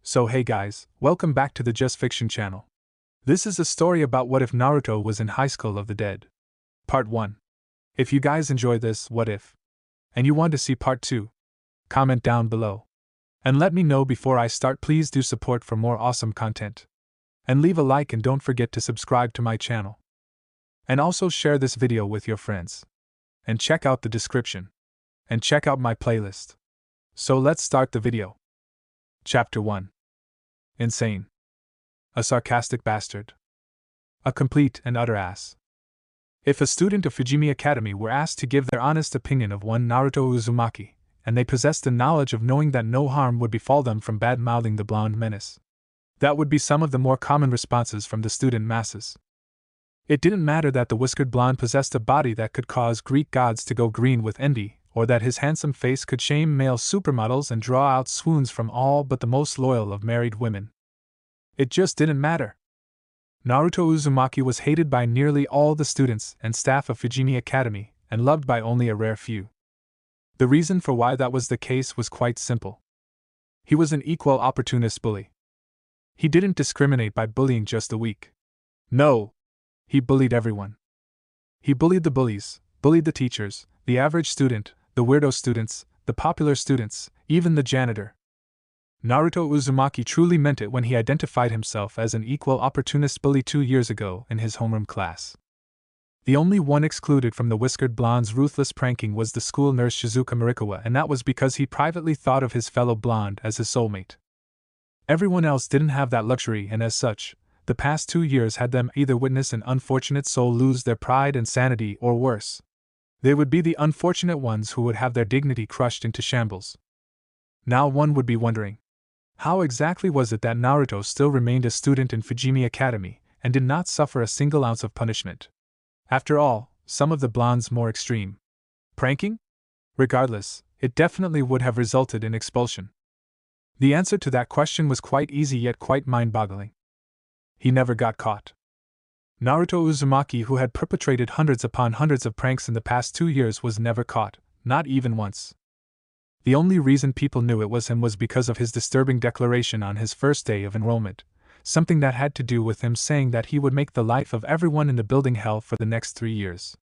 So hey guys, welcome back to the Just Fiction channel. This is a story about what if Naruto was in High School of the Dead. Part 1. If you guys enjoy this what if, and you want to see part 2, comment down below. And let me know before I start. Please do support for more awesome content. And leave a like and don't forget to subscribe to my channel. And also share this video with your friends. And check out the description. And check out my playlist. So let's start the video. Chapter 1. Insane. A sarcastic bastard. A complete and utter ass. If a student of Fujimi Academy were asked to give their honest opinion of one Naruto Uzumaki, and they possessed the knowledge of knowing that no harm would befall them from bad-mouthing the blonde menace, that would be some of the more common responses from the student masses. It didn't matter that the whiskered blonde possessed a body that could cause Greek gods to go green with envy, or that his handsome face could shame male supermodels and draw out swoons from all but the most loyal of married women. It just didn't matter. Naruto Uzumaki was hated by nearly all the students and staff of Fujimi Academy, and loved by only a rare few. The reason for why that was the case was quite simple. He was an equal opportunist bully. He didn't discriminate by bullying just the weak. No, he bullied everyone. He bullied the bullies, bullied the teachers, the average student, the weirdo students, the popular students, even the janitor. Naruto Uzumaki truly meant it when he identified himself as an equal opportunist bully 2 years ago in his homeroom class. The only one excluded from the whiskered blonde's ruthless pranking was the school nurse Shizuka Marikawa, and that was because he privately thought of his fellow blonde as his soulmate. Everyone else didn't have that luxury, and as such, the past 2 years had them either witness an unfortunate soul lose their pride and sanity, or worse, they would be the unfortunate ones who would have their dignity crushed into shambles. Now one would be wondering, how exactly was it that Naruto still remained a student in Fujimi Academy and did not suffer a single ounce of punishment? After all, some of the blonde's more extreme pranking? Regardless, it definitely would have resulted in expulsion. The answer to that question was quite easy yet quite mind-boggling. He never got caught. Naruto Uzumaki, who had perpetrated hundreds upon hundreds of pranks in the past 2 years, was never caught, not even once. The only reason people knew it was him was because of his disturbing declaration on his first day of enrollment, something that had to do with him saying that he would make the life of everyone in the building hell for the next 3 years.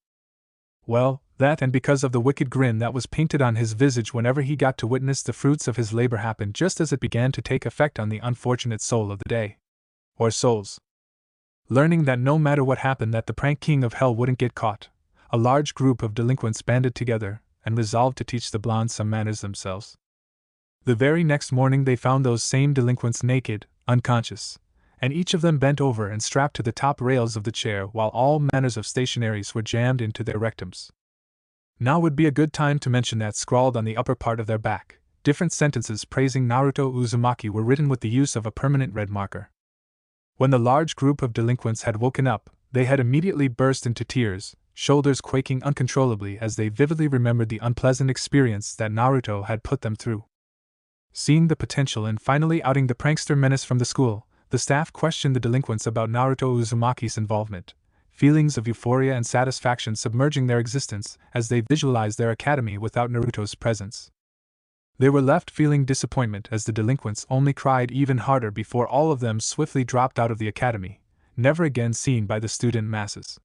Well, that and because of the wicked grin that was painted on his visage whenever he got to witness the fruits of his labor happened just as it began to take effect on the unfortunate soul of the day. Or souls. Learning that no matter what happened that the prank king of hell wouldn't get caught, a large group of delinquents banded together and resolved to teach the blonde some manners themselves. The very next morning they found those same delinquents naked, unconscious, and each of them bent over and strapped to the top rails of the chair while all manners of stationaries were jammed into their rectums. Now would be a good time to mention that scrawled on the upper part of their back, different sentences praising Naruto Uzumaki were written with the use of a permanent red marker. When the large group of delinquents had woken up, they had immediately burst into tears, shoulders quaking uncontrollably as they vividly remembered the unpleasant experience that Naruto had put them through. Seeing the potential in finally outing the prankster menace from the school, the staff questioned the delinquents about Naruto Uzumaki's involvement, feelings of euphoria and satisfaction submerging their existence as they visualized their academy without Naruto's presence. They were left feeling disappointment as the delinquents only cried even harder before all of them swiftly dropped out of the academy, never again seen by the student masses.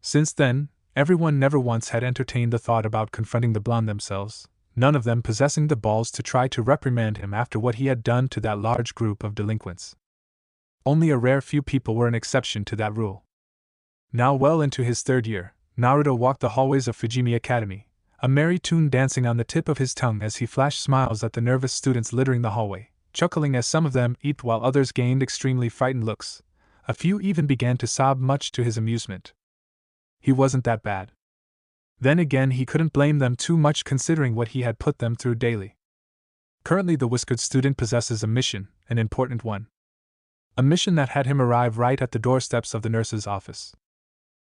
Since then, everyone never once had entertained the thought about confronting the blonde themselves, none of them possessing the balls to try to reprimand him after what he had done to that large group of delinquents. Only a rare few people were an exception to that rule. Now well into his 3rd year, Naruto walked the hallways of Fujimi Academy, a merry tune dancing on the tip of his tongue as he flashed smiles at the nervous students littering the hallway, chuckling as some of them eat while others gained extremely frightened looks. A few even began to sob, much to his amusement. He wasn't that bad. Then again, he couldn't blame them too much considering what he had put them through daily. Currently the whiskered student possesses a mission, an important one. A mission that had him arrive right at the doorsteps of the nurse's office.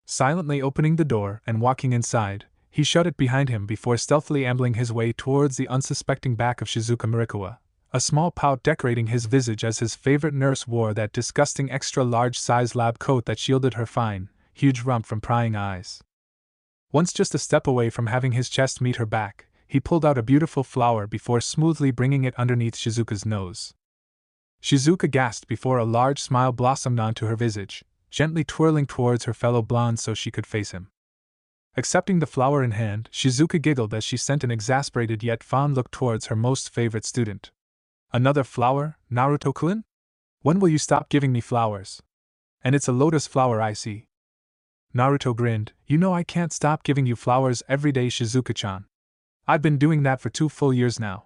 Silently opening the door and walking inside, he shut it behind him before stealthily ambling his way towards the unsuspecting back of Shizuka Marikawa, a small pout decorating his visage as his favorite nurse wore that disgusting extra-large size lab coat that shielded her fine, huge rump from prying eyes. Once just a step away from having his chest meet her back, he pulled out a beautiful flower before smoothly bringing it underneath Shizuka's nose. Shizuka gasped before a large smile blossomed onto her visage, gently twirling towards her fellow blonde so she could face him. Accepting the flower in hand, Shizuka giggled as she sent an exasperated yet fond look towards her most favorite student. Another flower, Naruto-kun? When will you stop giving me flowers? And it's a lotus flower I see. Naruto grinned. You know I can't stop giving you flowers every day, Shizuka-chan. I've been doing that for 2 full years now.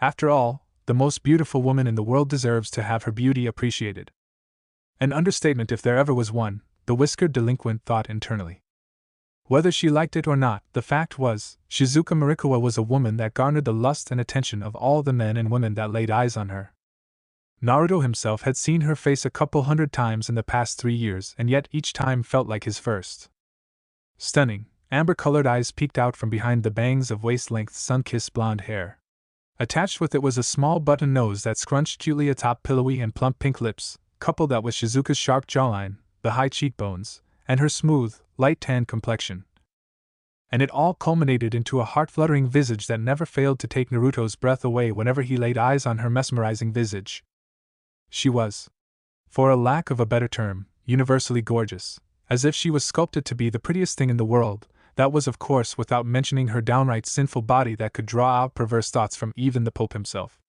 After all, the most beautiful woman in the world deserves to have her beauty appreciated. An understatement if there ever was one, the whiskered delinquent thought internally. Whether she liked it or not, the fact was, Shizuka Marikawa was a woman that garnered the lust and attention of all the men and women that laid eyes on her. Naruto himself had seen her face a couple hundred times in the past 3 years, and yet each time felt like his first. Stunning, amber-colored eyes peeked out from behind the bangs of waist-length sun-kissed blonde hair. Attached with it was a small button nose that scrunched cutely atop pillowy and plump pink lips, coupled that with Shizuka's sharp jawline, the high cheekbones, and her smooth, light-tanned complexion. And it all culminated into a heart-fluttering visage that never failed to take Naruto's breath away whenever he laid eyes on her mesmerizing visage. She was, for a lack of a better term, universally gorgeous, as if she was sculpted to be the prettiest thing in the world. That was of course without mentioning her downright sinful body that could draw out perverse thoughts from even the Pope himself.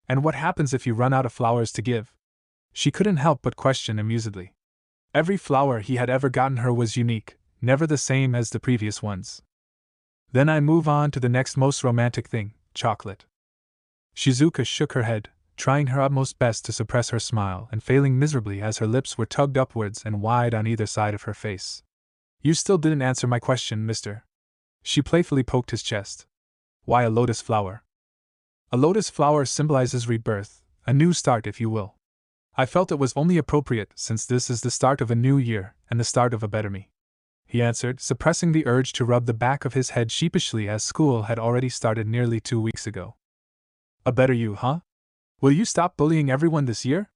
And what happens if you run out of flowers to give? She couldn't help but question amusedly. Every flower he had ever gotten her was unique, never the same as the previous ones. Then I move on to the next most romantic thing, chocolate. Shizuka shook her head, trying her utmost best to suppress her smile and failing miserably as her lips were tugged upwards and wide on either side of her face. You still didn't answer my question, mister. She playfully poked his chest. Why a lotus flower? A lotus flower symbolizes rebirth, a new start if you will. I felt it was only appropriate since this is the start of a new year and the start of a better me, he answered, suppressing the urge to rub the back of his head sheepishly as school had already started nearly 2 weeks ago. A better you, huh? Will you stop bullying everyone this year?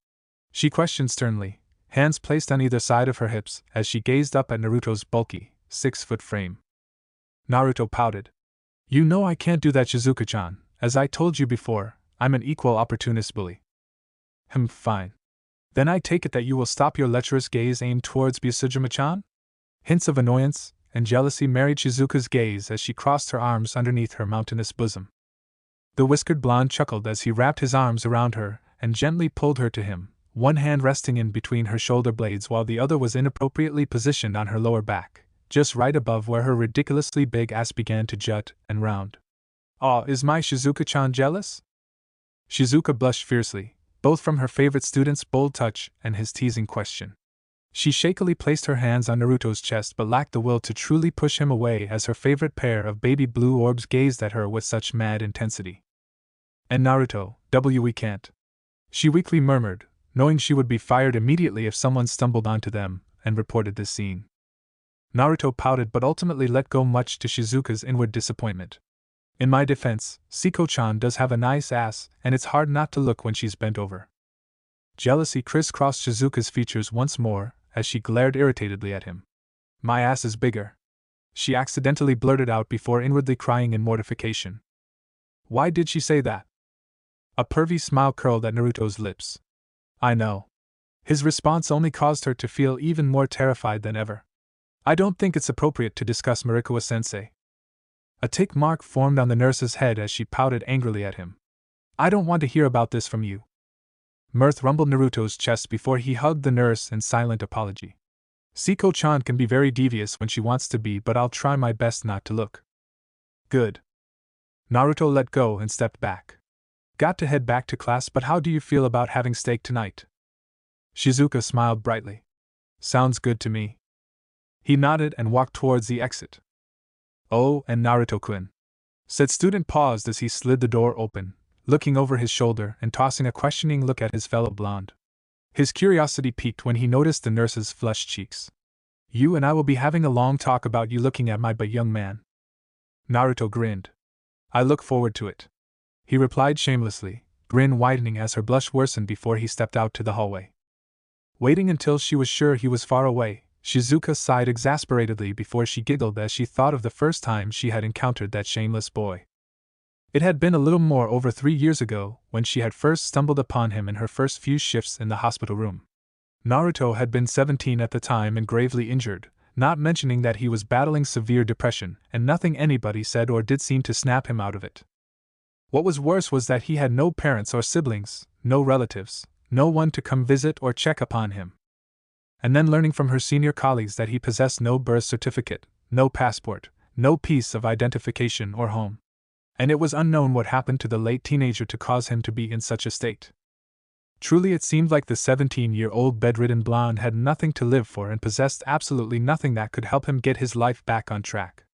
She questioned sternly, hands placed on either side of her hips as she gazed up at Naruto's bulky, 6-foot frame. Naruto pouted. You know I can't do that, Shizuka-chan. As I told you before, I'm an equal opportunist bully. Fine. Then I take it that you will stop your lecherous gaze aimed towards Busujima-chan? Hints of annoyance and jealousy married Shizuka's gaze as she crossed her arms underneath her mountainous bosom. The whiskered blonde chuckled as he wrapped his arms around her and gently pulled her to him, one hand resting in between her shoulder blades while the other was inappropriately positioned on her lower back, just right above where her ridiculously big ass began to jut and round. Aw, is my Shizuka-chan jealous? Shizuka blushed fiercely, both from her favorite student's bold touch and his teasing question. She shakily placed her hands on Naruto's chest but lacked the will to truly push him away as her favorite pair of baby blue orbs gazed at her with such mad intensity. And Naruto, we can't. She weakly murmured, knowing she would be fired immediately if someone stumbled onto them and reported this scene. Naruto pouted but ultimately let go, much to Shizuka's inward disappointment. In my defense, Siko-chan does have a nice ass, and it's hard not to look when she's bent over. Jealousy crisscrossed Shizuka's features once more as she glared irritatedly at him. My ass is bigger, she accidentally blurted out before inwardly crying in mortification. Why did she say that? A pervy smile curled at Naruto's lips. I know. His response only caused her to feel even more terrified than ever. I don't think it's appropriate to discuss Marikawa-sensei. A tick mark formed on the nurse's head as she pouted angrily at him. I don't want to hear about this from you. Mirth rumbled Naruto's chest before he hugged the nurse in silent apology. Siko-chan can be very devious when she wants to be, but I'll try my best not to look. Good. Naruto let go and stepped back. Got to head back to class, but how do you feel about having steak tonight? Shizuka smiled brightly. Sounds good to me. He nodded and walked towards the exit. Oh, and Naruto-kun, said student paused as he slid the door open, looking over his shoulder and tossing a questioning look at his fellow blonde. His curiosity piqued when he noticed the nurse's flushed cheeks. You and I will be having a long talk about you looking at my butt, young man. Naruto grinned. I look forward to it, he replied shamelessly, grin widening as her blush worsened before he stepped out to the hallway. Waiting until she was sure he was far away, Shizuka sighed exasperatedly before she giggled as she thought of the first time she had encountered that shameless boy. It had been a little more over 3 years ago when she had first stumbled upon him in her first few shifts in the hospital room. Naruto had been 17 at the time and gravely injured, not mentioning that he was battling severe depression, and nothing anybody said or did seemed to snap him out of it. What was worse was that he had no parents or siblings, no relatives, no one to come visit or check upon him. And then learning from her senior colleagues that he possessed no birth certificate, no passport, no piece of identification or home. And it was unknown what happened to the late teenager to cause him to be in such a state. Truly it seemed like the 17-year-old bedridden blonde had nothing to live for and possessed absolutely nothing that could help him get his life back on track.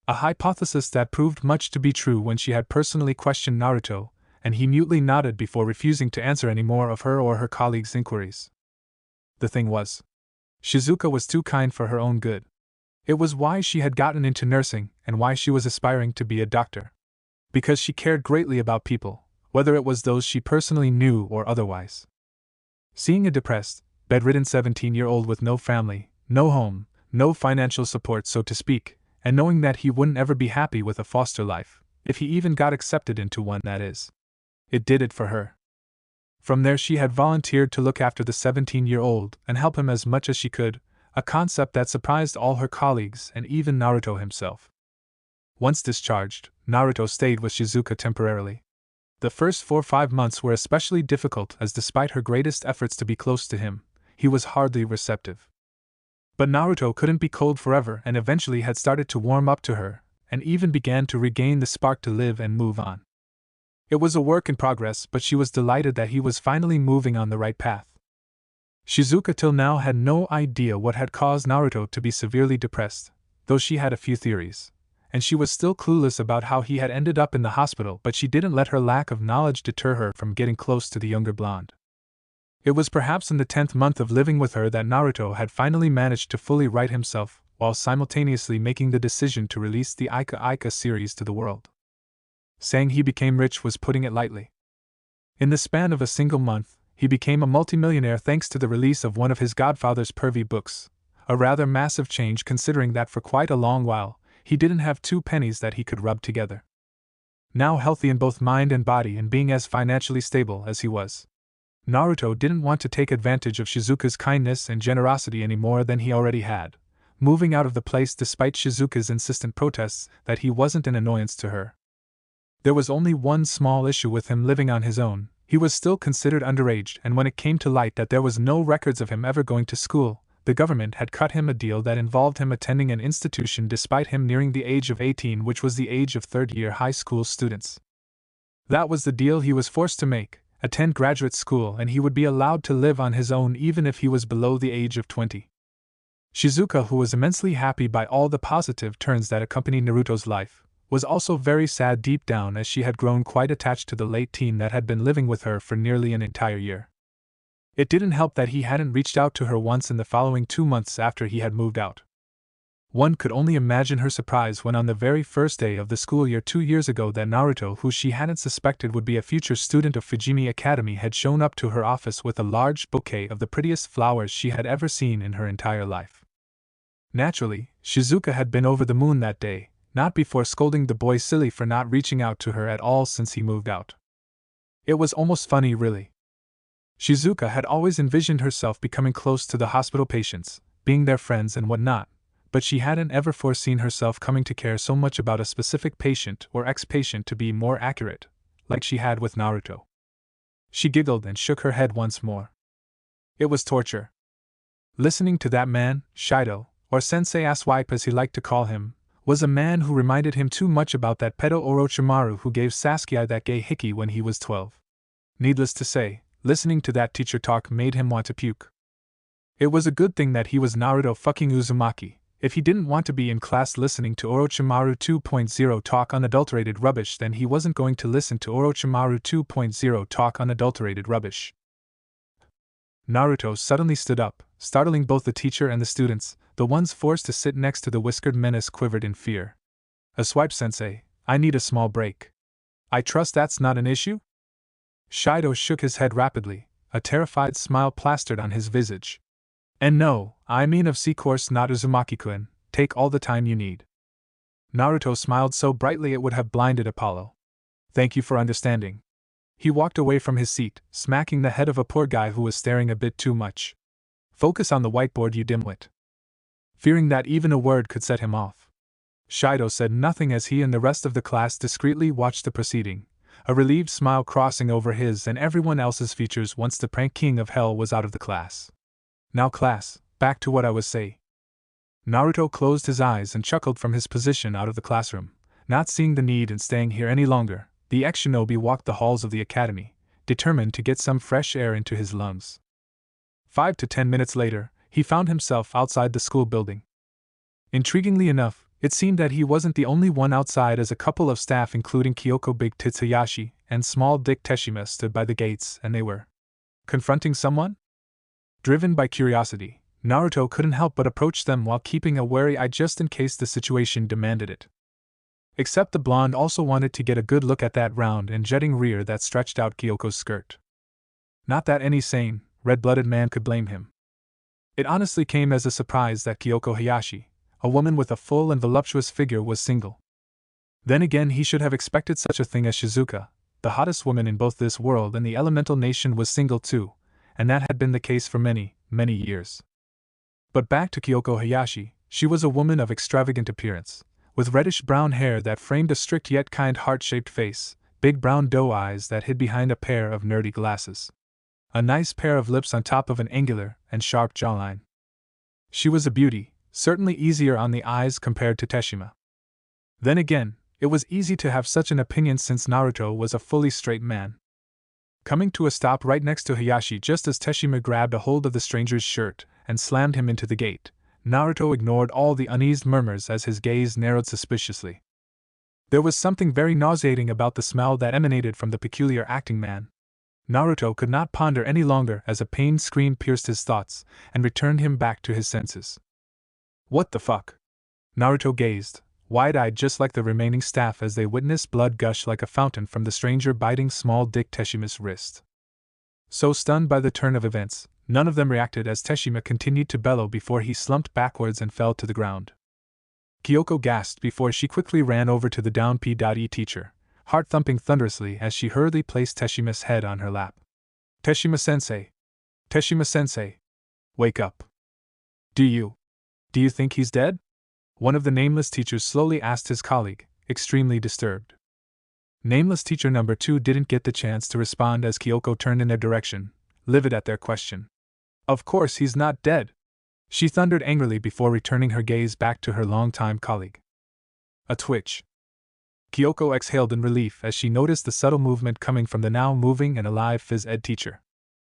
A hypothesis that proved much to be true when she had personally questioned Naruto, and he mutely nodded before refusing to answer any more of her or her colleagues' inquiries. The thing was, Shizuka was too kind for her own good. It was why she had gotten into nursing and why she was aspiring to be a doctor. Because she cared greatly about people, whether it was those she personally knew or otherwise. Seeing a depressed, bedridden 17-year-old with no family, no home, no financial support so to speak, and knowing that he wouldn't ever be happy with a foster life, if he even got accepted into one that is. It did it for her. From there she had volunteered to look after the 17-year-old and help him as much as she could, a concept that surprised all her colleagues and even Naruto himself. Once discharged, Naruto stayed with Shizuka temporarily. The first 4 or 5 months were especially difficult as despite her greatest efforts to be close to him, he was hardly receptive. But Naruto couldn't be cold forever and eventually had started to warm up to her, and even began to regain the spark to live and move on. It was a work in progress, but she was delighted that he was finally moving on the right path. Shizuka till now had no idea what had caused Naruto to be severely depressed, though she had a few theories, and she was still clueless about how he had ended up in the hospital, but she didn't let her lack of knowledge deter her from getting close to the younger blonde. It was perhaps in the 10th month of living with her that Naruto had finally managed to fully right himself, while simultaneously making the decision to release the Ika Ika series to the world. Saying he became rich was putting it lightly. In the span of a single month, he became a multimillionaire thanks to the release of one of his godfather's pervy books, a rather massive change considering that for quite a long while, he didn't have 2 pennies that he could rub together. Now healthy in both mind and body and being as financially stable as he was, Naruto didn't want to take advantage of Shizuka's kindness and generosity any more than he already had, moving out of the place despite Shizuka's insistent protests that he wasn't an annoyance to her. There was only one small issue with him living on his own: he was still considered underage, and when it came to light that there was no records of him ever going to school, the government had cut him a deal that involved him attending an institution despite him nearing the age of 18, which was the age of third-year high school students. That was the deal he was forced to make: attend graduate school and he would be allowed to live on his own even if he was below the age of 20. Shizuka, who was immensely happy by all the positive turns that accompanied Naruto's life, was also very sad deep down as she had grown quite attached to the late teen that had been living with her for nearly an entire year. It didn't help that he hadn't reached out to her once in the following 2 months after he had moved out. One could only imagine her surprise when on the very first day of the school year 2 years ago that Naruto, who she hadn't suspected would be a future student of Fujimi Academy, had shown up to her office with a large bouquet of the prettiest flowers she had ever seen in her entire life. Naturally, Shizuka had been over the moon that day, not before scolding the boy silly for not reaching out to her at all since he moved out. It was almost funny, really. Shizuka had always envisioned herself becoming close to the hospital patients, being their friends and whatnot, but she hadn't ever foreseen herself coming to care so much about a specific patient or ex-patient, to be more accurate, like she had with Naruto. She giggled and shook her head once more. It was torture. Listening to that man, Shido, or Sensei Asswipe as he liked to call him, was a man who reminded him too much about that pedo Orochimaru who gave Sasuke that gay hickey when he was 12. Needless to say, listening to that teacher talk made him want to puke. It was a good thing that he was Naruto fucking Uzumaki. If he didn't want to be in class listening to Orochimaru 2.0 talk unadulterated rubbish, then he wasn't going to listen to Orochimaru 2.0 talk unadulterated rubbish. Naruto suddenly stood up, startling both the teacher and the students. The ones forced to sit next to the whiskered menace quivered in fear. Swipe-sensei, I need a small break. I trust that's not an issue? Shido shook his head rapidly, a terrified smile plastered on his visage. And no, I mean of course not, Uzumaki-kun, take all the time you need. Naruto smiled so brightly it would have blinded Apollo. Thank you for understanding. He walked away from his seat, smacking the head of a poor guy who was staring a bit too much. Focus on the whiteboard, you dimwit. Fearing that even a word could set him off, Shido said nothing as he and the rest of the class discreetly watched the proceeding, a relieved smile crossing over his and everyone else's features once the prank king of hell was out of the class. Now class, back to what I was saying. Naruto closed his eyes and chuckled from his position out of the classroom. Not seeing the need in staying here any longer, the ex-shinobi walked the halls of the academy, determined to get some fresh air into his lungs. 5 to 10 minutes later, he found himself outside the school building. Intriguingly enough, it seemed that he wasn't the only one outside, as a couple of staff including Kyoko Big Tits Hayashi and Small Dick Teshima stood by the gates, and they were confronting someone? Driven by curiosity, Naruto couldn't help but approach them while keeping a wary eye just in case the situation demanded it. Except the blonde also wanted to get a good look at that round and jutting rear that stretched out Kyoko's skirt. Not that any sane, red-blooded man could blame him. It honestly came as a surprise that Kyoko Hayashi, a woman with a full and voluptuous figure, was single. Then again, he should have expected such a thing as Shizuka, the hottest woman in both this world and the elemental nation, was single too, and that had been the case for many, many years. But back to Kyoko Hayashi, she was a woman of extravagant appearance, with reddish-brown hair that framed a strict yet kind heart-shaped face, big brown doe eyes that hid behind a pair of nerdy glasses, a nice pair of lips on top of an angular and sharp jawline. She was a beauty, certainly easier on the eyes compared to Teshima. Then again, it was easy to have such an opinion since Naruto was a fully straight man. Coming to a stop right next to Hayashi just as Teshima grabbed a hold of the stranger's shirt and slammed him into the gate, Naruto ignored all the uneased murmurs as his gaze narrowed suspiciously. There was something very nauseating about the smell that emanated from the peculiar acting man. Naruto could not ponder any longer as a pained scream pierced his thoughts and returned him back to his senses. What the fuck? Naruto gazed, wide-eyed just like the remaining staff as they witnessed blood gush like a fountain from the stranger biting Small Dick Teshima's wrist. So stunned by the turn of events, none of them reacted as Teshima continued to bellow before he slumped backwards and fell to the ground. Kyoko gasped before she quickly ran over to the down P.E teacher, heart thumping thunderously as she hurriedly placed Teshima's head on her lap. Teshima-sensei! Teshima-sensei! Wake up! Do you think he's dead? One of the nameless teachers slowly asked his colleague, extremely disturbed. Nameless teacher number 2 didn't get the chance to respond as Kyoko turned in their direction, livid at their question. Of course he's not dead! She thundered angrily before returning her gaze back to her longtime colleague. A twitch. Kyoko exhaled in relief as she noticed the subtle movement coming from the now moving and alive phys ed teacher.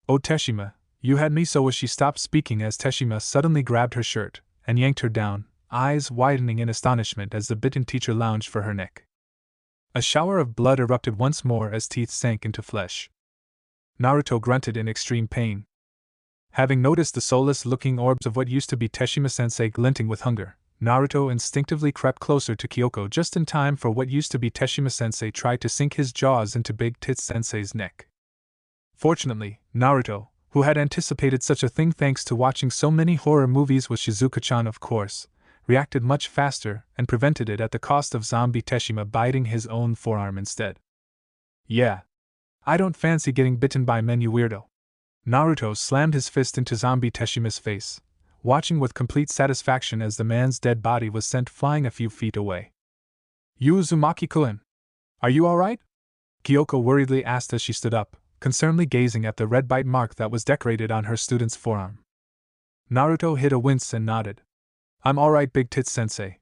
Oh Teshima, you had me so. As she stopped speaking as Teshima suddenly grabbed her shirt and yanked her down, eyes widening in astonishment as the bitten teacher lounged for her neck. A shower of blood erupted once more as teeth sank into flesh. Naruto grunted in extreme pain. Having noticed the soulless-looking orbs of what used to be Teshima-sensei glinting with hunger, Naruto instinctively crept closer to Kyoko just in time for what used to be Teshima-sensei tried to sink his jaws into Big Tits Sensei's neck. Fortunately, Naruto, who had anticipated such a thing thanks to watching so many horror movies with Shizuka-chan of course, reacted much faster and prevented it at the cost of zombie Teshima biting his own forearm instead. Yeah. I don't fancy getting bitten by men, you weirdo. Naruto slammed his fist into zombie Teshima's face, watching with complete satisfaction as the man's dead body was sent flying a few feet away. You Uzumaki-kun, are you alright? Kyoko worriedly asked as she stood up, concernedly gazing at the red bite mark that was decorated on her student's forearm. Naruto hid a wince and nodded. I'm alright, Big Tits Sensei.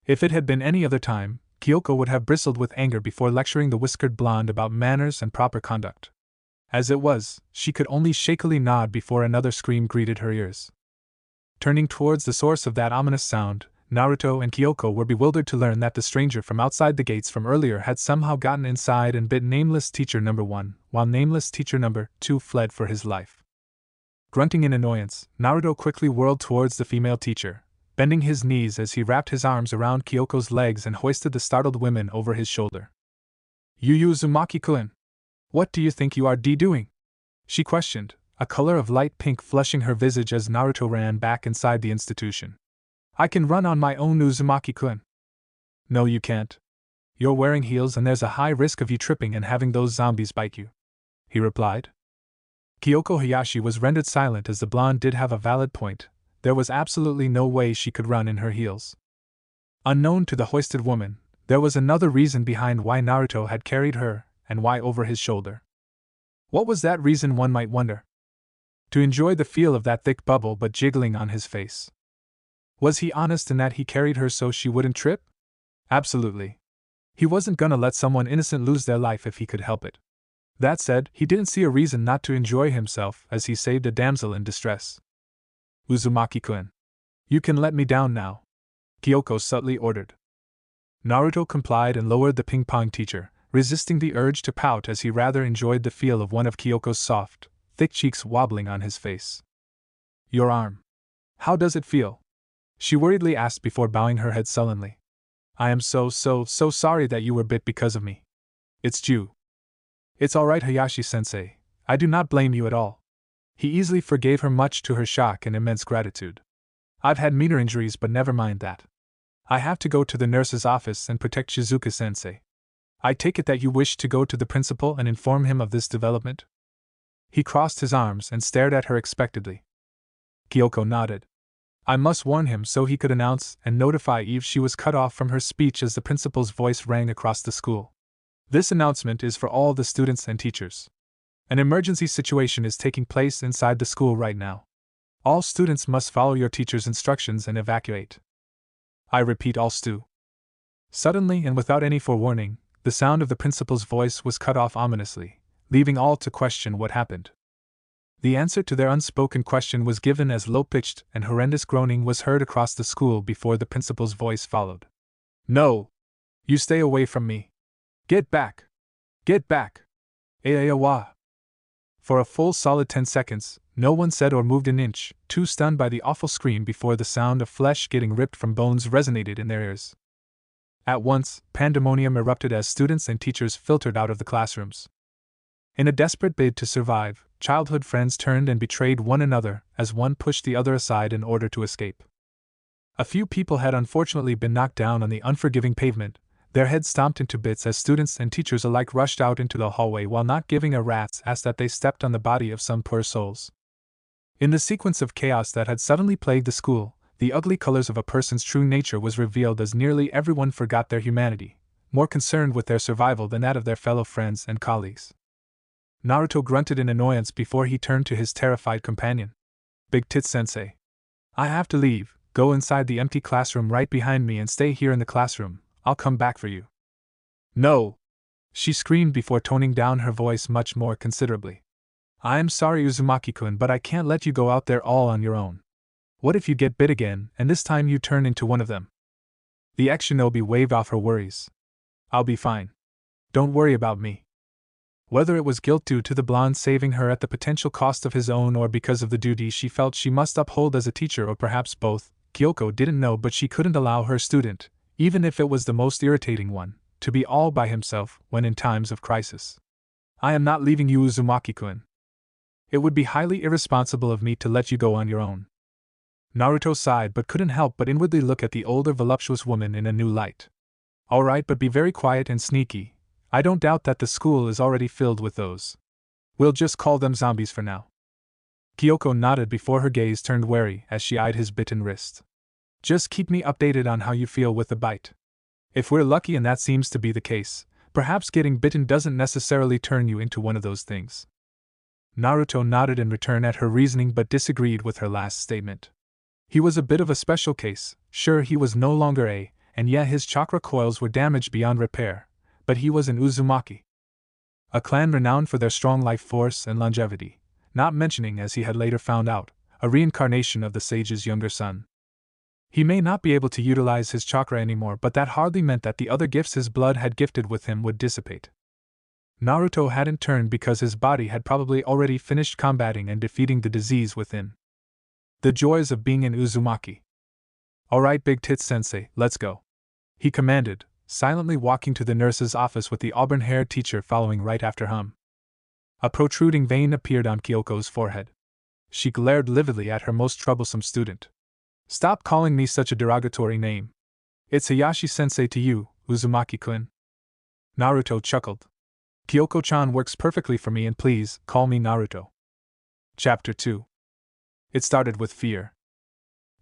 If it had been any other time, Kyoko would have bristled with anger before lecturing the whiskered blonde about manners and proper conduct. As it was, she could only shakily nod before another scream greeted her ears. Turning towards the source of that ominous sound, Naruto and Kyoko were bewildered to learn that the stranger from outside the gates from earlier had somehow gotten inside and bit Nameless Teacher number 1, while Nameless Teacher number 2 fled for his life. Grunting in annoyance, Naruto quickly whirled towards the female teacher, bending his knees as he wrapped his arms around Kyoko's legs and hoisted the startled women over his shoulder. You Uzumaki-kun, what do you think you are doing? She questioned, a color of light pink flushing her visage as Naruto ran back inside the institution. I can run on my own, Uzumaki-kun. No, you can't. You're wearing heels and there's a high risk of you tripping and having those zombies bite you," he replied. Kyoko Hayashi was rendered silent as the blonde did have a valid point. There was absolutely no way she could run in her heels. Unknown to the hoisted woman, there was another reason behind why Naruto had carried her, and why over his shoulder. What was that reason, one might wonder? To enjoy the feel of that thick bubble but jiggling on his face. Was he honest in that he carried her so she wouldn't trip? Absolutely. He wasn't gonna let someone innocent lose their life if he could help it. That said, he didn't see a reason not to enjoy himself as he saved a damsel in distress. "Uzumaki-kun. You can let me down now," Kyoko subtly ordered. Naruto complied and lowered the ping-pong teacher, resisting the urge to pout as he rather enjoyed the feel of one of Kyoko's soft, thick cheeks wobbling on his face. "Your arm. How does it feel?" she worriedly asked before bowing her head sullenly. "I am so sorry that you were bit because of me. It's due." "It's alright, Hayashi-sensei. I do not blame you at all." He easily forgave her, much to her shock and immense gratitude. "I've had meaner injuries, but never mind that. I have to go to the nurse's office and protect Shizuka-sensei. I take it that you wish to go to the principal and inform him of this development?" He crossed his arms and stared at her expectantly. Kyoko nodded. "I must warn him," so he could announce and notify Eve. She was cut off from her speech as the principal's voice rang across the school. "This announcement is for all the students and teachers. An emergency situation is taking place inside the school right now. All students must follow your teacher's instructions and evacuate. I repeat, all Suddenly and without any forewarning, the sound of the principal's voice was cut off ominously, leaving all to question what happened. The answer to their unspoken question was given as low-pitched and horrendous groaning was heard across the school before the principal's voice followed. "No! You stay away from me! Get back! Get back! Aawa!" For a full solid 10 seconds, no one said or moved an inch, too stunned by the awful scream before the sound of flesh getting ripped from bones resonated in their ears. At once, pandemonium erupted as students and teachers filtered out of the classrooms. In a desperate bid to survive, childhood friends turned and betrayed one another as one pushed the other aside in order to escape. A few people had unfortunately been knocked down on the unforgiving pavement, their heads stomped into bits as students and teachers alike rushed out into the hallway while not giving a rat's ass that they stepped on the body of some poor souls. In the sequence of chaos that had suddenly plagued the school, the ugly colors of a person's true nature was revealed as nearly everyone forgot their humanity, more concerned with their survival than that of their fellow friends and colleagues. Naruto grunted in annoyance before he turned to his terrified companion. "Big Tit Sensei. I have to leave. Go inside the empty classroom right behind me and stay here in the classroom. I'll come back for you." "No!" she screamed before toning down her voice much more considerably. "I am sorry, Uzumaki-kun, but I can't let you go out there all on your own. What if you get bit again, and this time you turn into one of them?" The ex-shinobi waved off her worries. "I'll be fine. Don't worry about me." Whether it was guilt due to the blonde saving her at the potential cost of his own or because of the duty she felt she must uphold as a teacher or perhaps both, Kyoko didn't know, but she couldn't allow her student, even if it was the most irritating one, to be all by himself when in times of crisis. "I am not leaving you, Uzumaki-kun. It would be highly irresponsible of me to let you go on your own." Naruto sighed but couldn't help but inwardly look at the older voluptuous woman in a new light. "All right, but be very quiet and sneaky. I don't doubt that the school is already filled with those. We'll just call them zombies for now." Kyoko nodded before her gaze turned wary as she eyed his bitten wrist. "Just keep me updated on how you feel with the bite. If we're lucky and that seems to be the case, perhaps getting bitten doesn't necessarily turn you into one of those things." Naruto nodded in return at her reasoning but disagreed with her last statement. He was a bit of a special case. Sure, he was no longer and yet his chakra coils were damaged beyond repair, but he was an Uzumaki. A clan renowned for their strong life force and longevity, not mentioning, as he had later found out, a reincarnation of the sage's younger son. He may not be able to utilize his chakra anymore, but that hardly meant that the other gifts his blood had gifted with him would dissipate. Naruto hadn't turned because his body had probably already finished combating and defeating the disease within. The joys of being an Uzumaki. "All right, Big Tit Sensei, let's go," he commanded, silently walking to the nurse's office with the auburn-haired teacher following right after him. A protruding vein appeared on Kyoko's forehead. She glared lividly at her most troublesome student. "Stop calling me such a derogatory name. It's Hayashi-sensei to you, Uzumaki-kun." Naruto chuckled. Kyoko-chan works perfectly for me, and please, call me Naruto. Chapter 2. It started with fear.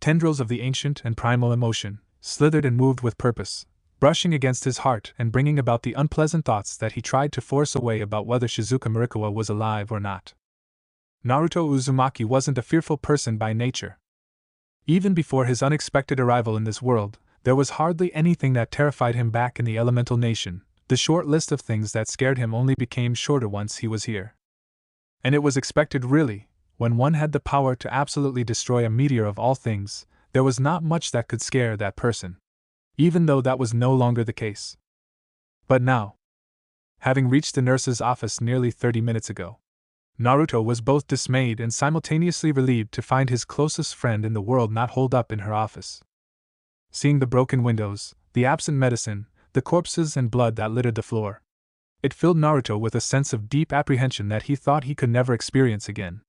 Tendrils of the ancient and primal emotion slithered and moved with purpose, brushing against his heart and bringing about the unpleasant thoughts that he tried to force away about whether Shizuka Murikawa was alive or not. Naruto Uzumaki wasn't a fearful person by nature. Even before his unexpected arrival in this world, there was hardly anything that terrified him back in the elemental nation. The short list of things that scared him only became shorter once he was here. And it was expected, really. When one had the power to absolutely destroy a meteor of all things, there was not much that could scare that person. Even though that was no longer the case. But now, having reached the nurse's office nearly 30 minutes ago, Naruto was both dismayed and simultaneously relieved to find his closest friend in the world not holed up in her office. Seeing the broken windows, the absent medicine, the corpses and blood that littered the floor, it filled Naruto with a sense of deep apprehension that he thought he could never experience again.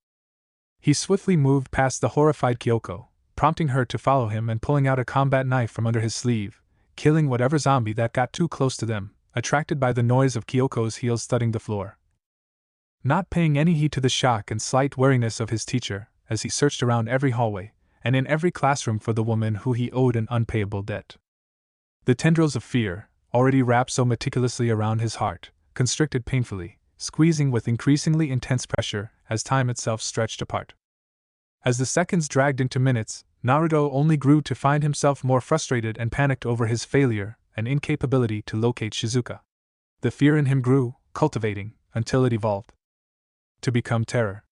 He swiftly moved past the horrified Kyoko, prompting her to follow him and pulling out a combat knife from under his sleeve, killing whatever zombie that got too close to them, attracted by the noise of Kyoko's heels thudding the floor. Not paying any heed to the shock and slight wariness of his teacher, as he searched around every hallway, and in every classroom for the woman who he owed an unpayable debt. The tendrils of fear, already wrapped so meticulously around his heart, constricted painfully, squeezing with increasingly intense pressure as time itself stretched apart. As the seconds dragged into minutes, Naruto only grew to find himself more frustrated and panicked over his failure and incapability to locate Shizuka. The fear in him grew, cultivating, until it evolved to become terror.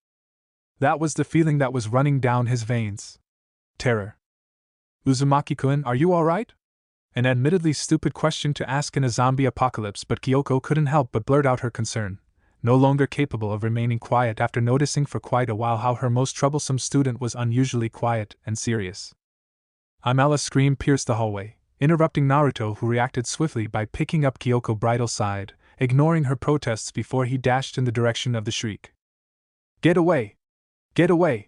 That was the feeling that was running down his veins. Terror. Uzumaki-kun, are you alright? An admittedly stupid question to ask in a zombie apocalypse, but Kyoko couldn't help but blurt out her concern, no longer capable of remaining quiet after noticing for quite a while how her most troublesome student was unusually quiet and serious. Amala's scream pierced the hallway, interrupting Naruto, who reacted swiftly by picking up Kyoko's bridal side, ignoring her protests before he dashed in the direction of the shriek. Get away! Get away!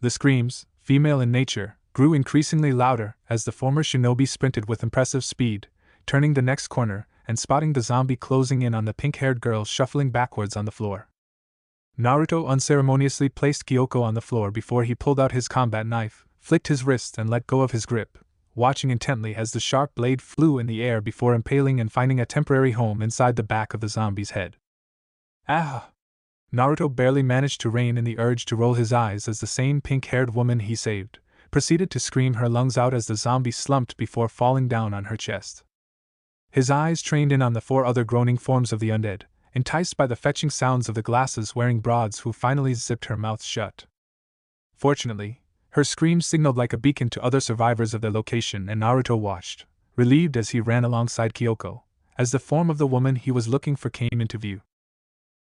The screams, female in nature, grew increasingly louder as the former shinobi sprinted with impressive speed, turning the next corner and spotting the zombie closing in on the pink-haired girl shuffling backwards on the floor. Naruto unceremoniously placed Kyoko on the floor before he pulled out his combat knife, flicked his wrist and let go of his grip, watching intently as the sharp blade flew in the air before impaling and finding a temporary home inside the back of the zombie's head. Ah! Naruto barely managed to rein in the urge to roll his eyes as the same pink-haired woman he saved proceeded to scream her lungs out as the zombie slumped before falling down on her chest. His eyes trained in on the 4 other groaning forms of the undead, enticed by the fetching sounds of the glasses-wearing broads who finally zipped her mouth shut. Fortunately, her scream signaled like a beacon to other survivors of their location, and Naruto watched, relieved as he ran alongside Kyoko, as the form of the woman he was looking for came into view.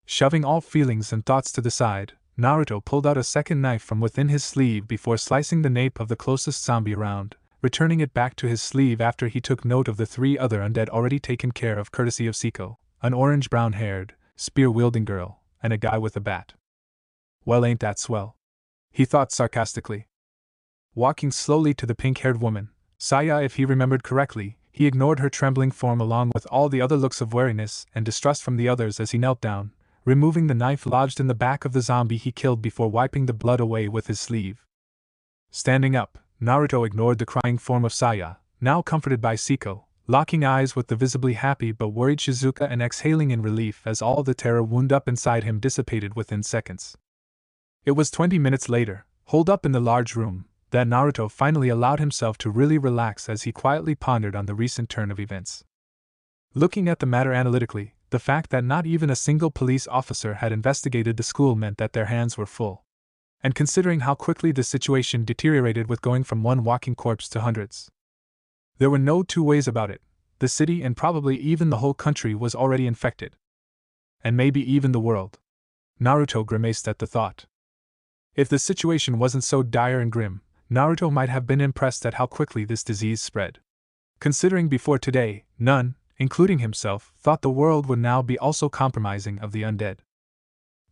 Shoving all feelings and thoughts to the side, Naruto pulled out a second knife from within his sleeve before slicing the nape of the closest zombie around, returning it back to his sleeve after he took note of the 3 other undead already taken care of courtesy of Siko, an orange-brown-haired, spear-wielding girl, and a guy with a bat. Well, ain't that swell? He thought sarcastically. Walking slowly to the pink-haired woman, Saya, if he remembered correctly, he ignored her trembling form along with all the other looks of wariness and distrust from the others as he knelt down, removing the knife lodged in the back of the zombie he killed before wiping the blood away with his sleeve. Standing up, Naruto ignored the crying form of Saya, now comforted by Siko, locking eyes with the visibly happy but worried Shizuka and exhaling in relief as all the terror wound up inside him dissipated within seconds. It was 20 minutes later, holed up in the large room, that Naruto finally allowed himself to really relax as he quietly pondered on the recent turn of events. Looking at the matter analytically, the fact that not even a single police officer had investigated the school meant that their hands were full. And considering how quickly the situation deteriorated with going from one walking corpse to hundreds, there were no 2 ways about it. The city and probably even the whole country was already infected. And maybe even the world. Naruto grimaced at the thought. If the situation wasn't so dire and grim, Naruto might have been impressed at how quickly this disease spread. Considering before today, none, including himself, thought the world would now be also compromising of the undead.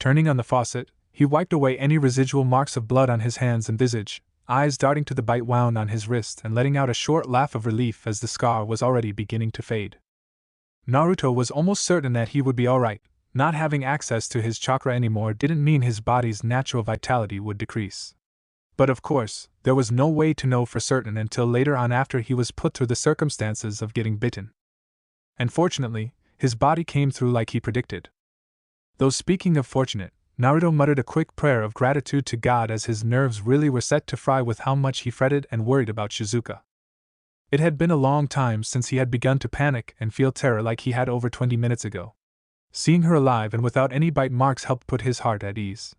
Turning on the faucet, he wiped away any residual marks of blood on his hands and visage, eyes darting to the bite wound on his wrist and letting out a short laugh of relief as the scar was already beginning to fade. Naruto was almost certain that he would be alright. Not having access to his chakra anymore didn't mean his body's natural vitality would decrease. But of course, there was no way to know for certain until later on after he was put through the circumstances of getting bitten. And fortunately, his body came through like he predicted. Though speaking of fortunate, Naruto muttered a quick prayer of gratitude to God as his nerves really were set to fry with how much he fretted and worried about Shizuka. It had been a long time since he had begun to panic and feel terror like he had over 20 minutes ago. Seeing her alive and without any bite marks helped put his heart at ease.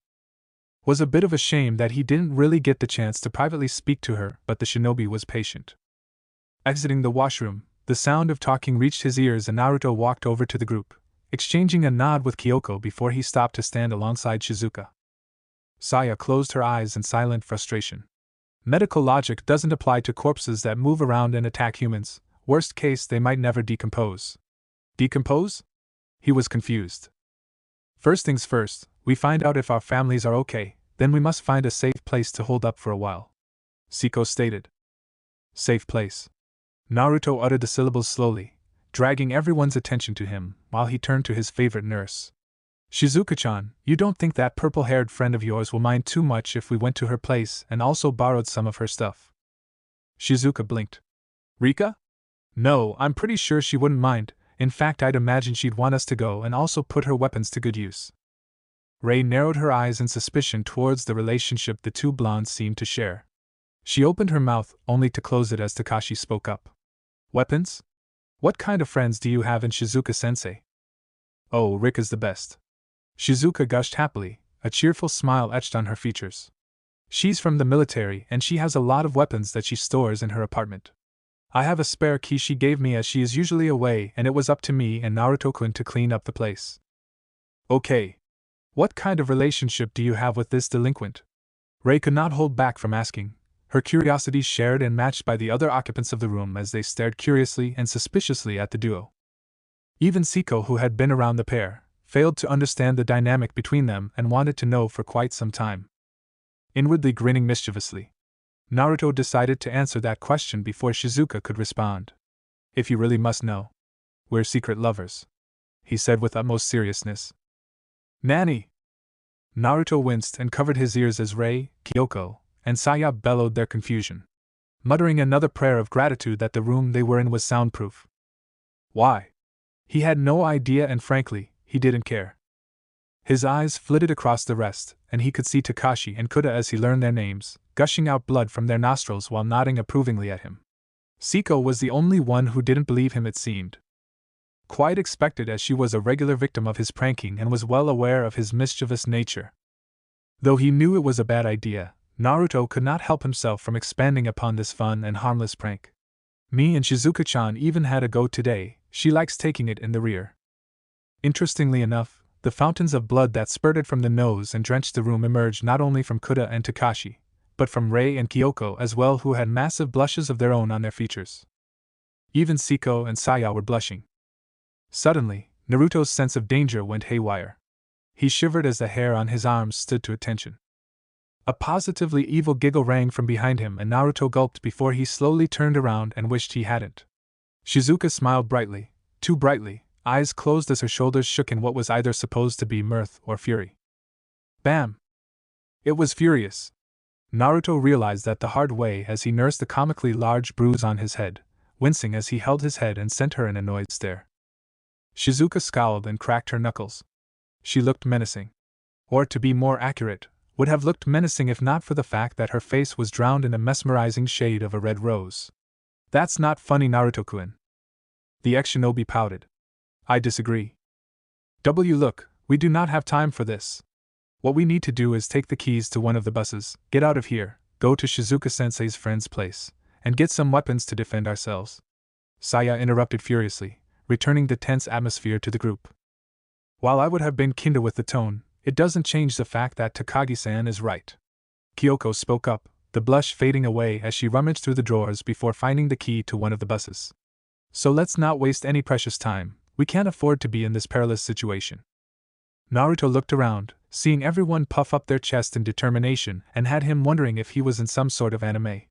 Was a bit of a shame that he didn't really get the chance to privately speak to her, but the shinobi was patient. Exiting the washroom, the sound of talking reached his ears and Naruto walked over to the group, exchanging a nod with Kyoko before he stopped to stand alongside Shizuka. Saya closed her eyes in silent frustration. Medical logic doesn't apply to corpses that move around and attack humans. Worst case, they might never decompose. Decompose? He was confused. First things first, we find out if our families are okay, then we must find a safe place to hold up for a while. Siko stated. Safe place. Naruto uttered the syllables slowly, dragging everyone's attention to him, while he turned to his favorite nurse. Shizuka-chan, you don't think that purple-haired friend of yours will mind too much if we went to her place and also borrowed some of her stuff? Shizuka blinked. Rika? No, I'm pretty sure she wouldn't mind. In fact, I'd imagine she'd want us to go and also put her weapons to good use. Rei narrowed her eyes in suspicion towards the relationship the two blondes seemed to share. She opened her mouth, only to close it as Takashi spoke up. Weapons? What kind of friends do you have in Shizuka-sensei? Oh, Rika's the best. Shizuka gushed happily, a cheerful smile etched on her features. She's from the military and she has a lot of weapons that she stores in her apartment. I have a spare key she gave me as she is usually away and it was up to me and Naruto-kun to clean up the place. Okay. What kind of relationship do you have with this delinquent? Rei could not hold back from asking, her curiosity shared and matched by the other occupants of the room as they stared curiously and suspiciously at the duo. Even Siko, who had been around the pair, failed to understand the dynamic between them and wanted to know for quite some time. Inwardly grinning mischievously, Naruto decided to answer that question before Shizuka could respond. If you really must know, we're secret lovers, he said with utmost seriousness. Nanny! Naruto winced and covered his ears as Rei, Kyoko, and Saya bellowed their confusion, muttering another prayer of gratitude that the room they were in was soundproof. Why? He had no idea and frankly, he didn't care. His eyes flitted across the rest, and he could see Takashi and Kuda as he learned their names, gushing out blood from their nostrils while nodding approvingly at him. Siko was the only one who didn't believe him, it seemed. Quite expected, as she was a regular victim of his pranking and was well aware of his mischievous nature. Though he knew it was a bad idea, Naruto could not help himself from expanding upon this fun and harmless prank. Me and Shizuka-chan even had a go today, she likes taking it in the rear. Interestingly enough, the fountains of blood that spurted from the nose and drenched the room emerged not only from Kuda and Takashi, but from Rei and Kyoko as well, who had massive blushes of their own on their features. Even Siko and Saya were blushing. Suddenly, Naruto's sense of danger went haywire. He shivered as the hair on his arms stood to attention. A positively evil giggle rang from behind him and Naruto gulped before he slowly turned around and wished he hadn't. Shizuka smiled brightly, too brightly, eyes closed as her shoulders shook in what was either supposed to be mirth or fury. Bam! It was furious. Naruto realized that the hard way as he nursed the comically large bruise on his head, wincing as he held his head and sent her an annoyed stare. Shizuka scowled and cracked her knuckles. She looked menacing. Or, to be more accurate, would have looked menacing if not for the fact that her face was drowned in a mesmerizing shade of a red rose. That's not funny, Naruto-kun. The ex-shinobi pouted. I disagree. Look, we do not have time for this. What we need to do is take the keys to one of the buses, get out of here, go to Shizuka-sensei's friend's place, and get some weapons to defend ourselves. Saya interrupted furiously, returning the tense atmosphere to the group. While I would have been kinder with the tone, it doesn't change the fact that Takagi-san is right. Kyoko spoke up, the blush fading away as she rummaged through the drawers before finding the key to one of the buses. So let's not waste any precious time, we can't afford to be in this perilous situation. Naruto looked around, seeing everyone puff up their chest in determination, and had him wondering if he was in some sort of anime.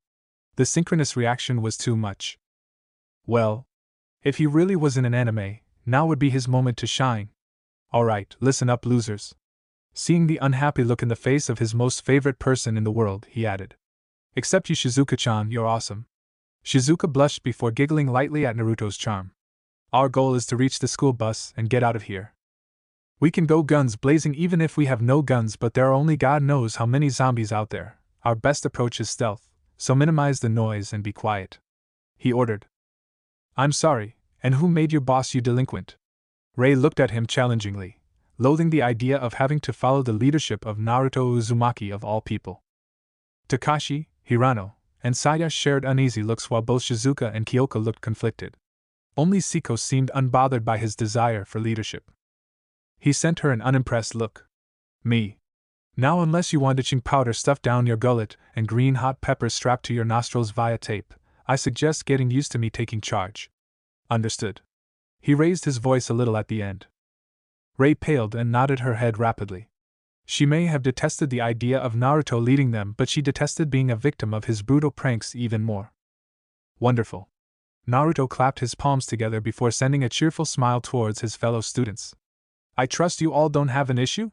The synchronous reaction was too much. Well, if he really was in an anime, now would be his moment to shine. Alright, listen up, losers. Seeing the unhappy look in the face of his most favorite person in the world, he added. Except you, Shizuka-chan, you're awesome. Shizuka blushed before giggling lightly at Naruto's charm. Our goal is to reach the school bus and get out of here. We can go guns blazing even if we have no guns, but there are only God knows how many zombies out there. Our best approach is stealth, so minimize the noise and be quiet. He ordered. I'm sorry, and who made your boss, you delinquent? Rei looked at him challengingly, loathing the idea of having to follow the leadership of Naruto Uzumaki of all people. Takashi, Hirano, and Saya shared uneasy looks while both Shizuka and Kyoka looked conflicted. Only Siko seemed unbothered by his desire for leadership. He sent her an unimpressed look. Me. Now, unless you want itching powder stuffed down your gullet and green hot peppers strapped to your nostrils via tape, I suggest getting used to me taking charge. Understood. He raised his voice a little at the end. Rei paled and nodded her head rapidly. She may have detested the idea of Naruto leading them, but she detested being a victim of his brutal pranks even more. Wonderful. Naruto clapped his palms together before sending a cheerful smile towards his fellow students. I trust you all don't have an issue?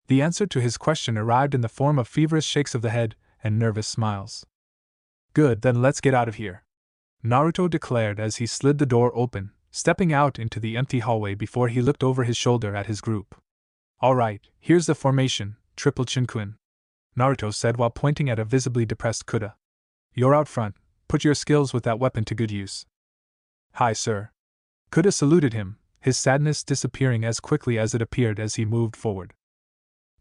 The answer to his question arrived in the form of feverish shakes of the head and nervous smiles. Good, then let's get out of here, Naruto declared as he slid the door open, stepping out into the empty hallway before he looked over his shoulder at his group. Alright, here's the formation, triple Chinquin, Naruto said while pointing at a visibly depressed Kuda. You're out front, put your skills with that weapon to good use. Hi, sir. Kuda saluted him, his sadness disappearing as quickly as it appeared as he moved forward.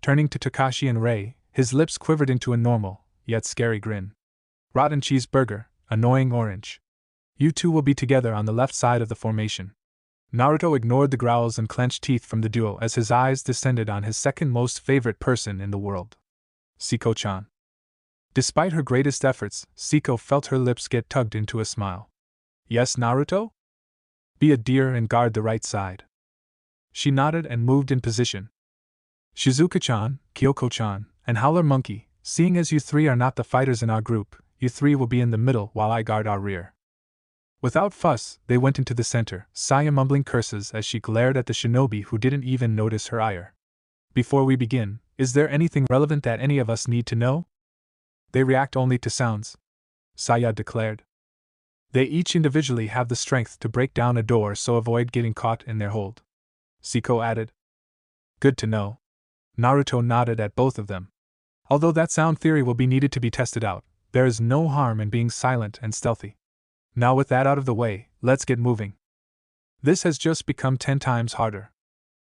Turning to Takashi and Rei, his lips quivered into a normal, yet scary grin. Rotten cheeseburger, annoying orange. You two will be together on the left side of the formation. Naruto ignored the growls and clenched teeth from the duo as his eyes descended on his second most favorite person in the world. Siko-chan. Despite her greatest efforts, Siko felt her lips get tugged into a smile. Yes, Naruto? Be a dear and guard the right side. She nodded and moved in position. Shizuka-chan, Kyoko-chan, and Howler Monkey, seeing as you three are not the fighters in our group, you three will be in the middle while I guard our rear. Without fuss, they went into the center, Saya mumbling curses as she glared at the shinobi who didn't even notice her ire. Before we begin, is there anything relevant that any of us need to know? They react only to sounds, Saya declared. They each individually have the strength to break down a door, so avoid getting caught in their hold. Siko added. Good to know. Naruto nodded at both of them. Although that sound theory will be needed to be tested out, there is no harm in being silent and stealthy. Now with that out of the way, let's get moving. This has just become 10 times harder.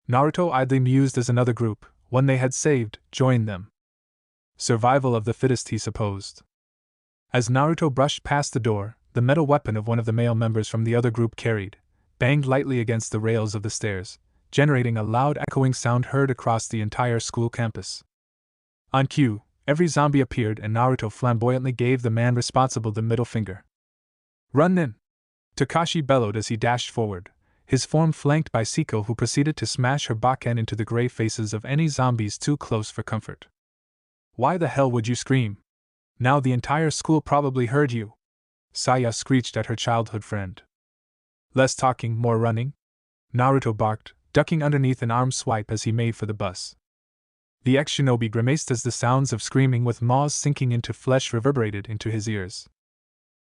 Naruto idly mused as another group, one they had saved, joined them. Survival of the fittest, he supposed. As Naruto brushed past the door, the metal weapon of one of the male members from the other group carried, banged lightly against the rails of the stairs, generating a loud echoing sound heard across the entire school campus. On cue, every zombie appeared and Naruto flamboyantly gave the man responsible the middle finger. Run in! Takashi bellowed as he dashed forward, his form flanked by Siko, who proceeded to smash her bakken into the gray faces of any zombies too close for comfort. Why the hell would you scream? Now the entire school probably heard you, Saya screeched at her childhood friend. Less talking, more running? Naruto barked, ducking underneath an arm swipe as he made for the bus. The ex-shinobi grimaced as the sounds of screaming with maws sinking into flesh reverberated into his ears.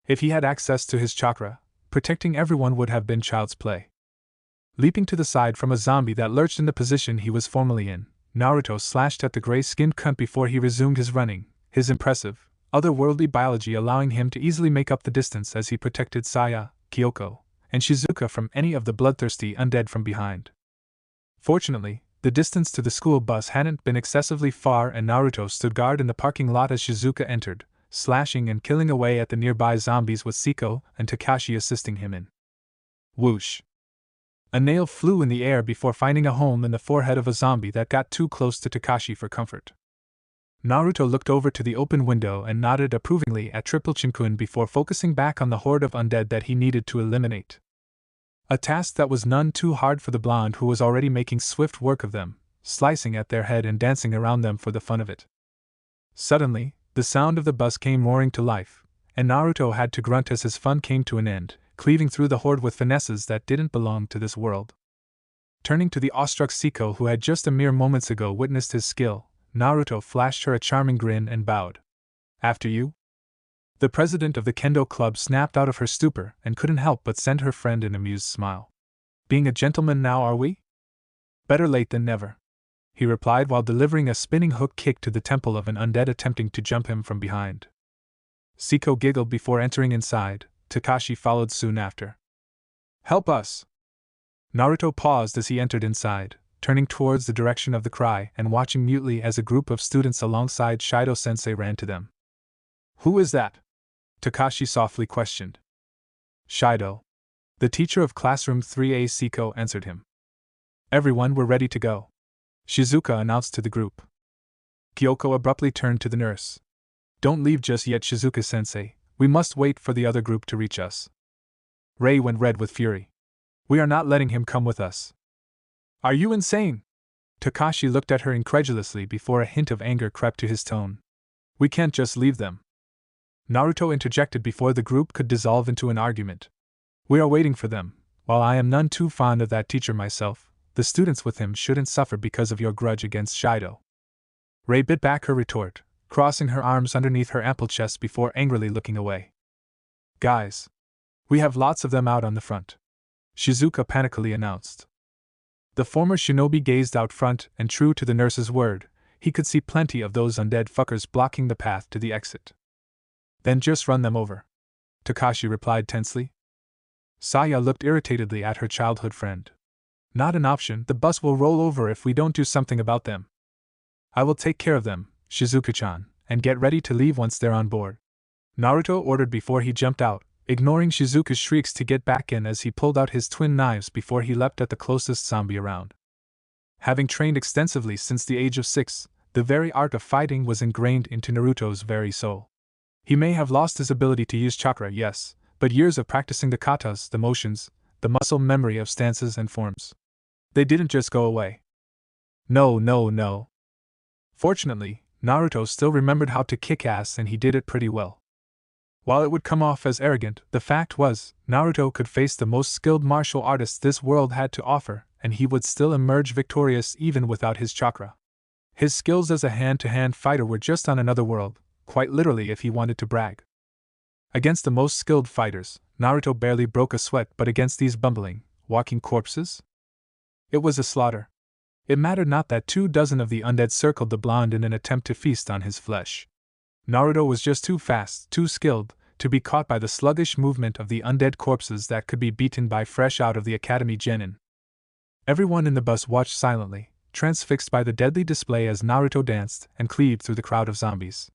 If he had access to his chakra, protecting everyone would have been child's play. Leaping to the side from a zombie that lurched in the position he was formerly in, Naruto slashed at the gray-skinned cunt before he resumed his running, his impressive, otherworldly biology allowing him to easily make up the distance as he protected Saya, Kyoko, and Shizuka from any of the bloodthirsty undead from behind. Fortunately, the distance to the school bus hadn't been excessively far and Naruto stood guard in the parking lot as Shizuka entered, slashing and killing away at the nearby zombies with Siko and Takashi assisting him in. Whoosh! A nail flew in the air before finding a home in the forehead of a zombie that got too close to Takashi for comfort. Naruto looked over to the open window and nodded approvingly at Triple Chinkun before focusing back on the horde of undead that he needed to eliminate. A task that was none too hard for the blonde who was already making swift work of them, slicing at their head and dancing around them for the fun of it. Suddenly, the sound of the bus came roaring to life, and Naruto had to grunt as his fun came to an end, cleaving through the horde with finesses that didn't belong to this world. Turning to the awestruck Siko, who had just a mere moments ago witnessed his skill, Naruto flashed her a charming grin and bowed. "After you?" The president of the Kendo club snapped out of her stupor and couldn't help but send her friend an amused smile. "Being a gentleman now, are we?" "Better late than never," he replied while delivering a spinning hook kick to the temple of an undead attempting to jump him from behind. Siko giggled before entering inside. Takashi followed soon after. "Help us!" Naruto paused as he entered inside, turning towards the direction of the cry and watching mutely as a group of students alongside Shido-sensei ran to them. "Who is that?" Takashi softly questioned. "Shido. The teacher of classroom 3A." Siko answered him. Everyone were ready to go, Shizuka announced to the group. Kyoko abruptly turned to the nurse. "Don't leave just yet, Shizuka-sensei. We must wait for the other group to reach us." Rei went red with fury. "We are not letting him come with us." "Are you insane?" Takashi looked at her incredulously before a hint of anger crept to his tone. "We can't just leave them." Naruto interjected before the group could dissolve into an argument. "We are waiting for them. While I am none too fond of that teacher myself, the students with him shouldn't suffer because of your grudge against Shido." Rei bit back her retort, crossing her arms underneath her ample chest before angrily looking away. "Guys, we have lots of them out on the front," Shizuka panically announced. The former shinobi gazed out front, and true to the nurse's word, he could see plenty of those undead fuckers blocking the path to the exit. "Then just run them over," Takashi replied tensely. Saya looked irritatedly at her childhood friend. "Not an option, the bus will roll over if we don't do something about them." "I will take care of them, Shizuka-chan, and get ready to leave once they're on board," Naruto ordered before he jumped out, ignoring Shizuka's shrieks to get back in as he pulled out his twin knives before he leapt at the closest zombie around. Having trained extensively since the age of 6, the very art of fighting was ingrained into Naruto's very soul. He may have lost his ability to use chakra, yes, but years of practicing the katas, the motions, the muscle memory of stances and forms. They didn't just go away. No. Fortunately, Naruto still remembered how to kick ass, and he did it pretty well. While it would come off as arrogant, the fact was, Naruto could face the most skilled martial artists this world had to offer, and he would still emerge victorious even without his chakra. His skills as a hand-to-hand fighter were just on another world, quite literally if he wanted to brag. Against the most skilled fighters, Naruto barely broke a sweat, but against these bumbling, walking corpses? It was a slaughter. It mattered not that 24 of the undead circled the blonde in an attempt to feast on his flesh. Naruto was just too fast, too skilled, to be caught by the sluggish movement of the undead corpses that could be beaten by fresh out of the academy genin. Everyone in the bus watched silently, transfixed by the deadly display as Naruto danced and cleaved through the crowd of zombies.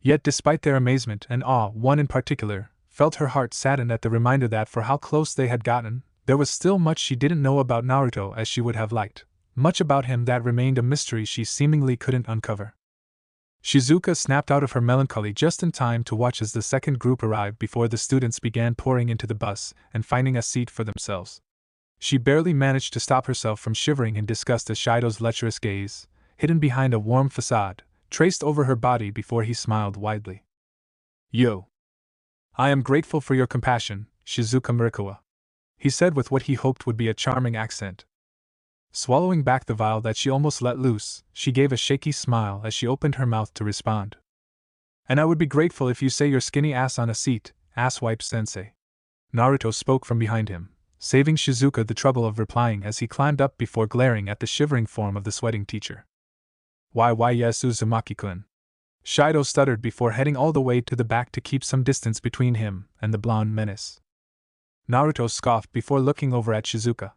Yet despite their amazement and awe, one in particular felt her heart sadden at the reminder that for how close they had gotten, there was still much she didn't know about Naruto as she would have liked, much about him that remained a mystery she seemingly couldn't uncover. Shizuka snapped out of her melancholy just in time to watch as the second group arrived before the students began pouring into the bus and finding a seat for themselves. She barely managed to stop herself from shivering in disgust as Shido's lecherous gaze, hidden behind a warm facade, traced over her body before he smiled widely. "Yo. I am grateful for your compassion, Shizuka Murikawa," he said with what he hoped would be a charming accent. Swallowing back the vial that she almost let loose, she gave a shaky smile as she opened her mouth to respond. "And I would be grateful if you say your skinny ass on a seat, asswipe sensei." Naruto spoke from behind him, saving Shizuka the trouble of replying as he climbed up before glaring at the shivering form of the sweating teacher. Why yes, Uzumaki-kun," Shido stuttered before heading all the way to the back to keep some distance between him and the blonde menace. Naruto scoffed before looking over at Shizuka.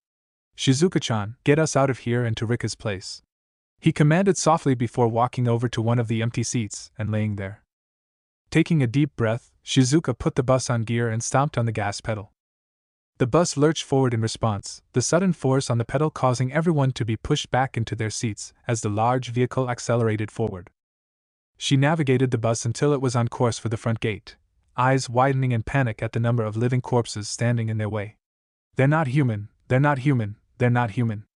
"Shizuka-chan, get us out of here and to Rika's place," he commanded softly before walking over to one of the empty seats and laying there. Taking a deep breath, Shizuka put the bus on gear and stomped on the gas pedal. The bus lurched forward in response, the sudden force on the pedal causing everyone to be pushed back into their seats as the large vehicle accelerated forward. She navigated the bus until it was on course for the front gate, eyes widening in panic at the number of living corpses standing in their way. "They're not human, they're not human, they're not human,"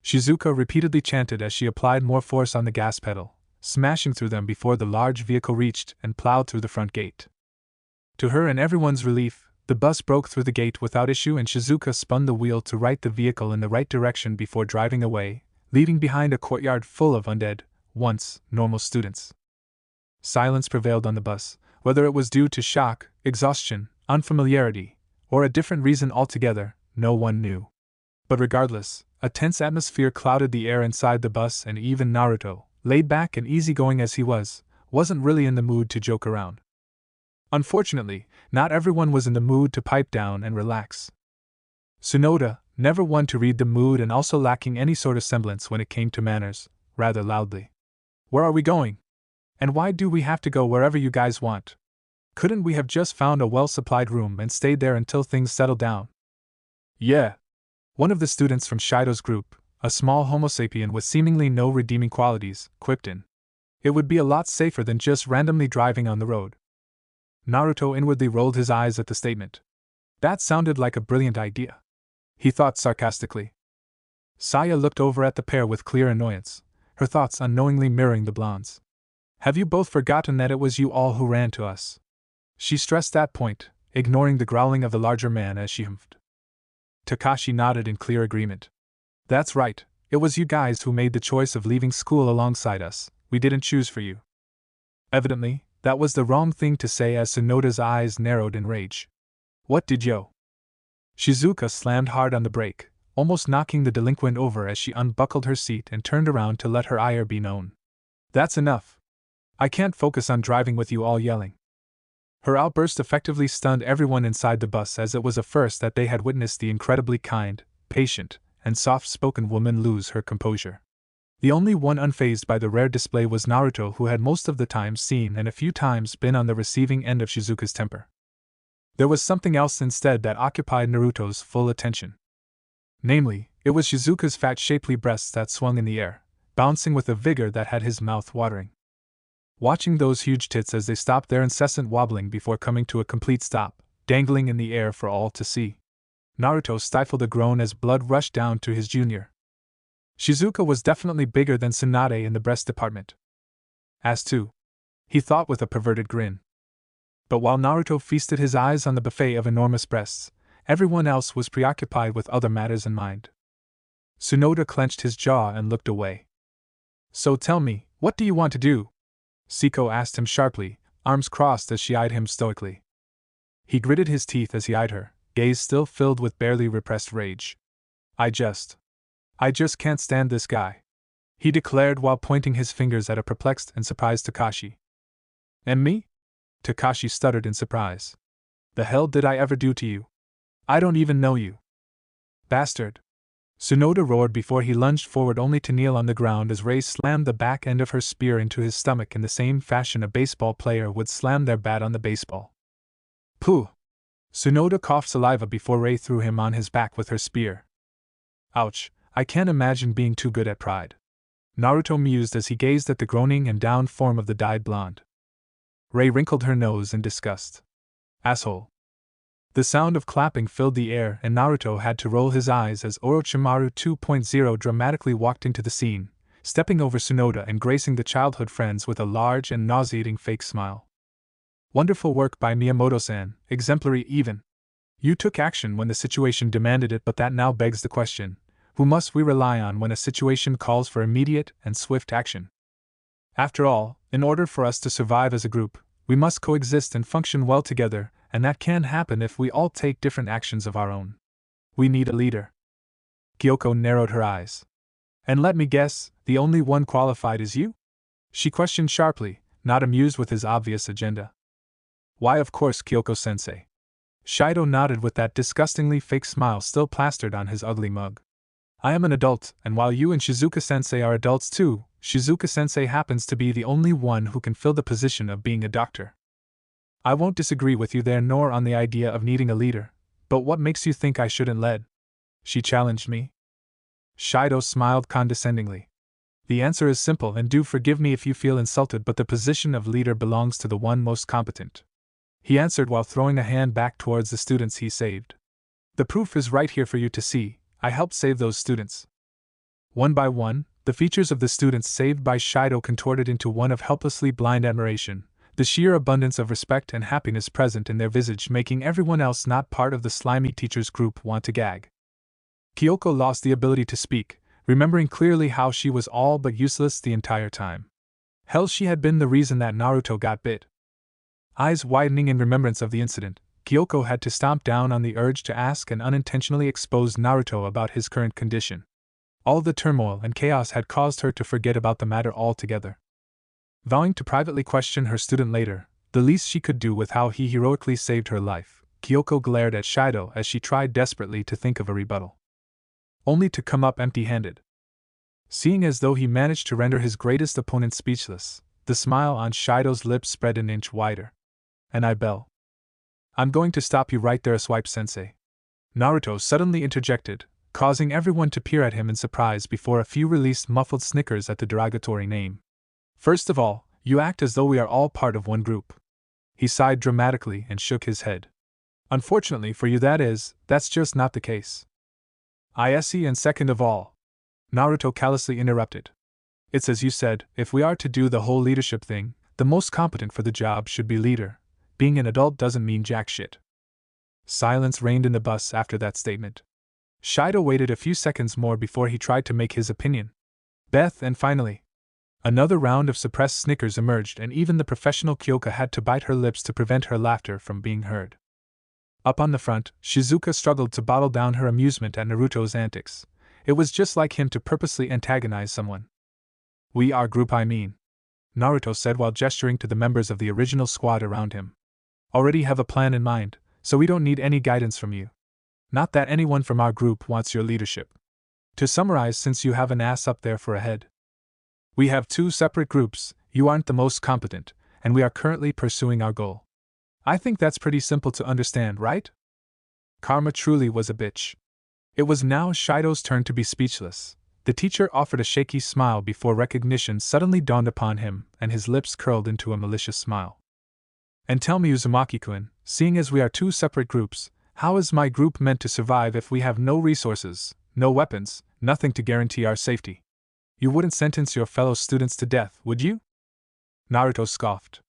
Shizuka repeatedly chanted as she applied more force on the gas pedal, smashing through them before the large vehicle reached and plowed through the front gate. To her and everyone's relief, The bus broke through the gate without issue and Shizuka spun the wheel to right the vehicle in the right direction before driving away, leaving behind a courtyard full of undead, once normal students. Silence prevailed on the bus, whether it was due to shock, exhaustion, unfamiliarity, or a different reason altogether, no one knew. But regardless, a tense atmosphere clouded the air inside the bus, and even Naruto, laid back and easygoing as he was, wasn't really in the mood to joke around. Unfortunately, not everyone was in the mood to pipe down and relax. Tsunoda, never one to read the mood and also lacking any sort of semblance when it came to manners, rather loudly. "Where are we going? And why do we have to go wherever you guys want? Couldn't we have just found a well-supplied room and stayed there until things settle down?" "Yeah." One of the students from Shido's group, a small homo sapien with seemingly no redeeming qualities, quipped in. "It would be a lot safer than just randomly driving on the road." Naruto inwardly rolled his eyes at the statement. That sounded like a brilliant idea, he thought sarcastically. Saya looked over at the pair with clear annoyance, her thoughts unknowingly mirroring the blonde's. "Have you both forgotten that it was you all who ran to us?" She stressed that point, ignoring the growling of the larger man as she humphed. Takashi nodded in clear agreement. "That's right, it was you guys who made the choice of leaving school alongside us, we didn't choose for you." Evidently, that was the wrong thing to say as Tsunoda's eyes narrowed in rage. "What did yo?" Shizuka slammed hard on the brake, almost knocking the delinquent over as she unbuckled her seat and turned around to let her ire be known. "That's enough. I can't focus on driving with you all yelling." Her outburst effectively stunned everyone inside the bus, as it was a first that they had witnessed the incredibly kind, patient, and soft-spoken woman lose her composure. The only one unfazed by the rare display was Naruto, who had most of the time seen and a few times been on the receiving end of Shizuka's temper. There was something else instead that occupied Naruto's full attention. Namely, it was Shizuka's fat shapely breasts that swung in the air, bouncing with a vigor that had his mouth watering. Watching those huge tits as they stopped their incessant wobbling before coming to a complete stop, dangling in the air for all to see, Naruto stifled a groan as blood rushed down to his junior. Shizuka was definitely bigger than Tsunade in the breast department. As to, he thought with a perverted grin. But while Naruto feasted his eyes on the buffet of enormous breasts, everyone else was preoccupied with other matters in mind. Tsunoda clenched his jaw and looked away. "So tell me, what do you want to do?" Siko asked him sharply, arms crossed as she eyed him stoically. He gritted his teeth as he eyed her, gaze still filled with barely repressed rage. I just can't stand this guy," he declared while pointing his fingers at a perplexed and surprised Takashi. "And me?" Takashi stuttered in surprise. "The hell did I ever do to you? I don't even know you." "Bastard!" Tsunoda roared before he lunged forward, only to kneel on the ground as Rei slammed the back end of her spear into his stomach in the same fashion a baseball player would slam their bat on the baseball. "Pooh!" Tsunoda coughed saliva before Rei threw him on his back with her spear. "Ouch, I can't imagine being too good at pride," Naruto mused as he gazed at the groaning and downed form of the dyed blonde. Rei wrinkled her nose in disgust. "Asshole." The sound of clapping filled the air, and Naruto had to roll his eyes as Orochimaru 2.0 dramatically walked into the scene, stepping over Tsunoda and gracing the childhood friends with a large and nauseating fake smile. "Wonderful work by Miyamoto-san, exemplary even. You took action when the situation demanded it, but that now begs the question, who must we rely on when a situation calls for immediate and swift action? After all, in order for us to survive as a group, we must coexist and function well together, and that can happen if we all take different actions of our own. We need a leader." Kyoko narrowed her eyes. "And let me guess, the only one qualified is you?" she questioned sharply, not amused with his obvious agenda. "Why, of course, Kyoko-sensei." Shido nodded with that disgustingly fake smile still plastered on his ugly mug. "I am an adult, and while you and Shizuka-sensei are adults too, Shizuka-sensei happens to be the only one who can fill the position of being a doctor. I won't disagree with you there nor on the idea of needing a leader, but what makes you think I shouldn't lead?" she challenged me. Shido smiled condescendingly. "The answer is simple, and do forgive me if you feel insulted, but the position of leader belongs to the one most competent," he answered while throwing a hand back towards the students he saved. "The proof is right here for you to see. I helped save those students." One by one, the features of the students saved by Shido contorted into one of helplessly blind admiration, the sheer abundance of respect and happiness present in their visage making everyone else not part of the slimy teacher's group want to gag. Kyoko lost the ability to speak, remembering clearly how she was all but useless the entire time. Hell, she had been the reason that Naruto got bit. Eyes widening in remembrance of the incident, Kyoko had to stomp down on the urge to ask and unintentionally expose Naruto about his current condition. All the turmoil and chaos had caused her to forget about the matter altogether. Vowing to privately question her student later, the least she could do with how he heroically saved her life, Kyoko glared at Shido as she tried desperately to think of a rebuttal. Only to come up empty-handed. Seeing as though he managed to render his greatest opponent speechless, the smile on Shido's lips spread an inch wider. And I'm going to stop you right there, Swipe-sensei. Naruto suddenly interjected, causing everyone to peer at him in surprise before a few released muffled snickers at the derogatory name. First of all, you act as though we are all part of one group. He sighed dramatically and shook his head. Unfortunately for you that's just not the case. I see, and second of all, Naruto callously interrupted. It's as you said, if we are to do the whole leadership thing, the most competent for the job should be leader. Being an adult doesn't mean jack shit. Silence reigned in the bus after that statement. Shido waited a few seconds more before he tried to make his opinion. And finally, another round of suppressed snickers emerged, and even the professional Kyoko had to bite her lips to prevent her laughter from being heard. Up on the front, Shizuka struggled to bottle down her amusement at Naruto's antics. It was just like him to purposely antagonize someone. We, our group, Naruto said while gesturing to the members of the original squad around him. Already have a plan in mind, so we don't need any guidance from you. Not that anyone from our group wants your leadership. To summarize, since you have an ass up there for a head. We have 2 separate groups, you aren't the most competent, and we are currently pursuing our goal. I think that's pretty simple to understand, right? Karma truly was a bitch. It was now Shido's turn to be speechless. The teacher offered a shaky smile before recognition suddenly dawned upon him, and his lips curled into a malicious smile. And tell me, Uzumaki-kun, seeing as we are 2 separate groups, how is my group meant to survive if we have no resources, no weapons, nothing to guarantee our safety? You wouldn't sentence your fellow students to death, would you? Naruto scoffed.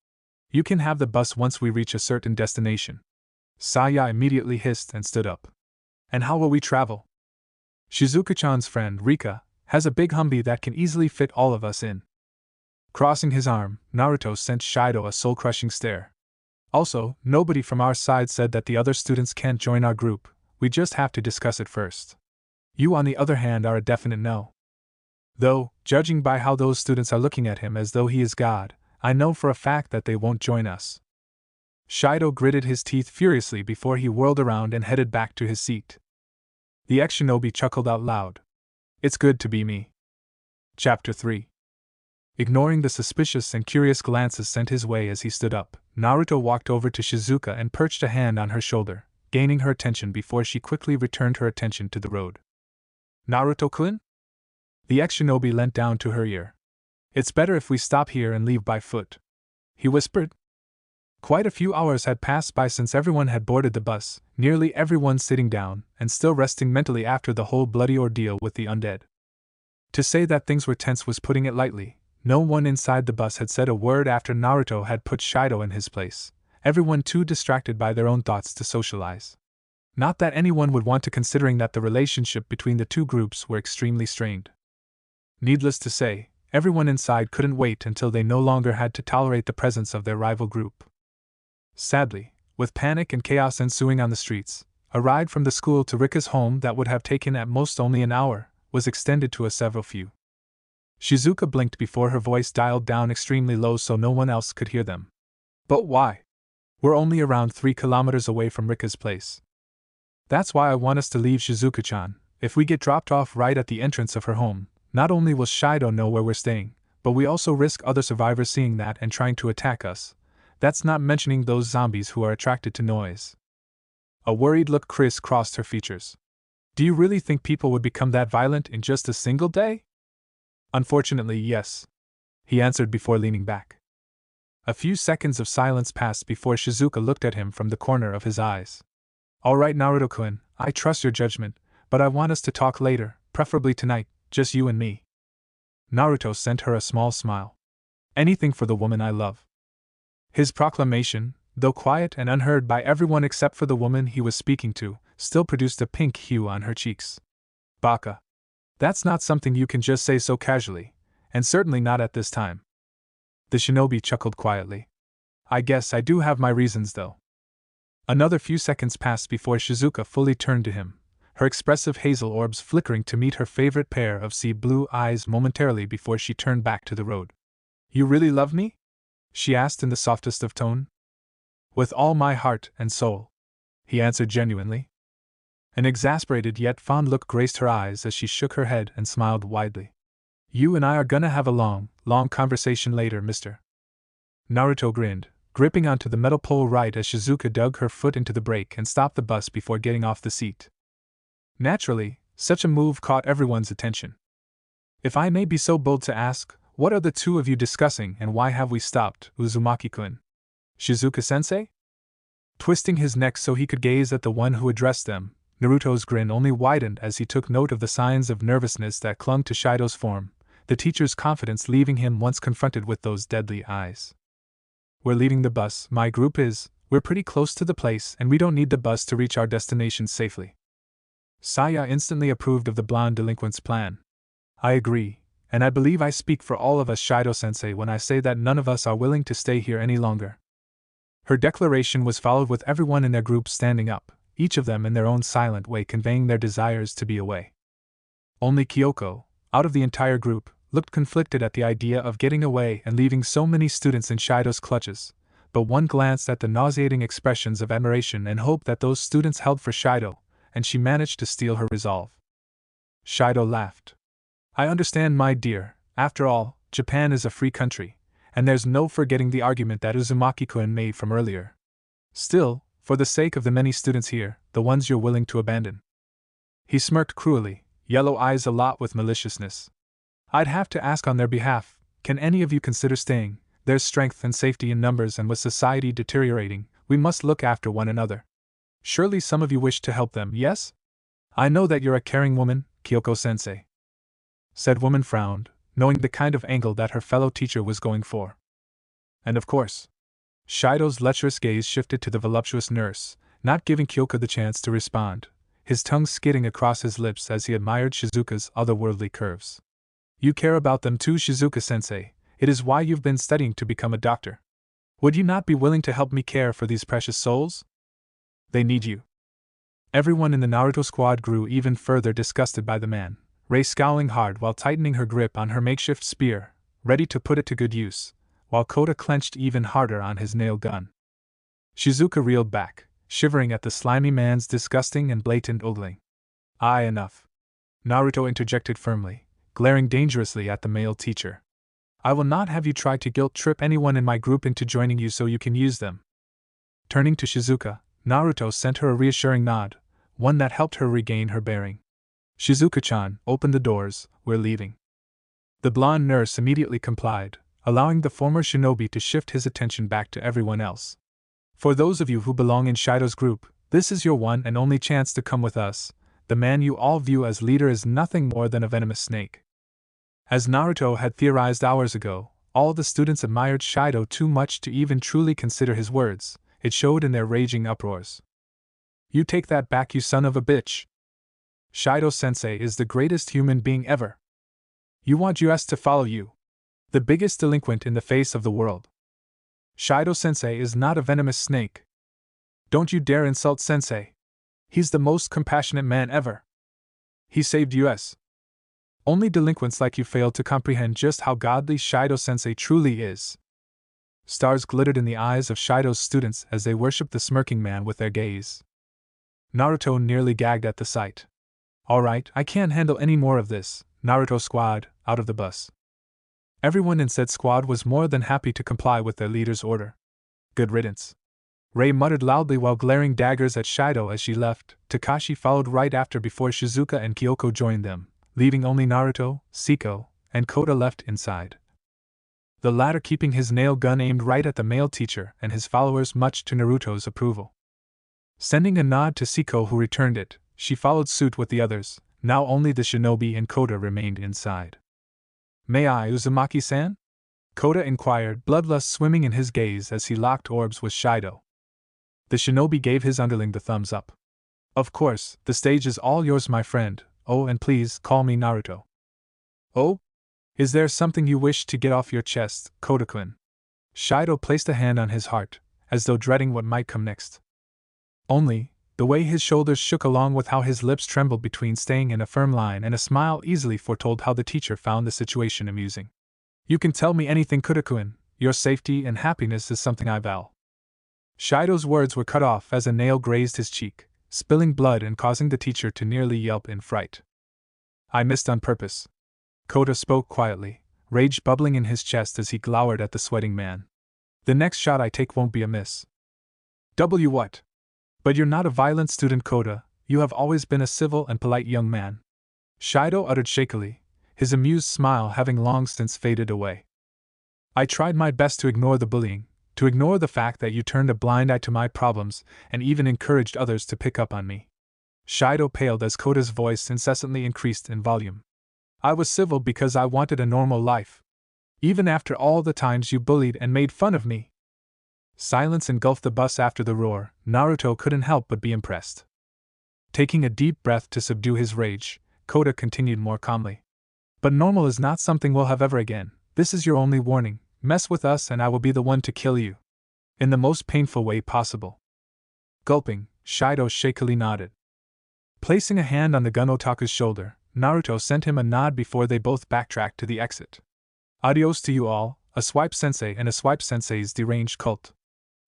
You can have the bus once we reach a certain destination. Saya immediately hissed and stood up. And how will we travel? Shizuka-chan's friend, Rika, has a big Humvee that can easily fit all of us in. Crossing his arm, Naruto sent Shido a soul-crushing stare. Also, nobody from our side said that the other students can't join our group, we just have to discuss it first. You, on the other hand, are a definite no. Though, judging by how those students are looking at him as though he is God, I know for a fact that they won't join us. Shido gritted his teeth furiously before he whirled around and headed back to his seat. The ex-shinobi chuckled out loud. It's good to be me. Chapter 3. Ignoring the suspicious and curious glances sent his way as he stood up, Naruto walked over to Shizuka and perched a hand on her shoulder, gaining her attention before she quickly returned her attention to the road. Naruto-kun? The ex-shinobi leant down to her ear. It's better if we stop here and leave by foot, he whispered. Quite a few hours had passed by since everyone had boarded the bus, nearly everyone sitting down and still resting mentally after the whole bloody ordeal with the undead. To say that things were tense was putting it lightly. No one inside the bus had said a word after Naruto had put Shido in his place, everyone too distracted by their own thoughts to socialize. Not that anyone would want to, considering that the relationship between the 2 groups were extremely strained. Needless to say, everyone inside couldn't wait until they no longer had to tolerate the presence of their rival group. Sadly, with panic and chaos ensuing on the streets, a ride from the school to Rika's home that would have taken at most only an hour was extended to a several few. Shizuka blinked before her voice dialed down extremely low so no one else could hear them. But why? We're only around 3 kilometers away from Rika's place. That's why I want us to leave, Shizuka-chan. If we get dropped off right at the entrance of her home, not only will Shido know where we're staying, but we also risk other survivors seeing that and trying to attack us. That's not mentioning those zombies who are attracted to noise. A worried look crisscrossed her features. Do you really think people would become that violent in just a single day? Unfortunately, yes, he answered before leaning back. A few seconds of silence passed before Shizuka looked at him from the corner of his eyes. All right, Naruto-kun, I trust your judgment, but I want us to talk later, preferably tonight, just you and me. Naruto sent her a small smile. Anything for the woman I love. His proclamation, though quiet and unheard by everyone except for the woman he was speaking to, still produced a pink hue on her cheeks. Baka. That's not something you can just say so casually, and certainly not at this time. The shinobi chuckled quietly. I guess I do have my reasons, though. Another few seconds passed before Shizuka fully turned to him, her expressive hazel orbs flickering to meet her favorite pair of sea blue eyes momentarily before she turned back to the road. You really love me? She asked in the softest of tone. With all my heart and soul, he answered genuinely. An exasperated yet fond look graced her eyes as she shook her head and smiled widely. You and I are gonna have a long conversation later, mister. Naruto grinned, gripping onto the metal pole right as Shizuka dug her foot into the brake and stopped the bus before getting off the seat. Naturally, such a move caught everyone's attention. If I may be so bold to ask, what are the two of you discussing and why have we stopped, Uzumaki-kun? Shizuka-sensei? Twisting his neck so he could gaze at the one who addressed them, Naruto's grin only widened as he took note of the signs of nervousness that clung to Shido's form, the teacher's confidence leaving him once confronted with those deadly eyes. We're leaving the bus, my group is, we're pretty close to the place and we don't need the bus to reach our destination safely. Saya instantly approved of the blonde delinquent's plan. I agree, and I believe I speak for all of us, Shido-sensei, when I say that none of us are willing to stay here any longer. Her declaration was followed with everyone in their group standing up, each of them in their own silent way conveying their desires to be away. Only Kyoko, out of the entire group, looked conflicted at the idea of getting away and leaving so many students in Shido's clutches, but one glanced at the nauseating expressions of admiration and hope that those students held for Shido, and she managed to steel her resolve. Shido laughed. I understand, my dear, after all, Japan is a free country, and there's no forgetting the argument that Uzumaki-kun made from earlier. Still, for the sake of the many students here, the ones you're willing to abandon. He smirked cruelly, yellow eyes alight with maliciousness. I'd have to ask on their behalf, can any of you consider staying? There's strength and safety in numbers, and with society deteriorating, we must look after one another. Surely some of you wish to help them, yes? I know that you're a caring woman, Kyoko-sensei. Said woman frowned, knowing the kind of angle that her fellow teacher was going for. And of course. Shido's lecherous gaze shifted to the voluptuous nurse, not giving Kyoko the chance to respond, his tongue skidding across his lips as he admired Shizuka's otherworldly curves. You care about them too, Shizuka-sensei, it is why you've been studying to become a doctor. Would you not be willing to help me care for these precious souls? They need you. Everyone in the Naruto squad grew even further disgusted by the man, Rei scowling hard while tightening her grip on her makeshift spear, ready to put it to good use, while Kota clenched even harder on his nail gun. Shizuka reeled back, shivering at the slimy man's disgusting and blatant ogling. Enough. Naruto interjected firmly, glaring dangerously at the male teacher. I will not have you try to guilt-trip anyone in my group into joining you so you can use them. Turning to Shizuka, Naruto sent her a reassuring nod, one that helped her regain her bearing. Shizuka-chan, open the doors, we're leaving. The blonde nurse immediately complied, allowing the former shinobi to shift his attention back to everyone else. For those of you who belong in Shido's group, this is your one and only chance to come with us. The man you all view as leader is nothing more than a venomous snake. As Naruto had theorized hours ago, all the students admired Shido too much to even truly consider his words. It showed in their raging uproars. You take that back, you son of a bitch. Shido-sensei is the greatest human being ever. You want us to follow you? The biggest delinquent in the face of the world. Shido-sensei is not a venomous snake. Don't you dare insult sensei. He's the most compassionate man ever. He saved us. Only delinquents like you fail to comprehend just how godly Shido-sensei truly is. Stars glittered in the eyes of Shido's students as they worshipped the smirking man with their gaze. Naruto nearly gagged at the sight. Alright, I can't handle any more of this, Naruto squad, out of the bus. Everyone in said squad was more than happy to comply with their leader's order. Good riddance. Rei muttered loudly while glaring daggers at Shido as she left. Takashi followed right after before Shizuka and Kyoko joined them, leaving only Naruto, Siko, and Kota left inside. The latter keeping his nail gun aimed right at the male teacher and his followers, much to Naruto's approval. Sending a nod to Siko, who returned it, she followed suit with the others. Now only the shinobi and Kota remained inside. May I, Uzumaki-san? Kota inquired, bloodlust swimming in his gaze as he locked orbs with Shido. The shinobi gave his underling the thumbs up. Of course, the stage is all yours, my friend. Oh, and please, call me Naruto. Oh? Is there something you wish to get off your chest, Kota-kun? Shido placed a hand on his heart, as though dreading what might come next. Only, the way his shoulders shook along with how his lips trembled between staying in a firm line and a smile easily foretold how the teacher found the situation amusing. You can tell me anything, Kota-kun. Your safety and happiness is something I value. Shido's words were cut off as a nail grazed his cheek, spilling blood and causing the teacher to nearly yelp in fright. I missed on purpose. Kota spoke quietly, rage bubbling in his chest as he glowered at the sweating man. The next shot I take won't be a miss. What? But you're not a violent student, Kota. You have always been a civil and polite young man. Shido uttered shakily, his amused smile having long since faded away. I tried my best to ignore the bullying, to ignore the fact that you turned a blind eye to my problems and even encouraged others to pick up on me. Shido paled as Kota's voice incessantly increased in volume. I was civil because I wanted a normal life. Even after all the times you bullied and made fun of me. Silence engulfed the bus after the roar. Naruto couldn't help but be impressed. Taking a deep breath to subdue his rage, Kota continued more calmly. But normal is not something we'll have ever again. This is your only warning. Mess with us and I will be the one to kill you. In the most painful way possible. Gulping, Shido shakily nodded. Placing a hand on the gun otaku's shoulder, Naruto sent him a nod before they both backtracked to the exit. Adios to you all, a swipe sensei and a swipe sensei's deranged cult.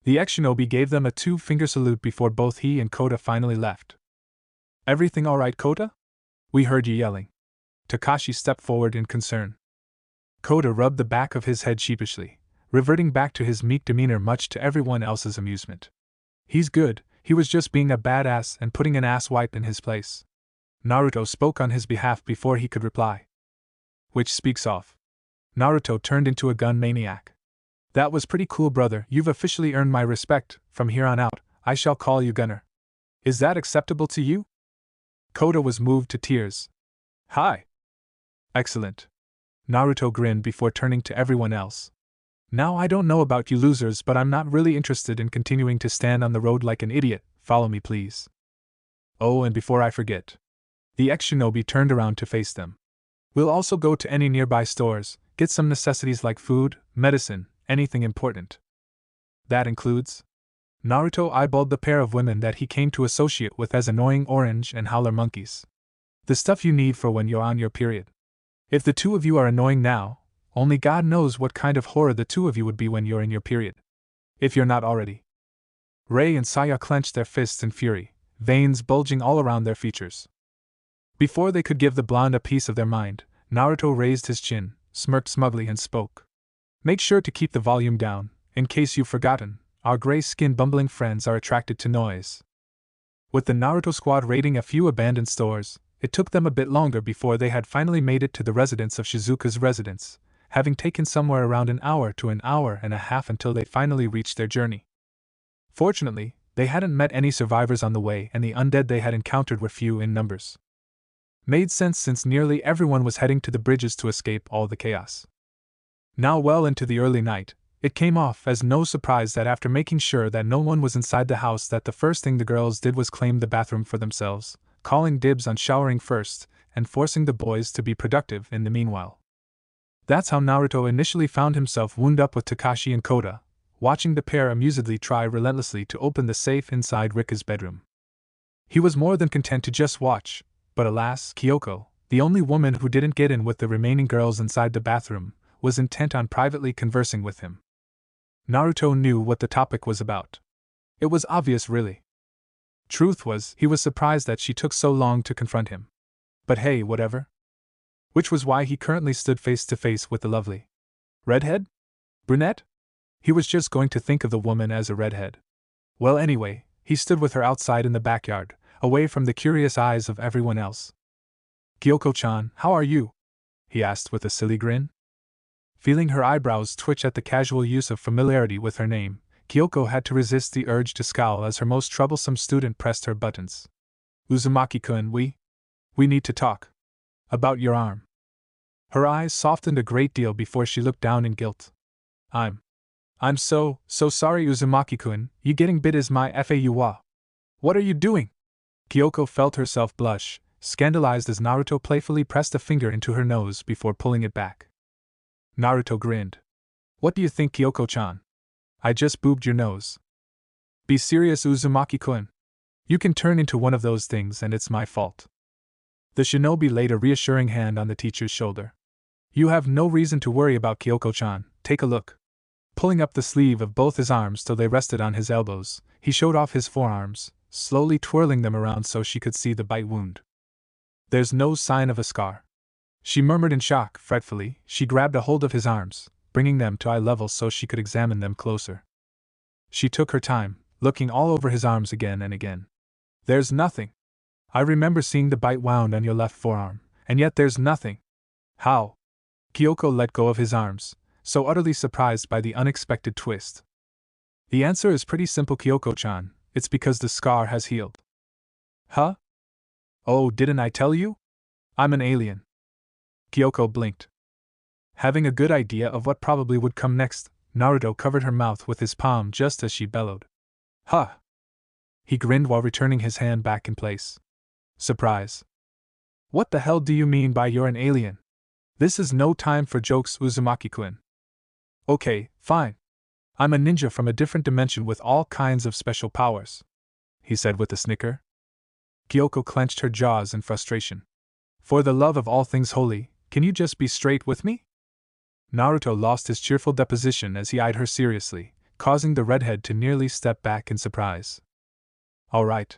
The ex-shinobi gave them a two-finger salute before both he and Kota finally left. Everything alright, Kota? We heard you yelling. Takashi stepped forward in concern. Kota rubbed the back of his head sheepishly, reverting back to his meek demeanor much to everyone else's amusement. He's good, he was just being a badass and putting an asswipe in his place. Naruto spoke on his behalf before he could reply. Which speaks of. Naruto turned into a gun maniac. That was pretty cool, brother. You've officially earned my respect. From here on out, I shall call you Gunner. Is that acceptable to you? Kota was moved to tears. Hi. Excellent. Naruto grinned before turning to everyone else. Now I don't know about you losers, but I'm not really interested in continuing to stand on the road like an idiot. Follow me, please. Oh, and before I forget. The ex-shinobi turned around to face them. We'll also go to any nearby stores, get some necessities like food, medicine, anything important. That includes? Naruto eyeballed the pair of women that he came to associate with as annoying orange and howler monkeys. The stuff you need for when you're on your period. If the two of you are annoying now, only God knows what kind of horror the two of you would be when you're in your period. If you're not already. Rei and Saya clenched their fists in fury, veins bulging all around their features. Before they could give the blonde a piece of their mind, Naruto raised his chin, smirked smugly and spoke. Make sure to keep the volume down, in case you've forgotten, our gray-skinned bumbling friends are attracted to noise. With the Naruto squad raiding a few abandoned stores, it took them a bit longer before they had finally made it to the residence of Shizuka's residence, having taken somewhere around an hour to an hour and a half until they finally reached their journey. Fortunately, they hadn't met any survivors on the way and the undead they had encountered were few in numbers. Made sense since nearly everyone was heading to the bridges to escape all the chaos. Now well into the early night, it came off as no surprise that after making sure that no one was inside the house that the first thing the girls did was claim the bathroom for themselves, calling dibs on showering first, and forcing the boys to be productive in the meanwhile. That's how Naruto initially found himself wound up with Takashi and Kota, watching the pair amusedly try relentlessly to open the safe inside Rika's bedroom. He was more than content to just watch, but alas, Kyoko, the only woman who didn't get in with the remaining girls inside the bathroom, was intent on privately conversing with him. Naruto knew what the topic was about. It was obvious, really. Truth was, he was surprised that she took so long to confront him. But hey, whatever. Which was why he currently stood face to face with the lovely redhead? Brunette? He was just going to think of the woman as a redhead. Well, anyway, he stood with her outside in the backyard, away from the curious eyes of everyone else. Kyoko-chan, how are you? He asked with a silly grin. Feeling her eyebrows twitch at the casual use of familiarity with her name, Kyoko had to resist the urge to scowl as her most troublesome student pressed her buttons. Uzumaki-kun, we need to talk. About your arm. Her eyes softened a great deal before she looked down in guilt. I'm so sorry, Uzumaki-kun, you getting bit is my FAU. What are you doing? Kyoko felt herself blush, scandalized as Naruto playfully pressed a finger into her nose before pulling it back. Naruto grinned. What do you think, Kyoko-chan? I just boobed your nose. Be serious, Uzumaki-kun. You can turn into one of those things and it's my fault. The shinobi laid a reassuring hand on the teacher's shoulder. You have no reason to worry about Kyoko-chan, take a look. Pulling up the sleeve of both his arms till they rested on his elbows, he showed off his forearms, slowly twirling them around so she could see the bite wound. There's no sign of a scar. She murmured in shock. Fretfully, she grabbed a hold of his arms, bringing them to eye level so she could examine them closer. She took her time, looking all over his arms again and again. There's nothing. I remember seeing the bite wound on your left forearm, and yet there's nothing. How? Kyoko let go of his arms, so utterly surprised by the unexpected twist. The answer is pretty simple, Kyoko-chan. It's because the scar has healed. Huh? Oh, didn't I tell you? I'm an alien. Kyoko blinked. Having a good idea of what probably would come next, Naruto covered her mouth with his palm just as she bellowed. Huh! He grinned while returning his hand back in place. Surprise. What the hell do you mean by you're an alien? This is no time for jokes, Uzumaki-kun. Okay, fine. I'm a ninja from a different dimension with all kinds of special powers, he said with a snicker. Kyoko clenched her jaws in frustration. For the love of all things holy, can you just be straight with me? Naruto lost his cheerful deposition as he eyed her seriously, causing the redhead to nearly step back in surprise. All right.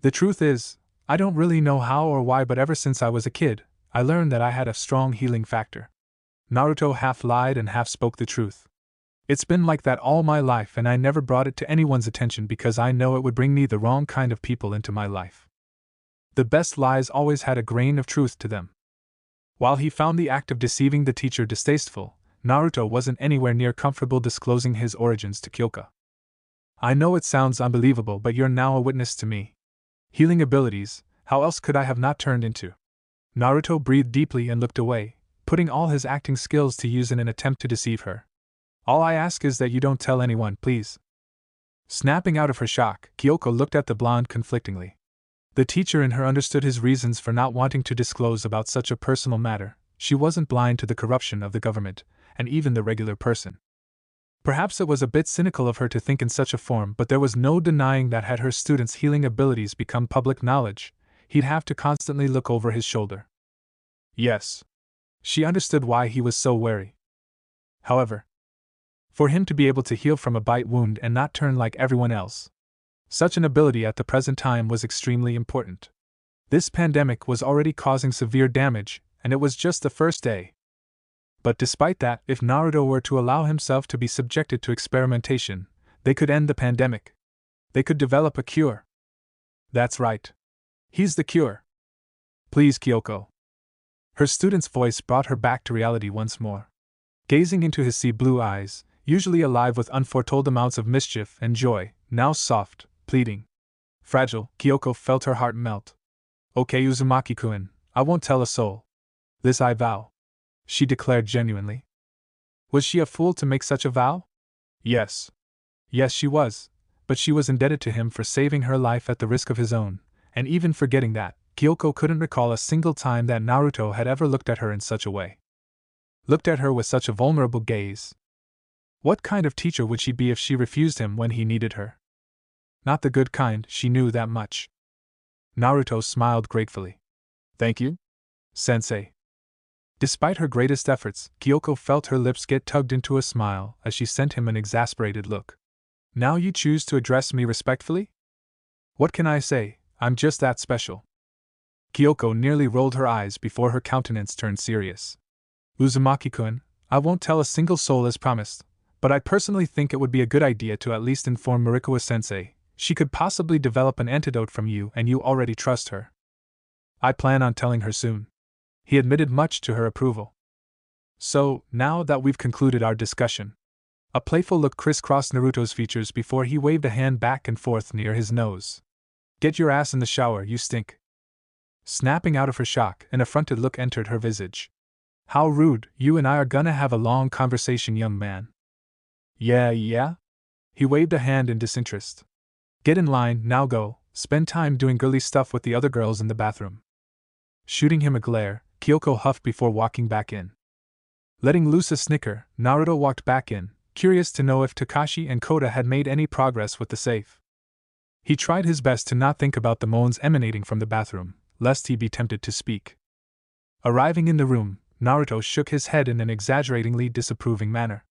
The truth is, I don't really know how or why, but ever since I was a kid, I learned that I had a strong healing factor. Naruto half lied and half spoke the truth. It's been like that all my life, and I never brought it to anyone's attention because I know it would bring me the wrong kind of people into my life. The best lies always had a grain of truth to them. While he found the act of deceiving the teacher distasteful, Naruto wasn't anywhere near comfortable disclosing his origins to Kyoko. I know it sounds unbelievable, but you're now a witness to me. Healing abilities, how else could I have not turned into? Naruto breathed deeply and looked away, putting all his acting skills to use in an attempt to deceive her. All I ask is that you don't tell anyone, please. Snapping out of her shock, Kyoko looked at the blonde conflictingly. The teacher in her understood his reasons for not wanting to disclose about such a personal matter. She wasn't blind to the corruption of the government, and even the regular person. Perhaps it was a bit cynical of her to think in such a form, but there was no denying that had her students' healing abilities become public knowledge, he'd have to constantly look over his shoulder. Yes. She understood why he was so wary. However, for him to be able to heal from a bite wound and not turn like everyone else, such an ability at the present time was extremely important. This pandemic was already causing severe damage, and it was just the first day. But despite that, if Naruto were to allow himself to be subjected to experimentation, they could end the pandemic. They could develop a cure. That's right. He's the cure. Please, Kyoko. Her student's voice brought her back to reality once more. Gazing into his sea blue eyes, usually alive with unforetold amounts of mischief and joy, now soft, pleading, fragile, Kyoko felt her heart melt. Okay, Uzumaki-kun, I won't tell a soul. This I vow, she declared genuinely. Was she a fool to make such a vow? Yes. Yes, she was, but she was indebted to him for saving her life at the risk of his own, and even forgetting that, Kyoko couldn't recall a single time that Naruto had ever looked at her in such a way. Looked at her with such a vulnerable gaze. What kind of teacher would she be if she refused him when he needed her? Not the good kind, she knew that much. Naruto smiled gratefully. Thank you, sensei. Despite her greatest efforts, Kyoko felt her lips get tugged into a smile as she sent him an exasperated look. Now you choose to address me respectfully? What can I say? I'm just that special. Kyoko nearly rolled her eyes before her countenance turned serious. Uzumaki-kun, I won't tell a single soul as promised, but I personally think it would be a good idea to at least inform Marikoa-sensei. She could possibly develop an antidote from you, and you already trust her. I plan on telling her soon. He admitted, much to her approval. So, now that we've concluded our discussion. A playful look crisscrossed Naruto's features before he waved a hand back and forth near his nose. Get your ass in the shower, you stink. Snapping out of her shock, an affronted look entered her visage. How rude, you and I are gonna have a long conversation, young man. Yeah? He waved a hand in disinterest. Get in line, now go, spend time doing girly stuff with the other girls in the bathroom. Shooting him a glare, Kyoko huffed before walking back in. Letting loose a snicker, Naruto walked back in, curious to know if Takashi and Kota had made any progress with the safe. He tried his best to not think about the moans emanating from the bathroom, lest he be tempted to speak. Arriving in the room, Naruto shook his head in an exaggeratingly disapproving manner.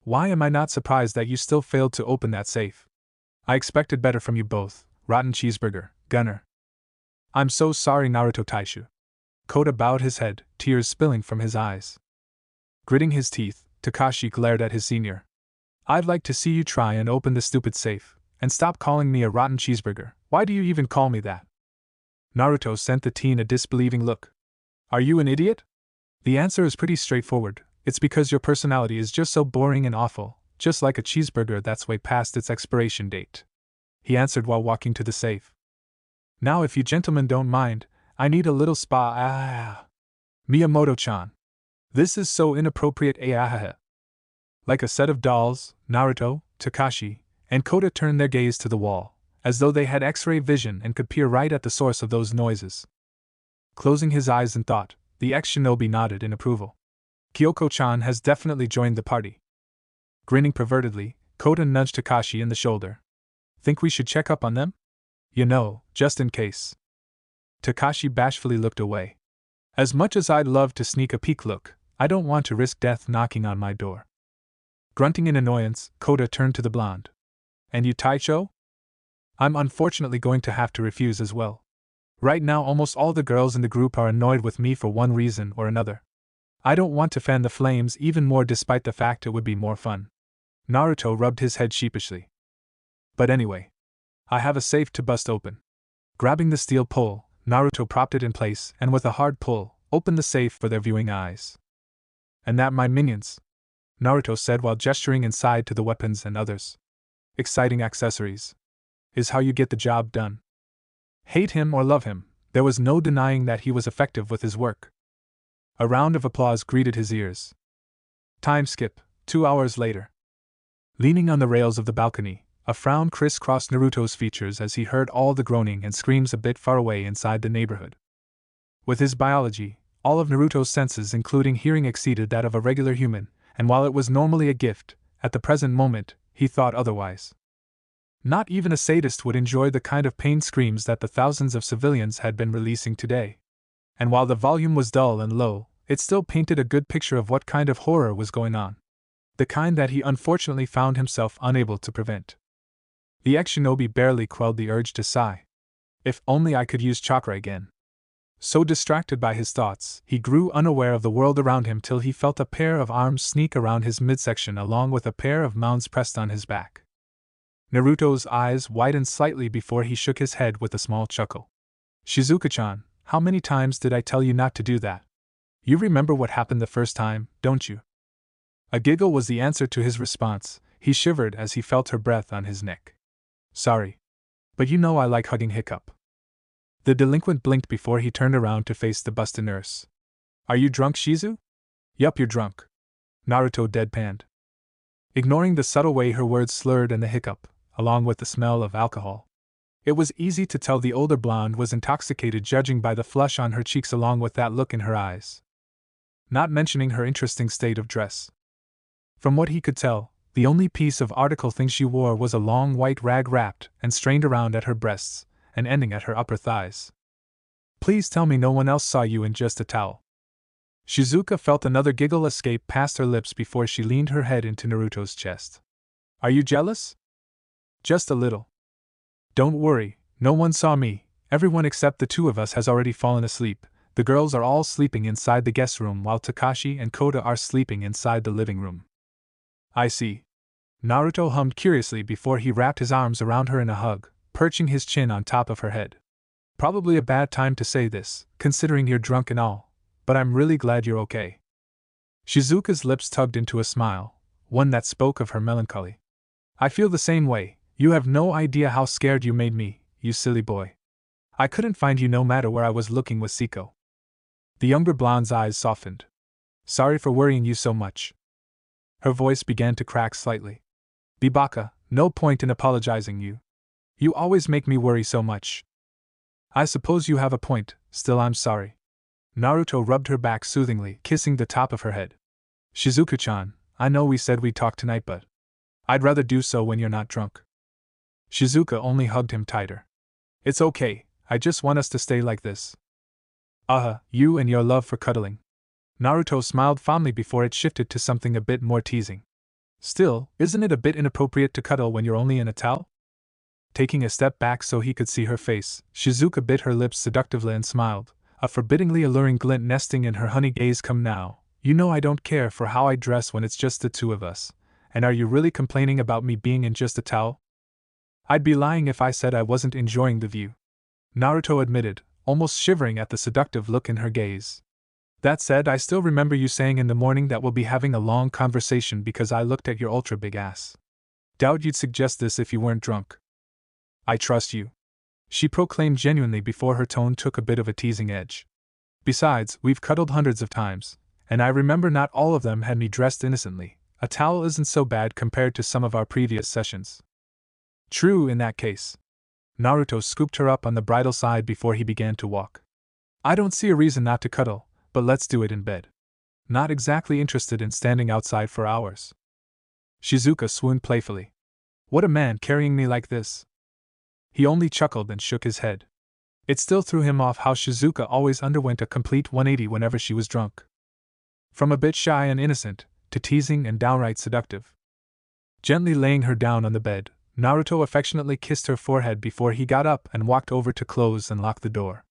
Why am I not surprised that you still failed to open that safe? I expected better from you both, rotten cheeseburger, gunner. I'm so sorry, Naruto Taishu. Kota bowed his head, tears spilling from his eyes. Gritting his teeth, Takashi glared at his senior. I'd like to see you try and open the stupid safe, and stop calling me a rotten cheeseburger. Why do you even call me that? Naruto sent the teen a disbelieving look. Are you an idiot? The answer is pretty straightforward. It's because your personality is just so boring and awful, just like a cheeseburger that's way past its expiration date. He answered while walking to the safe. Now if you gentlemen don't mind, I need a little spa. Miyamoto-chan. This is so inappropriate. Like a set of dolls, Naruto, Takashi, and Kota turned their gaze to the wall, as though they had X-ray vision and could peer right at the source of those noises. Closing his eyes in thought, the ex-shinobi nodded in approval. Kyoko-chan has definitely joined the party. Grinning pervertedly, Kota nudged Takashi in the shoulder. Think we should check up on them? You know, just in case. Takashi bashfully looked away. As much as I'd love to sneak a peek look, I don't want to risk death knocking on my door. Grunting in annoyance, Kota turned to the blonde. And you, Taicho? I'm unfortunately going to have to refuse as well. Right now almost all the girls in the group are annoyed with me for one reason or another. I don't want to fan the flames even more despite the fact it would be more fun. Naruto rubbed his head sheepishly. But anyway, I have a safe to bust open. Grabbing the steel pole, Naruto propped it in place and with a hard pull, opened the safe for their viewing eyes. And that, my minions, Naruto said while gesturing inside to the weapons and others exciting accessories, is how you get the job done. Hate him or love him, there was no denying that he was effective with his work. A round of applause greeted his ears. Time skip, 2 hours later. Leaning on the rails of the balcony, a frown crisscrossed Naruto's features as he heard all the groaning and screams a bit far away inside the neighborhood. With his biology, all of Naruto's senses including hearing exceeded that of a regular human, and while it was normally a gift, at the present moment, he thought otherwise. Not even a sadist would enjoy the kind of pain screams that the thousands of civilians had been releasing today. And while the volume was dull and low, it still painted a good picture of what kind of horror was going on. The kind that he unfortunately found himself unable to prevent. The ex-shinobi barely quelled the urge to sigh. If only I could use chakra again. So distracted by his thoughts, he grew unaware of the world around him till he felt a pair of arms sneak around his midsection along with a pair of mounds pressed on his back. Naruto's eyes widened slightly before he shook his head with a small chuckle. Shizuka-chan, how many times did I tell you not to do that? You remember what happened the first time, don't you? A giggle was the answer to his response. He shivered as he felt her breath on his neck. Sorry. But you know I like hugging hiccup. The delinquent blinked before he turned around to face the busted nurse. Are you drunk, Shizu? Yup, you're drunk. Naruto deadpanned. Ignoring the subtle way her words slurred and the hiccup, along with the smell of alcohol. It was easy to tell the older blonde was intoxicated judging by the flush on her cheeks along with that look in her eyes. Not mentioning her interesting state of dress. From what he could tell, the only piece of article thing she wore was a long white rag wrapped and strained around at her breasts, and ending at her upper thighs. Please tell me no one else saw you in just a towel. Shizuka felt another giggle escape past her lips before she leaned her head into Naruto's chest. Are you jealous? Just a little. Don't worry, no one saw me. Everyone except the two of us has already fallen asleep. The girls are all sleeping inside the guest room while Takashi and Kota are sleeping inside the living room. I see. Naruto hummed curiously before he wrapped his arms around her in a hug, perching his chin on top of her head. Probably a bad time to say this, considering you're drunk and all, but I'm really glad you're okay. Shizuka's lips tugged into a smile, one that spoke of her melancholy. I feel the same way. You have no idea how scared you made me, you silly boy. I couldn't find you no matter where I was looking with Siko. The younger blonde's eyes softened. Sorry for worrying you so much. Her voice began to crack slightly. Bibaka, no point in apologizing you. You always make me worry so much. I suppose you have a point, still I'm sorry. Naruto rubbed her back soothingly, kissing the top of her head. Shizuku-chan, I know we said we'd talk tonight, but I'd rather do so when you're not drunk. Shizuka only hugged him tighter. It's okay, I just want us to stay like this. You and your love for cuddling. Naruto smiled fondly before it shifted to something a bit more teasing. Still, isn't it a bit inappropriate to cuddle when you're only in a towel? Taking a step back so he could see her face, Shizuka bit her lips seductively and smiled, a forbiddingly alluring glint nesting in her honey gaze. Come now, you know I don't care for how I dress when it's just the two of us, and are you really complaining about me being in just a towel? I'd be lying if I said I wasn't enjoying the view. Naruto admitted, almost shivering at the seductive look in her gaze. That said, I still remember you saying in the morning that we'll be having a long conversation because I looked at your ultra big ass. Doubt you'd suggest this if you weren't drunk. I trust you, she proclaimed genuinely before her tone took a bit of a teasing edge. Besides, we've cuddled hundreds of times, and I remember not all of them had me dressed innocently. A towel isn't so bad compared to some of our previous sessions. True in that case. Naruto scooped her up on the bridal side before he began to walk. I don't see a reason not to cuddle, but let's do it in bed. Not exactly interested in standing outside for hours. Shizuka swooned playfully. What a man carrying me like this. He only chuckled and shook his head. It still threw him off how Shizuka always underwent a complete 180 whenever she was drunk. From a bit shy and innocent, to teasing and downright seductive. Gently laying her down on the bed, Naruto affectionately kissed her forehead before he got up and walked over to close and lock the door.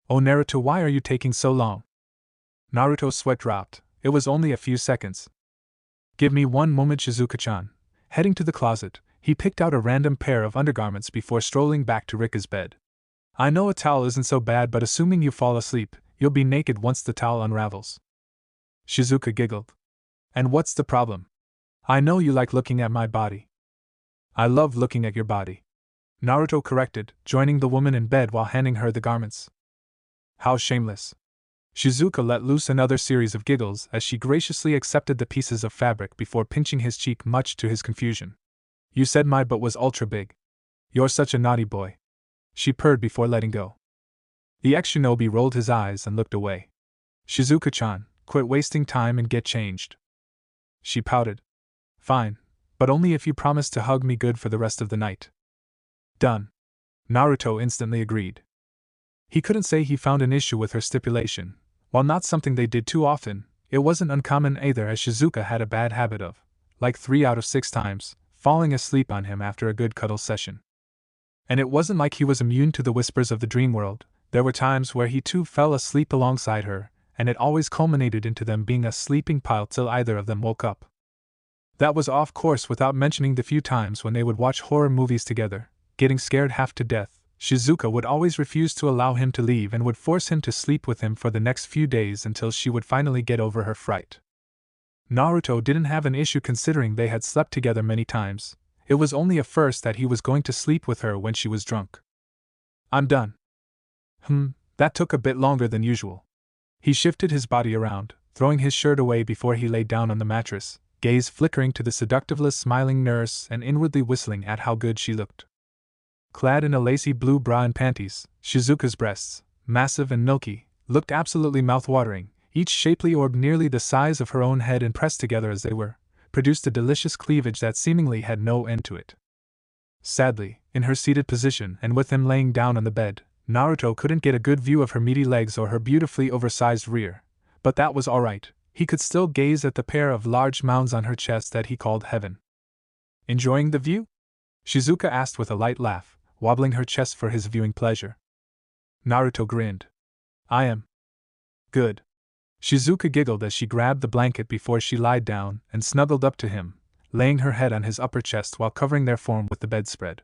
Oh Naruto, why are you taking so long? Naruto's sweat dropped. It was only a few seconds. Give me one moment, Shizuka-chan. Heading to the closet, he picked out a random pair of undergarments before strolling back to Rika's bed. I know a towel isn't so bad, but assuming you fall asleep, you'll be naked once the towel unravels. Shizuka giggled. And what's the problem? I know you like looking at my body. I love looking at your body. Naruto corrected, joining the woman in bed while handing her the garments. How shameless. Shizuka let loose another series of giggles as she graciously accepted the pieces of fabric before pinching his cheek, much to his confusion. You said my butt was ultra big. You're such a naughty boy. She purred before letting go. The ex-shinobi rolled his eyes and looked away. Shizuka-chan, quit wasting time and get changed. She pouted. Fine, but only if you promise to hug me good for the rest of the night. Done. Naruto instantly agreed. He couldn't say he found an issue with her stipulation. While not something they did too often, it wasn't uncommon either, as Shizuka had a bad habit of, like 3 out of 6 times, falling asleep on him after a good cuddle session. And it wasn't like he was immune to the whispers of the dream world. There were times where he too fell asleep alongside her, and it always culminated into them being a sleeping pile till either of them woke up. That was off course without mentioning the few times when they would watch horror movies together, getting scared half to death. Shizuka would always refuse to allow him to leave and would force him to sleep with him for the next few days until she would finally get over her fright. Naruto didn't have an issue considering they had slept together many times. It was only a first that he was going to sleep with her when she was drunk. I'm done. That took a bit longer than usual. He shifted his body around, throwing his shirt away before he lay down on the mattress, gaze flickering to the seductively smiling nurse and inwardly whistling at how good she looked. Clad in a lacy blue bra and panties, Shizuka's breasts, massive and milky, looked absolutely mouth-watering. Each shapely orb nearly the size of her own head and pressed together as they were, produced a delicious cleavage that seemingly had no end to it. Sadly, in her seated position and with him laying down on the bed, Naruto couldn't get a good view of her meaty legs or her beautifully oversized rear, but that was alright. He could still gaze at the pair of large mounds on her chest that he called heaven. Enjoying the view? Shizuka asked with a light laugh, wobbling her chest for his viewing pleasure. Naruto grinned. I am. Good. Shizuka giggled as she grabbed the blanket before she lied down and snuggled up to him, laying her head on his upper chest while covering their form with the bedspread.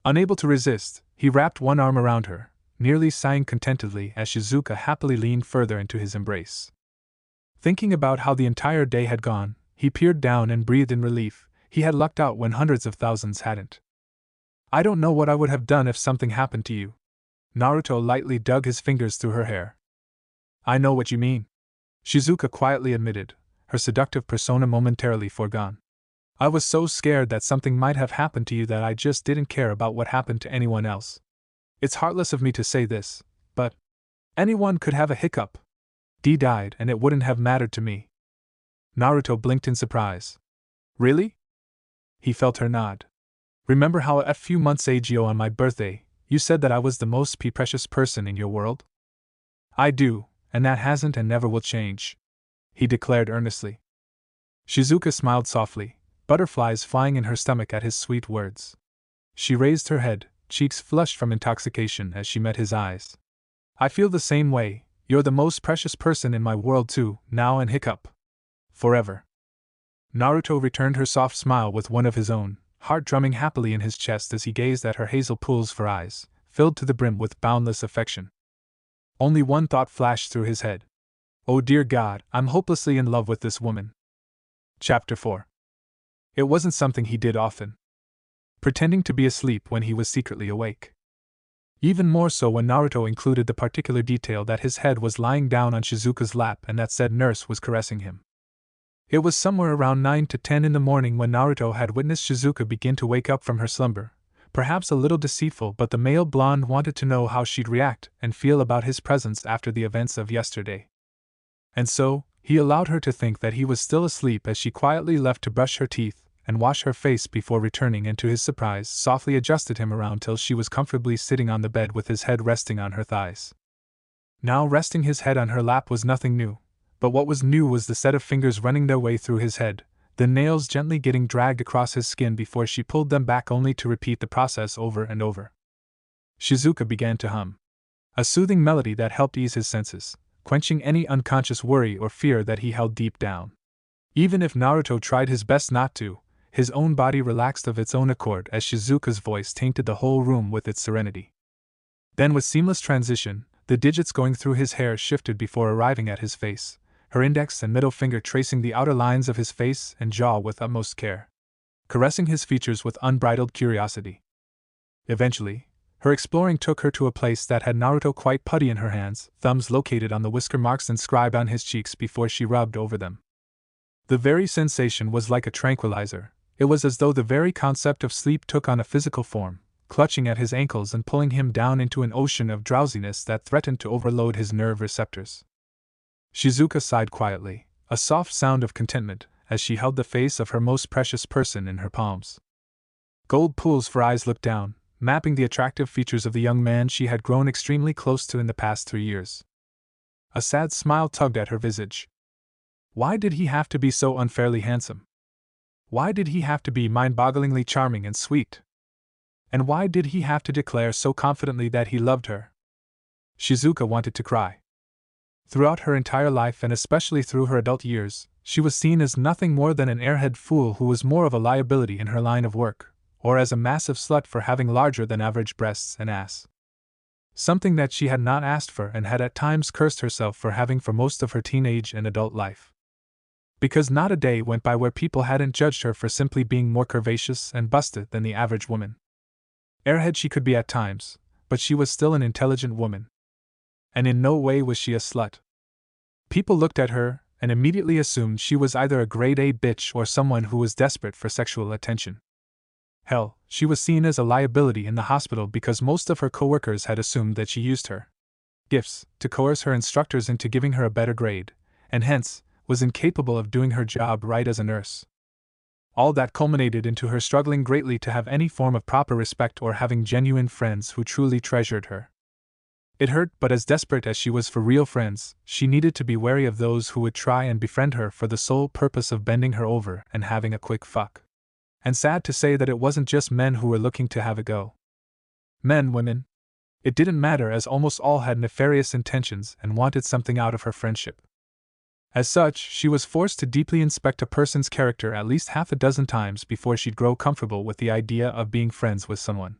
Unable to resist, he wrapped one arm around her, nearly sighing contentedly as Shizuka happily leaned further into his embrace. Thinking about how the entire day had gone, he peered down and breathed in relief. He had lucked out when hundreds of thousands hadn't. I don't know what I would have done if something happened to you. Naruto lightly dug his fingers through her hair. I know what you mean, Shizuka quietly admitted, her seductive persona momentarily foregone. I was so scared that something might have happened to you that I just didn't care about what happened to anyone else. It's heartless of me to say this, but anyone could have a hiccup. Dee died and it wouldn't have mattered to me. Naruto blinked in surprise. Really? He felt her nod. Remember how a few months ago on my birthday, you said that I was the most precious person in your world? I do, and that hasn't and never will change, he declared earnestly. Shizuka smiled softly, butterflies flying in her stomach at his sweet words. She raised her head, cheeks flushed from intoxication as she met his eyes. I feel the same way, you're the most precious person in my world too, now and hiccup. Forever. Naruto returned her soft smile with one of his own, heart drumming happily in his chest as he gazed at her hazel pools for eyes, filled to the brim with boundless affection. Only one thought flashed through his head. Oh dear God, I'm hopelessly in love with this woman. Chapter 4. It wasn't something he did often. Pretending to be asleep when he was secretly awake. Even more so when Naruto included the particular detail that his head was lying down on Shizuka's lap and that said nurse was caressing him. It was somewhere around 9 to 10 in the morning when Naruto had witnessed Shizuka begin to wake up from her slumber, perhaps a little deceitful, but the male blonde wanted to know how she'd react and feel about his presence after the events of yesterday. And so, he allowed her to think that he was still asleep as she quietly left to brush her teeth and wash her face before returning and to his surprise softly adjusted him around till she was comfortably sitting on the bed with his head resting on her thighs. Now resting his head on her lap was nothing new, but what was new was the set of fingers running their way through his head, the nails gently getting dragged across his skin before she pulled them back only to repeat the process over and over. Shizuka began to hum. A soothing melody that helped ease his senses, quenching any unconscious worry or fear that he held deep down. Even if Naruto tried his best not to, his own body relaxed of its own accord as Shizuka's voice tainted the whole room with its serenity. Then with seamless transition, the digits going through his hair shifted before arriving at his face, her index and middle finger tracing the outer lines of his face and jaw with utmost care, caressing his features with unbridled curiosity. Eventually, her exploring took her to a place that had Naruto quite putty in her hands, thumbs located on the whisker marks inscribed on his cheeks before she rubbed over them. The very sensation was like a tranquilizer. It was as though the very concept of sleep took on a physical form, clutching at his ankles and pulling him down into an ocean of drowsiness that threatened to overload his nerve receptors. Shizuka sighed quietly, a soft sound of contentment, as she held the face of her most precious person in her palms. Gold pools for eyes looked down, mapping the attractive features of the young man she had grown extremely close to in the past 3 years. A sad smile tugged at her visage. Why did he have to be so unfairly handsome? Why did he have to be mind-bogglingly charming and sweet? And why did he have to declare so confidently that he loved her? Shizuka wanted to cry. Throughout her entire life and especially through her adult years, she was seen as nothing more than an airhead fool who was more of a liability in her line of work, or as a massive slut for having larger than average breasts and ass. Something that she had not asked for and had at times cursed herself for having for most of her teenage and adult life. Because not a day went by where people hadn't judged her for simply being more curvaceous and busted than the average woman. Airhead she could be at times, but she was still an intelligent woman. And in no way was she a slut. People looked at her and immediately assumed she was either a grade A bitch or someone who was desperate for sexual attention. Hell, she was seen as a liability in the hospital because most of her coworkers had assumed that she used her gifts to coerce her instructors into giving her a better grade, and hence, was incapable of doing her job right as a nurse. All that culminated into her struggling greatly to have any form of proper respect or having genuine friends who truly treasured her. It hurt, but as desperate as she was for real friends, she needed to be wary of those who would try and befriend her for the sole purpose of bending her over and having a quick fuck. And sad to say that it wasn't just men who were looking to have a go. Men, women. It didn't matter, as almost all had nefarious intentions and wanted something out of her friendship. As such, she was forced to deeply inspect a person's character at least half a dozen times before she'd grow comfortable with the idea of being friends with someone.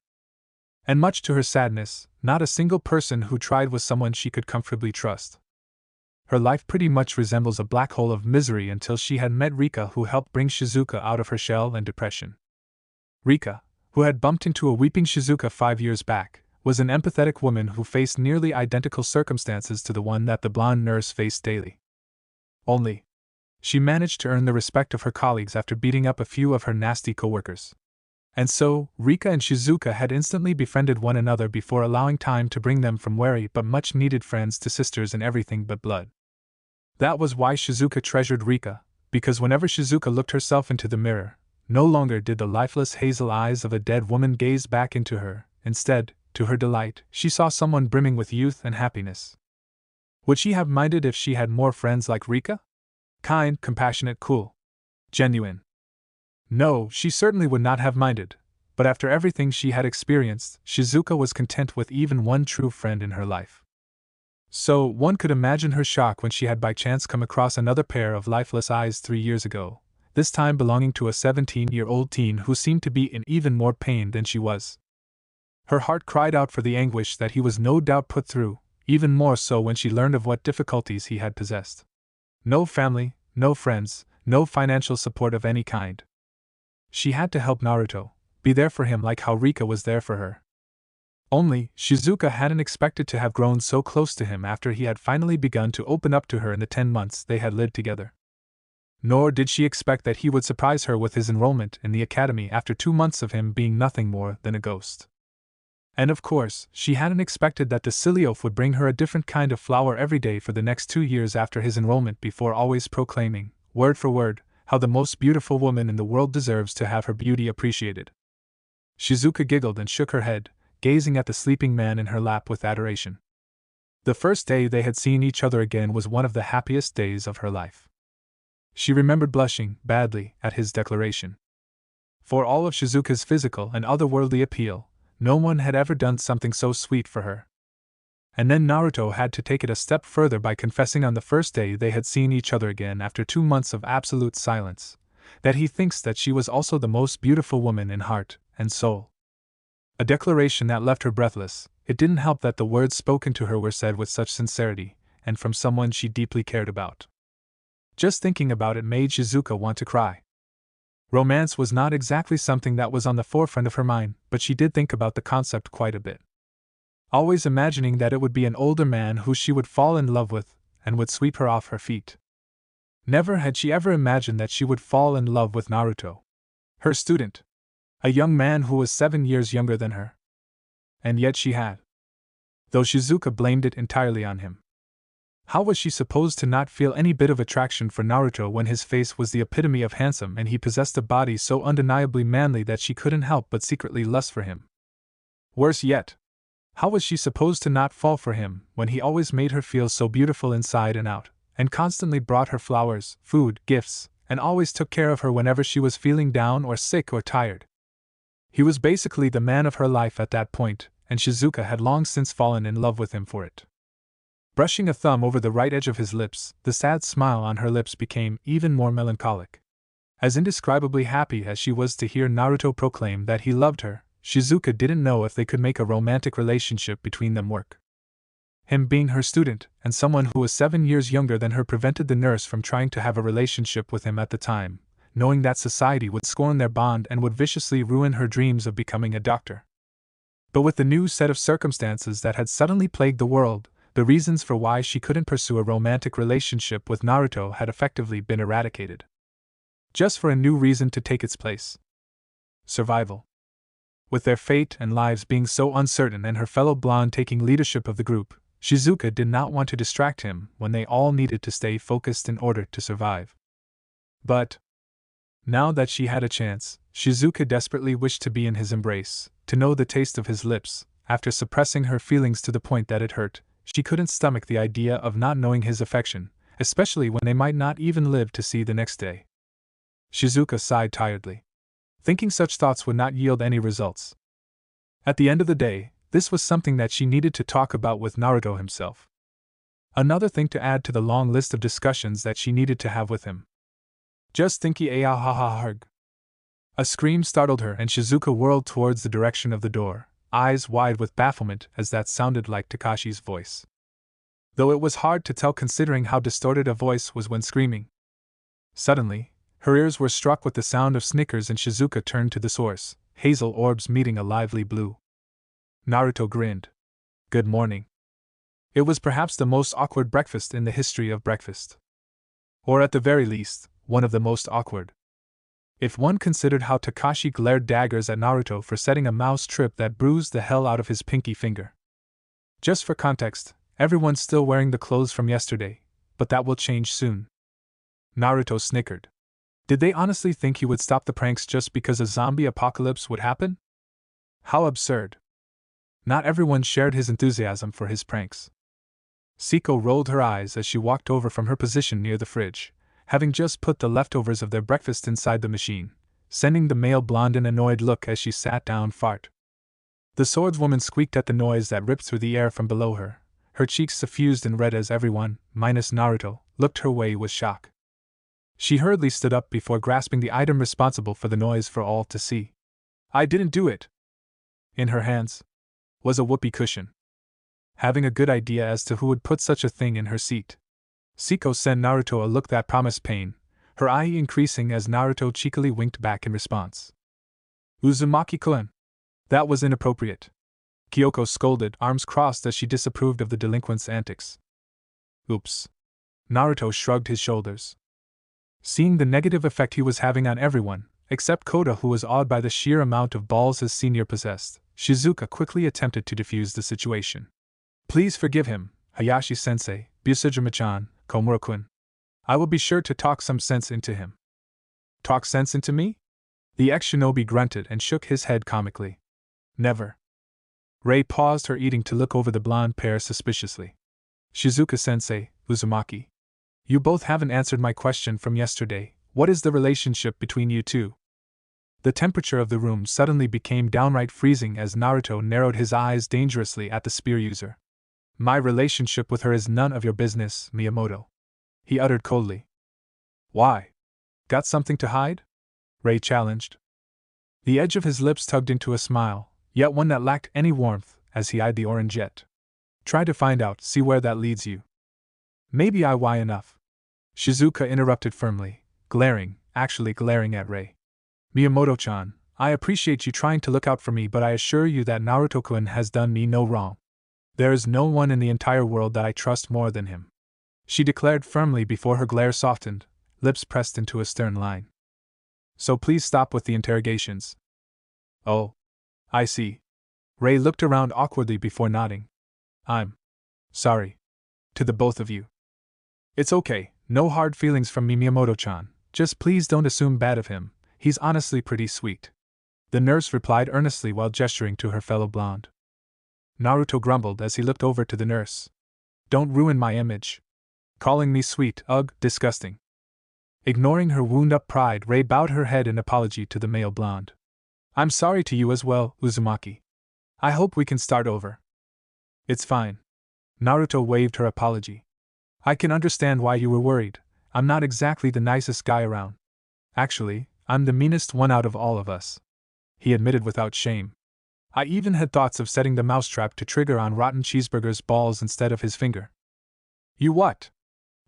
And much to her sadness, not a single person who tried was someone she could comfortably trust. Her life pretty much resembles a black hole of misery until she had met Rika, who helped bring Shizuka out of her shell and depression. Rika, who had bumped into a weeping Shizuka 5 years back, was an empathetic woman who faced nearly identical circumstances to the one that the blonde nurse faced daily. Only, She managed to earn the respect of her colleagues after beating up a few of her nasty coworkers. And so, Rika and Shizuka had instantly befriended one another before allowing time to bring them from wary but much needed friends to sisters in everything but blood. That was why Shizuka treasured Rika, because whenever Shizuka looked herself into the mirror, no longer did the lifeless hazel eyes of a dead woman gaze back into her. Instead, to her delight, she saw someone brimming with youth and happiness. Would she have minded if she had more friends like Rika? Kind, compassionate, cool. Genuine. No, she certainly would not have minded, but after everything she had experienced, Shizuka was content with even one true friend in her life. So, one could imagine her shock when she had by chance come across another pair of lifeless eyes 3 years ago, this time belonging to a 17-year-old teen who seemed to be in even more pain than she was. Her heart cried out for the anguish that he was no doubt put through, even more so when she learned of what difficulties he had possessed. No family, no friends, no financial support of any kind. She had to help Naruto, be there for him like how Rika was there for her. Only, Shizuka hadn't expected to have grown so close to him after he had finally begun to open up to her in the 10 months they had lived together. Nor did she expect that he would surprise her with his enrollment in the academy after 2 months of him being nothing more than a ghost. And of course, she hadn't expected that the silly oaf would bring her a different kind of flower every day for the next 2 years after his enrollment before always proclaiming, word for word, how the most beautiful woman in the world deserves to have her beauty appreciated. Shizuka giggled and shook her head, gazing at the sleeping man in her lap with adoration. The first day they had seen each other again was one of the happiest days of her life. She remembered blushing, badly, at his declaration. For all of Shizuka's physical and otherworldly appeal, no one had ever done something so sweet for her. And then Naruto had to take it a step further by confessing on the first day they had seen each other again after 2 months of absolute silence, that he thinks that she was also the most beautiful woman in heart and soul. A declaration that left her breathless. It didn't help that the words spoken to her were said with such sincerity, and from someone she deeply cared about. Just thinking about it made Shizuka want to cry. Romance was not exactly something that was on the forefront of her mind, but she did think about the concept quite a bit. Always imagining that it would be an older man who she would fall in love with, and would sweep her off her feet. Never had she ever imagined that she would fall in love with Naruto, her student, a young man who was 7 years younger than her. And yet she had. Though Shizuka blamed it entirely on him. How was she supposed to not feel any bit of attraction for Naruto when his face was the epitome of handsome and he possessed a body so undeniably manly that she couldn't help but secretly lust for him? Worse yet, how was she supposed to not fall for him when he always made her feel so beautiful inside and out, and constantly brought her flowers, food, gifts, and always took care of her whenever she was feeling down or sick or tired? He was basically the man of her life at that point, and Shizuka had long since fallen in love with him for it. Brushing a thumb over the right edge of his lips, the sad smile on her lips became even more melancholic. As indescribably happy as she was to hear Naruto proclaim that he loved her, Shizuka didn't know if they could make a romantic relationship between them work. Him being her student, and someone who was 7 years younger than her prevented the nurse from trying to have a relationship with him at the time, knowing that society would scorn their bond and would viciously ruin her dreams of becoming a doctor. But with the new set of circumstances that had suddenly plagued the world, the reasons for why she couldn't pursue a romantic relationship with Naruto had effectively been eradicated. Just for a new reason to take its place. Survival. With their fate and lives being so uncertain and her fellow blonde taking leadership of the group, Shizuka did not want to distract him when they all needed to stay focused in order to survive. But now that she had a chance, Shizuka desperately wished to be in his embrace, to know the taste of his lips. After suppressing her feelings to the point that it hurt, she couldn't stomach the idea of not knowing his affection, especially when they might not even live to see the next day. Shizuka sighed tiredly, thinking such thoughts would not yield any results. At the end of the day, this was something that she needed to talk about with Naruto himself. Another thing to add to the long list of discussions that she needed to have with him. Just thinky a ha ha harg. A scream startled her and Shizuka whirled towards the direction of the door, eyes wide with bafflement as that sounded like Takashi's voice. Though it was hard to tell considering how distorted a voice was when screaming. Suddenly, her ears were struck with the sound of snickers and Shizuka turned to the source, hazel orbs meeting a lively blue. Naruto grinned. Good morning. It was perhaps the most awkward breakfast in the history of breakfast. Or at the very least, one of the most awkward. If one considered how Takashi glared daggers at Naruto for setting a mouse trip that bruised the hell out of his pinky finger. Just for context, everyone's still wearing the clothes from yesterday, but that will change soon. Naruto snickered. Did they honestly think he would stop the pranks just because a zombie apocalypse would happen? How absurd. Not everyone shared his enthusiasm for his pranks. Siko rolled her eyes as she walked over from her position near the fridge, having just put the leftovers of their breakfast inside the machine, sending the male blonde an annoyed look as she sat down. Fart. The swordswoman squeaked at the noise that ripped through the air from below her, her cheeks suffused in red as everyone, minus Naruto, looked her way with shock. She hurriedly stood up before grasping the item responsible for the noise for all to see. I didn't do it! In her hands was a whoopee cushion. Having a good idea as to who would put such a thing in her seat, Siko sent Naruto a look that promised pain, her eye increasing as Naruto cheekily winked back in response. Uzumaki-kun. That was inappropriate. Kyoko scolded, arms crossed as she disapproved of the delinquent's antics. Oops. Naruto shrugged his shoulders. Seeing the negative effect he was having on everyone, except Koda, who was awed by the sheer amount of balls his senior possessed, Shizuka quickly attempted to defuse the situation. Please forgive him, Hayashi-sensei, Busujima-chan, Komura-kun. I will be sure to talk some sense into him. Talk sense into me? The ex-shinobi grunted and shook his head comically. Never. Rei paused her eating to look over the blonde pair suspiciously. Shizuka-sensei, Uzumaki. You both haven't answered my question from yesterday. What is the relationship between you two? The temperature of the room suddenly became downright freezing as Naruto narrowed his eyes dangerously at the spear user. My relationship with her is none of your business, Miyamoto. He uttered coldly. Why? Got something to hide? Rei challenged. The edge of his lips tugged into a smile, yet one that lacked any warmth, as he eyed the orange jet. Try to find out, see where that leads you. Maybe I why enough. Shizuka interrupted firmly, actually glaring at Rei. Miyamoto-chan, I appreciate you trying to look out for me, but I assure you that Naruto-kun has done me no wrong. There is no one in the entire world that I trust more than him. She declared firmly before her glare softened, lips pressed into a stern line. So please stop with the interrogations. Oh. I see. Rei looked around awkwardly before nodding. I'm sorry. To the both of you. It's okay, no hard feelings from me, Miyamoto-chan, just please don't assume bad of him, he's honestly pretty sweet. The nurse replied earnestly while gesturing to her fellow blonde. Naruto grumbled as he looked over to the nurse. Don't ruin my image. Calling me sweet, ugh, disgusting. Ignoring her wound-up pride, Rei bowed her head in apology to the male blonde. I'm sorry to you as well, Uzumaki. I hope we can start over. It's fine. Naruto waved her apology. I can understand why you were worried. I'm not exactly the nicest guy around. Actually, I'm the meanest one out of all of us. He admitted without shame. I even had thoughts of setting the mousetrap to trigger on Rotten Cheeseburger's balls instead of his finger. You what?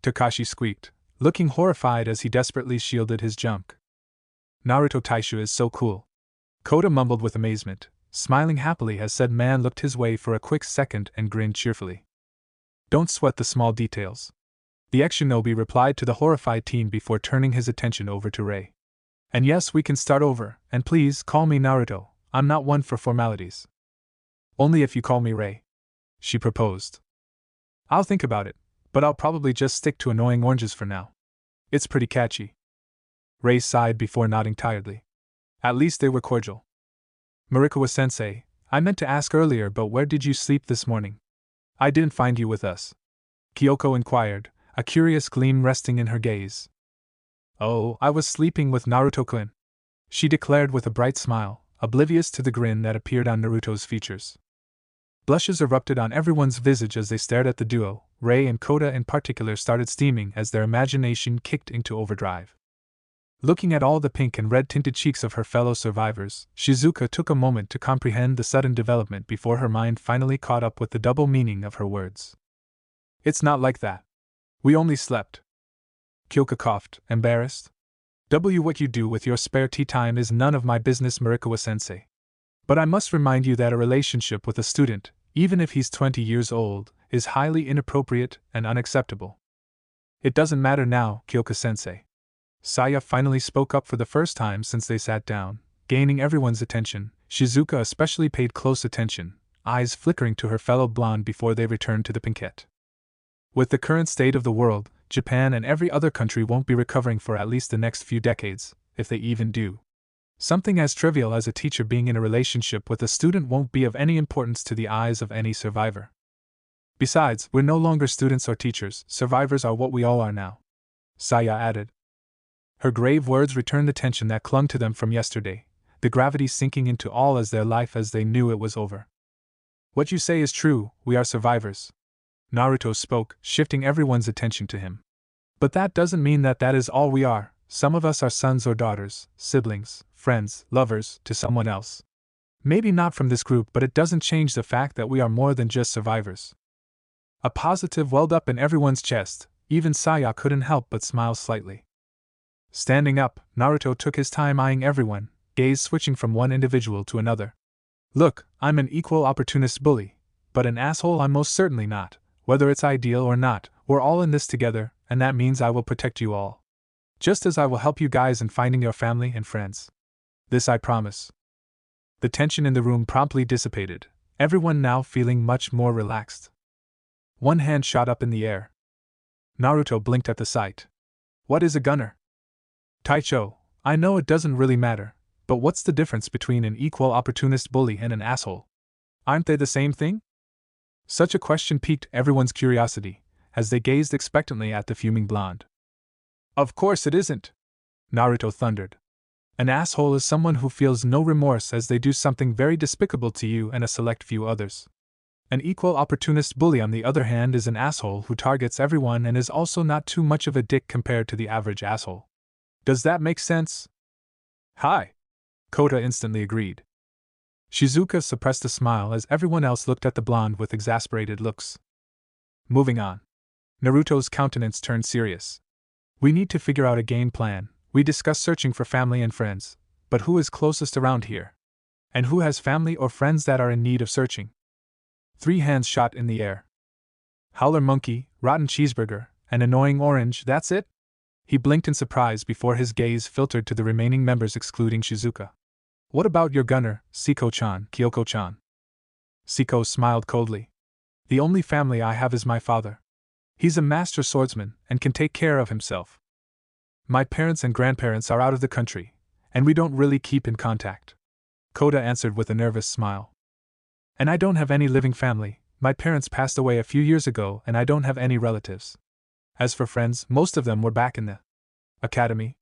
Takashi squeaked, looking horrified as he desperately shielded his junk. Naruto Taishu is so cool. Koda mumbled with amazement, smiling happily as said man looked his way for a quick second and grinned cheerfully. Don't sweat the small details. The ex-shinobi replied to the horrified teen before turning his attention over to Rei. And yes, we can start over, and please call me Naruto, I'm not one for formalities. Only if you call me Rei, she proposed. I'll think about it, but I'll probably just stick to annoying oranges for now. It's pretty catchy. Rei sighed before nodding tiredly. At least they were cordial. Marikawa-sensei, I meant to ask earlier, but where did you sleep this morning? I didn't find you with us. Kyoko inquired, a curious gleam resting in her gaze. Oh, I was sleeping with Naruto-kun, she declared with a bright smile, oblivious to the grin that appeared on Naruto's features. Blushes erupted on everyone's visage as they stared at the duo. Rei and Koda in particular started steaming as their imagination kicked into overdrive. Looking at all the pink and red-tinted cheeks of her fellow survivors, Shizuka took a moment to comprehend the sudden development before her mind finally caught up with the double meaning of her words. It's not like that. We only slept. Kyoka coughed, embarrassed. What you do with your spare tea time is none of my business, Marikawa-sensei. But I must remind you that a relationship with a student, even if he's 20 years old, is highly inappropriate and unacceptable. It doesn't matter now, Kyoka-sensei. Saya finally spoke up for the first time since they sat down, gaining everyone's attention. Shizuka especially paid close attention, eyes flickering to her fellow blonde before they returned to the pinkette. With the current state of the world, Japan and every other country won't be recovering for at least the next few decades, if they even do. Something as trivial as a teacher being in a relationship with a student won't be of any importance to the eyes of any survivor. Besides, we're no longer students or teachers, survivors are what we all are now, Saya added. Her grave words returned the tension that clung to them from yesterday, the gravity sinking into all as their life as they knew it was over. What you say is true, we are survivors. Naruto spoke, shifting everyone's attention to him. But that doesn't mean that is all we are. Some of us are sons or daughters, siblings, friends, lovers, to someone else. Maybe not from this group, but it doesn't change the fact that we are more than just survivors. A positive welled up in everyone's chest, even Saya couldn't help but smile slightly. Standing up, Naruto took his time eyeing everyone, gaze switching from one individual to another. Look, I'm an equal opportunist bully, but an asshole I'm most certainly not. Whether it's ideal or not, we're all in this together, and that means I will protect you all. Just as I will help you guys in finding your family and friends. This I promise. The tension in the room promptly dissipated, everyone now feeling much more relaxed. One hand shot up in the air. Naruto blinked at the sight. What is a gunner? Taicho, I know it doesn't really matter, but what's the difference between an equal opportunist bully and an asshole? Aren't they the same thing? Such a question piqued everyone's curiosity, as they gazed expectantly at the fuming blonde. Of course it isn't, Naruto thundered. An asshole is someone who feels no remorse as they do something very despicable to you and a select few others. An equal opportunist bully, on the other hand, is an asshole who targets everyone and is also not too much of a dick compared to the average asshole. Does that make sense? Hi! Kota instantly agreed. Shizuka suppressed a smile as everyone else looked at the blonde with exasperated looks. Moving on. Naruto's countenance turned serious. We need to figure out a game plan. We discussed searching for family and friends, but who is closest around here? And who has family or friends that are in need of searching? 3 hands shot in the air. Howler Monkey, Rotten Cheeseburger, and Annoying Orange, that's it? He blinked in surprise before his gaze filtered to the remaining members excluding Shizuka. What about your gunner, Siko-chan, Kyoko-chan? Siko smiled coldly. The only family I have is my father. He's a master swordsman and can take care of himself. My parents and grandparents are out of the country, and we don't really keep in contact. Kota answered with a nervous smile. And I don't have any living family. My parents passed away a few years ago and I don't have any relatives. As for friends, most of them were back in the academy.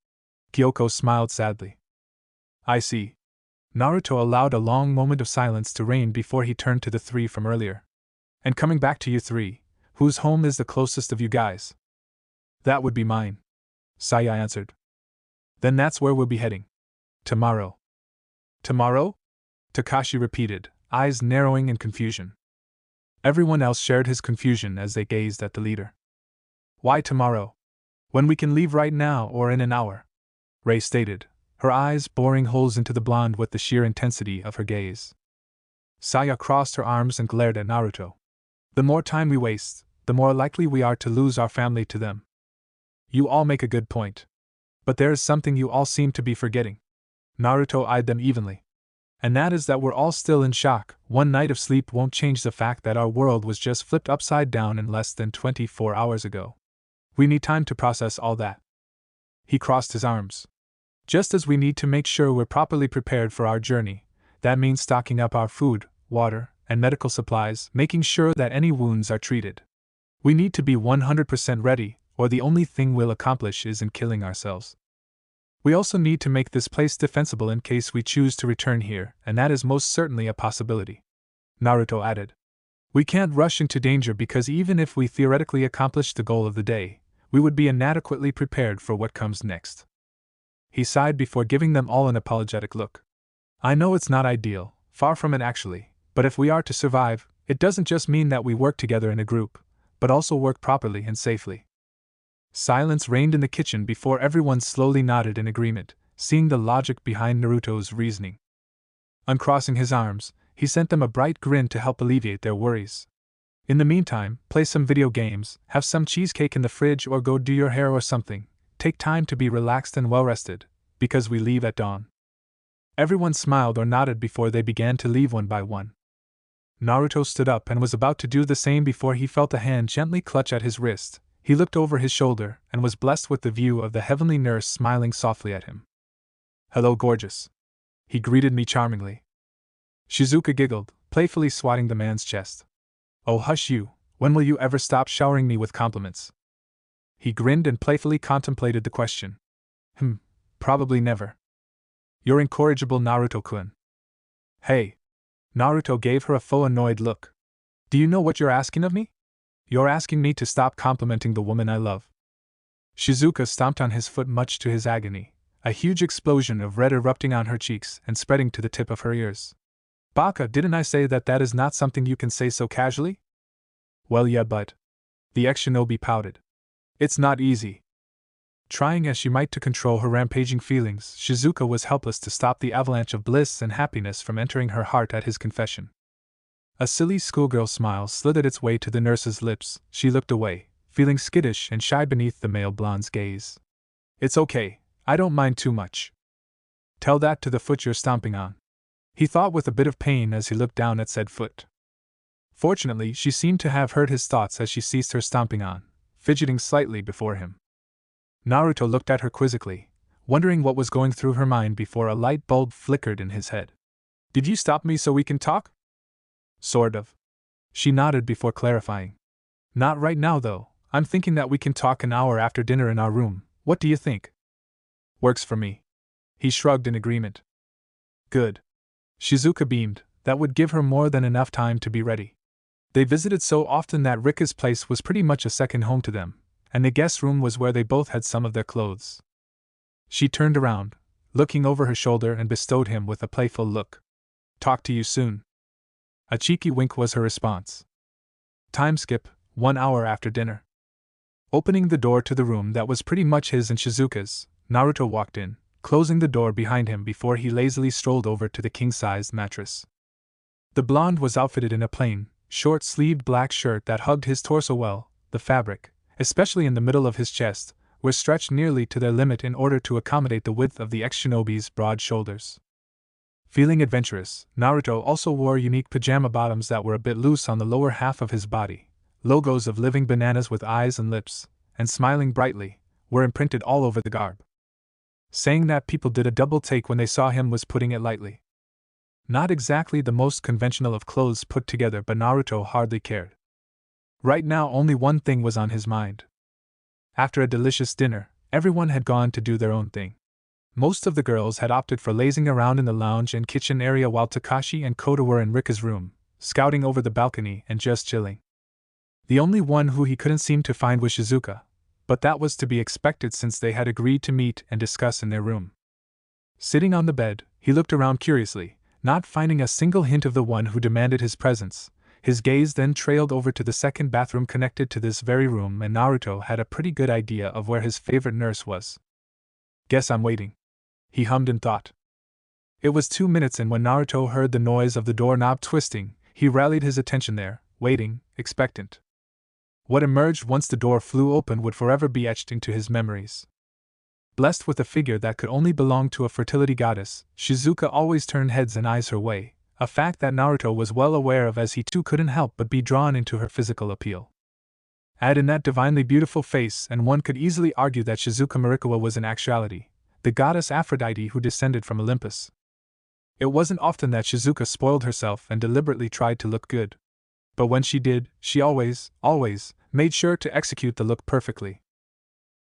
Kyoko smiled sadly. I see. Naruto allowed a long moment of silence to reign before he turned to the 3 from earlier. And coming back to you 3, whose home is the closest of you guys? That would be mine, Saya answered. Then that's where we'll be heading. Tomorrow. Tomorrow? Takashi repeated, eyes narrowing in confusion. Everyone else shared his confusion as they gazed at the leader. Why tomorrow? When we can leave right now or in an hour, Rei stated, her eyes boring holes into the blonde with the sheer intensity of her gaze. Saya crossed her arms and glared at Naruto. The more time we waste, the more likely we are to lose our family to them. You all make a good point. But there is something you all seem to be forgetting. Naruto eyed them evenly. And that is that we're all still in shock. One night of sleep won't change the fact that our world was just flipped upside down in less than 24 hours ago. We need time to process all that. He crossed his arms. Just as we need to make sure we're properly prepared for our journey, that means stocking up our food, water, and medical supplies, making sure that any wounds are treated. We need to be 100% ready, or the only thing we'll accomplish is in killing ourselves. We also need to make this place defensible in case we choose to return here, and that is most certainly a possibility. Naruto added. We can't rush into danger because even if we theoretically accomplish the goal of the day, we would be inadequately prepared for what comes next. He sighed before giving them all an apologetic look. I know it's not ideal, far from it actually, but if we are to survive, it doesn't just mean that we work together in a group, but also work properly and safely. Silence reigned in the kitchen before everyone slowly nodded in agreement, seeing the logic behind Naruto's reasoning. Uncrossing his arms, he sent them a bright grin to help alleviate their worries. In the meantime, play some video games, have some cheesecake in the fridge, or go do your hair or something. Take time to be relaxed and well rested, because we leave at dawn." Everyone smiled or nodded before they began to leave one by one. Naruto stood up and was about to do the same before he felt a hand gently clutch at his wrist. He looked over his shoulder and was blessed with the view of the heavenly nurse smiling softly at him. "Hello, gorgeous," he greeted me charmingly. Shizuka giggled, playfully swatting the man's chest. "Oh, hush you, when will you ever stop showering me with compliments?" He grinned and playfully contemplated the question. Probably never. "You're incorrigible, Naruto-kun." "Hey." Naruto gave her a faux annoyed look. "Do you know what you're asking of me? You're asking me to stop complimenting the woman I love." Shizuka stomped on his foot much to his agony, a huge explosion of red erupting on her cheeks and spreading to the tip of her ears. "Baka, didn't I say that is not something you can say so casually?" "Well, yeah, but..." The ex-shinobi pouted. "It's not easy." Trying as she might to control her rampaging feelings, Shizuka was helpless to stop the avalanche of bliss and happiness from entering her heart at his confession. A silly schoolgirl smile slithered its way to the nurse's lips. She looked away, feeling skittish and shy beneath the male blonde's gaze. "It's okay, I don't mind too much." "Tell that to the foot you're stomping on," he thought with a bit of pain as he looked down at said foot. Fortunately, she seemed to have heard his thoughts as she ceased her stomping on, fidgeting slightly before him. Naruto looked at her quizzically, wondering what was going through her mind before a light bulb flickered in his head. "Did you stop me so we can talk?" "Sort of." She nodded before clarifying. "Not right now, though. I'm thinking that we can talk an hour after dinner in our room. What do you think?" "Works for me." He shrugged in agreement. "Good." Shizuka beamed. That would give her more than enough time to be ready. They visited so often that Rika's place was pretty much a second home to them, and the guest room was where they both had some of their clothes. She turned around, looking over her shoulder, and bestowed him with a playful look. "Talk to you soon." A cheeky wink was her response. Time skip, 1 hour after dinner. Opening the door to the room that was pretty much his and Shizuka's, Naruto walked in, closing the door behind him before he lazily strolled over to the king-sized mattress. The blonde was outfitted in a plain, short-sleeved black shirt that hugged his torso well. The fabric, especially in the middle of his chest, were stretched nearly to their limit in order to accommodate the width of the ex-shinobi's broad shoulders. Feeling adventurous, Naruto also wore unique pajama bottoms that were a bit loose on the lower half of his body. Logos of living bananas with eyes and lips, and smiling brightly, were imprinted all over the garb. Saying that people did a double take when they saw him was putting it lightly. Not exactly the most conventional of clothes put together, but Naruto hardly cared. Right now only one thing was on his mind. After a delicious dinner, everyone had gone to do their own thing. Most of the girls had opted for lazing around in the lounge and kitchen area while Takashi and Kota were in Rika's room, scouting over the balcony and just chilling. The only one who he couldn't seem to find was Shizuka, but that was to be expected since they had agreed to meet and discuss in their room. Sitting on the bed, he looked around curiously, not finding a single hint of the one who demanded his presence. His gaze then trailed over to the second bathroom connected to this very room, and Naruto had a pretty good idea of where his favorite nurse was. "Guess I'm waiting," he hummed in thought. It was 2 minutes in when Naruto heard the noise of the doorknob twisting. He rallied his attention there, waiting, expectant. What emerged once the door flew open would forever be etched into his memories. Blessed with a figure that could only belong to a fertility goddess, Shizuka always turned heads and eyes her way, a fact that Naruto was well aware of, as he too couldn't help but be drawn into her physical appeal. Add in that divinely beautiful face, and one could easily argue that Shizuka Marikawa was in actuality the goddess Aphrodite who descended from Olympus. It wasn't often that Shizuka spoiled herself and deliberately tried to look good. But when she did, she always made sure to execute the look perfectly.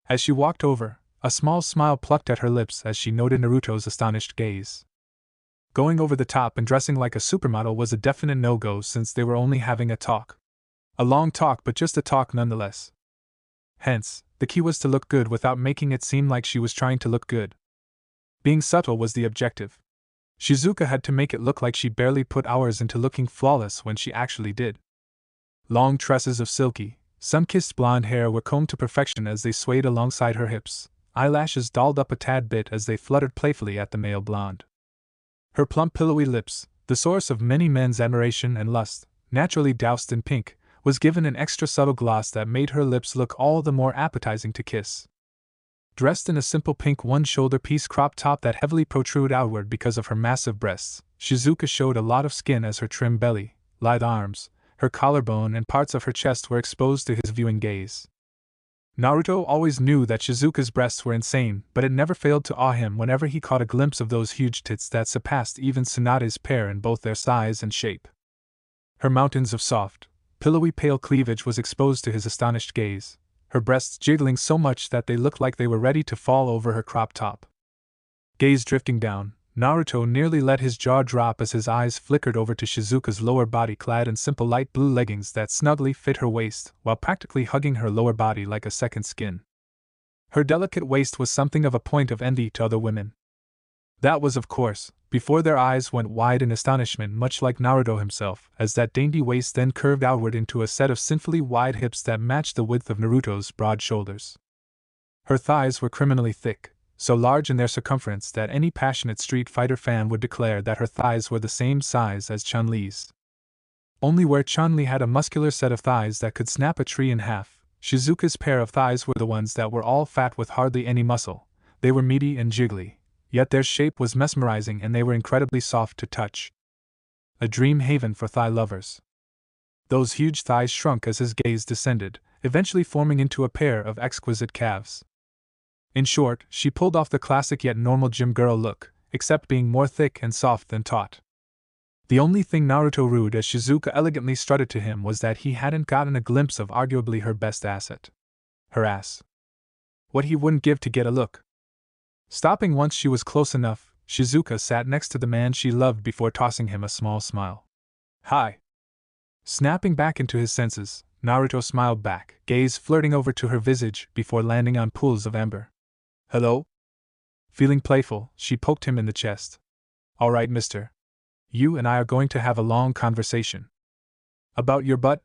As she walked over, a small smile plucked at her lips as she noted Naruto's astonished gaze. Going over the top and dressing like a supermodel was a definite no-go since they were only having a talk. A long talk, but just a talk nonetheless. Hence, the key was to look good without making it seem like she was trying to look good. Being subtle was the objective. Shizuka had to make it look like she barely put hours into looking flawless when she actually did. Long tresses of silky, sun-kissed blonde hair were combed to perfection as they swayed alongside her hips, eyelashes dolled up a tad bit as they fluttered playfully at the male blonde. Her plump pillowy lips, the source of many men's admiration and lust, naturally doused in pink, was given an extra subtle gloss that made her lips look all the more appetizing to kiss. Dressed in a simple pink one-shoulder piece crop top that heavily protruded outward because of her massive breasts, Shizuka showed a lot of skin as her trim belly, lithe arms, her collarbone and parts of her chest were exposed to his viewing gaze. Naruto always knew that Shizuka's breasts were insane, but it never failed to awe him whenever he caught a glimpse of those huge tits that surpassed even Tsunade's pair in both their size and shape. Her mountains of soft, pillowy pale cleavage was exposed to his astonished gaze, her breasts jiggling so much that they looked like they were ready to fall over her crop top. Gaze drifting down, Naruto nearly let his jaw drop as his eyes flickered over to Shizuka's lower body clad in simple light blue leggings that snugly fit her waist while practically hugging her lower body like a second skin. Her delicate waist was something of a point of envy to other women. That was, of course, before their eyes went wide in astonishment, much like Naruto himself, as that dainty waist then curved outward into a set of sinfully wide hips that matched the width of Naruto's broad shoulders. Her thighs were criminally thick, so large in their circumference that any passionate Street Fighter fan would declare that her thighs were the same size as Chun-Li's. Only where Chun-Li had a muscular set of thighs that could snap a tree in half, Shizuka's pair of thighs were the ones that were all fat with hardly any muscle. They were meaty and jiggly, yet their shape was mesmerizing and they were incredibly soft to touch. A dream haven for thigh lovers. Those huge thighs shrunk as his gaze descended, eventually forming into a pair of exquisite calves. In short, she pulled off the classic yet normal gym girl look, except being more thick and soft than taut. The only thing Naruto rued as Shizuka elegantly strutted to him was that he hadn't gotten a glimpse of arguably her best asset. Her ass. What he wouldn't give to get a look. Stopping once she was close enough, Shizuka sat next to the man she loved before tossing him a small smile. Hi. Snapping back into his senses, Naruto smiled back, gaze flirting over to her visage before landing on pools of amber. Hello? Feeling playful, she poked him in the chest. All right, mister. You and I are going to have a long conversation. About your butt?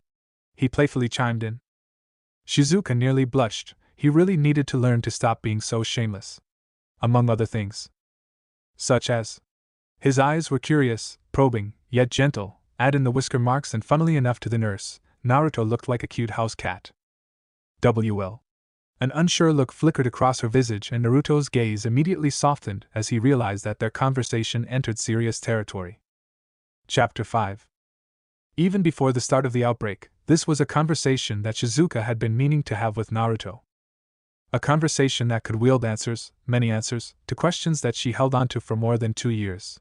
He playfully chimed in. Shizuka nearly blushed. He really needed to learn to stop being so shameless. Among other things. Such as? His eyes were curious, probing, yet gentle, add in the whisker marks and funnily enough to the nurse, Naruto looked like a cute house cat. WL. An unsure look flickered across her visage and Naruto's gaze immediately softened as he realized that their conversation entered serious territory. Chapter 5. Even before the start of the outbreak, this was a conversation that Shizuka had been meaning to have with Naruto. A conversation that could wield answers, many answers, to questions that she held onto for more than 2 years.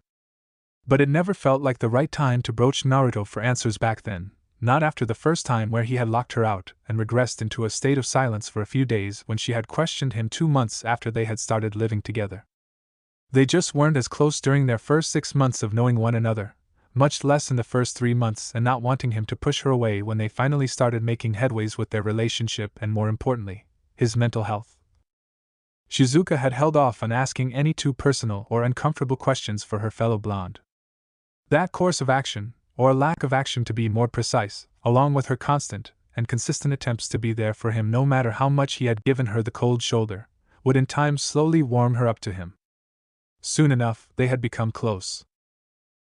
But it never felt like the right time to broach Naruto for answers back then, not after the first time where he had locked her out and regressed into a state of silence for a few days when she had questioned him 2 months after they had started living together. They just weren't as close during their first 6 months of knowing one another, much less in the first 3 months and not wanting him to push her away when they finally started making headways with their relationship and more importantly, his mental health. Shizuka had held off on asking any too personal or uncomfortable questions for her fellow blonde. That course of action, or lack of action to be more precise, along with her constant and consistent attempts to be there for him no matter how much he had given her the cold shoulder, would in time slowly warm her up to him. Soon enough, they had become close.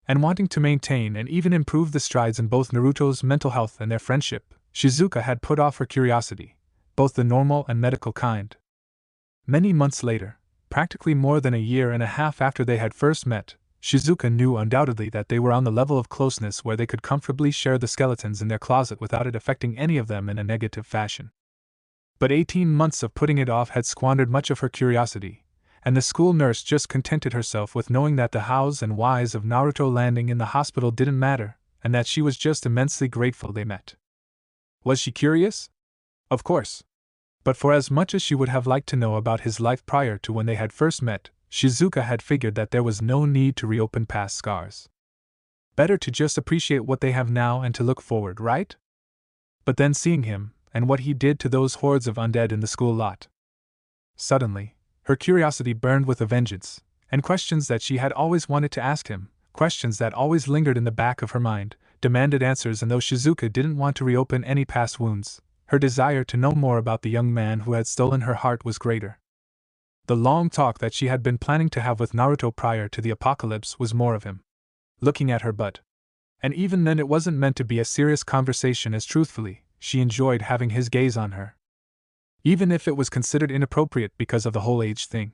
And wanting to maintain and even improve the strides in both Naruto's mental health and their friendship, Shizuka had put off her curiosity, both the normal and medical kind. Many months later, practically more than a year and a half after they had first met, Shizuka knew undoubtedly that they were on the level of closeness where they could comfortably share the skeletons in their closet without it affecting any of them in a negative fashion. But 18 months of putting it off had squandered much of her curiosity, and the school nurse just contented herself with knowing that the hows and whys of Naruto landing in the hospital didn't matter, and that she was just immensely grateful they met. Was she curious? Of course. But for as much as she would have liked to know about his life prior to when they had first met, Shizuka had figured that there was no need to reopen past scars. Better to just appreciate what they have now and to look forward, right? But then seeing him, and what he did to those hordes of undead in the school lot. Suddenly, her curiosity burned with a vengeance, and questions that she had always wanted to ask him, questions that always lingered in the back of her mind, demanded answers, and though Shizuka didn't want to reopen any past wounds, her desire to know more about the young man who had stolen her heart was greater. The long talk that she had been planning to have with Naruto prior to the apocalypse was more of him looking at her butt. And even then it wasn't meant to be a serious conversation as truthfully, she enjoyed having his gaze on her. Even if it was considered inappropriate because of the whole age thing.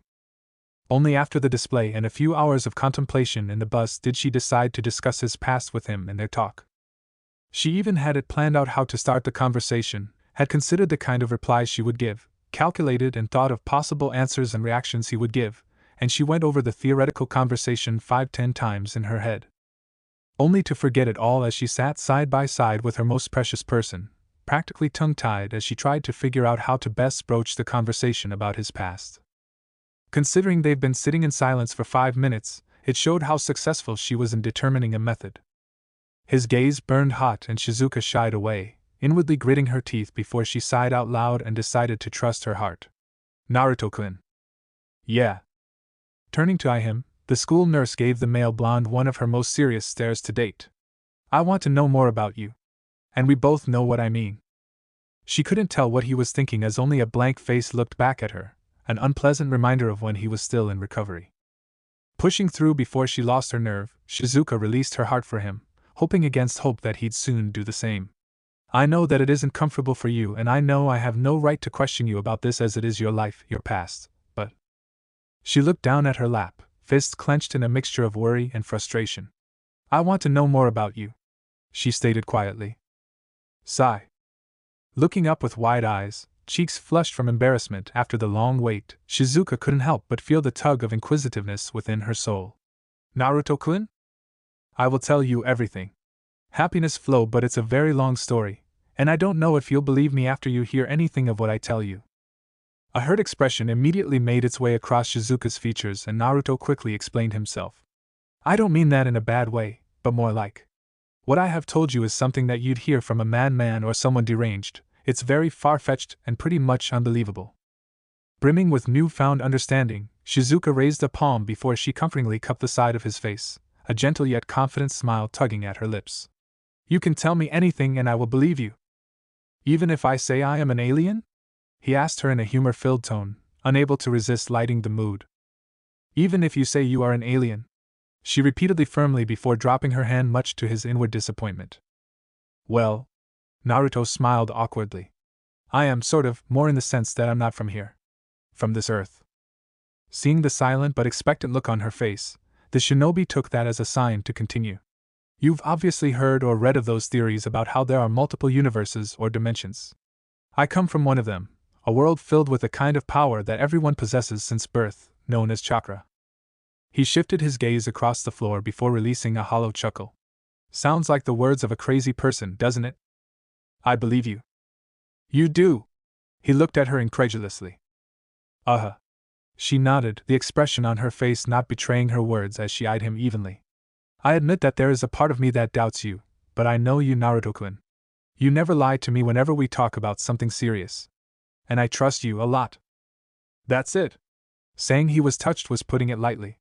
Only after the display and a few hours of contemplation in the bus did she decide to discuss his past with him in their talk. She even had it planned out how to start the conversation, had considered the kind of replies she would give, calculated and thought of possible answers and reactions he would give, and she went over the theoretical conversation 5-10 times in her head. Only to forget it all as she sat side by side with her most precious person, practically tongue-tied as she tried to figure out how to best broach the conversation about his past. Considering they've been sitting in silence for 5 minutes, it showed how successful she was in determining a method. His gaze burned hot and Shizuka shied away, inwardly gritting her teeth before she sighed out loud and decided to trust her heart. Naruto-kun. Yeah. Turning to him, the school nurse gave the male blonde one of her most serious stares to date. I want to know more about you. And we both know what I mean. She couldn't tell what he was thinking as only a blank face looked back at her, an unpleasant reminder of when he was still in recovery. Pushing through before she lost her nerve, Shizuka released her heart for him, hoping against hope that he'd soon do the same. I know that it isn't comfortable for you, and I know I have no right to question you about this as it is your life, your past, but… She looked down at her lap, fists clenched in a mixture of worry and frustration. I want to know more about you, she stated quietly. Sigh. Looking up with wide eyes, cheeks flushed from embarrassment after the long wait, Shizuka couldn't help but feel the tug of inquisitiveness within her soul. Naruto-kun? I will tell you everything. Happiness flow, but it's a very long story, and I don't know if you'll believe me after you hear anything of what I tell you. A hurt expression immediately made its way across Shizuka's features, and Naruto quickly explained himself. I don't mean that in a bad way, but more like… What I have told you is something that you'd hear from a madman or someone deranged. It's very far-fetched and pretty much unbelievable. Brimming with newfound understanding, Shizuka raised a palm before she comfortingly cupped the side of his face, a gentle yet confident smile tugging at her lips. You can tell me anything and I will believe you. Even if I say I am an alien? He asked her in a humor-filled tone, unable to resist lighting the mood. Even if you say you are an alien? She repeatedly firmly before dropping her hand, much to his inward disappointment. Well, Naruto smiled awkwardly. I am sort of, more in the sense that I'm not from here. From this earth. Seeing the silent but expectant look on her face, the shinobi took that as a sign to continue. You've obviously heard or read of those theories about how there are multiple universes or dimensions. I come from one of them, a world filled with a kind of power that everyone possesses since birth, known as chakra. He shifted his gaze across the floor before releasing a hollow chuckle. Sounds like the words of a crazy person, doesn't it? I believe you. You do? He looked at her incredulously. Uh-huh. She nodded, the expression on her face not betraying her words as she eyed him evenly. I admit that there is a part of me that doubts you, but I know you, Naruto-kun. You never lie to me whenever we talk about something serious. And I trust you a lot. That's it. Saying he was touched was putting it lightly.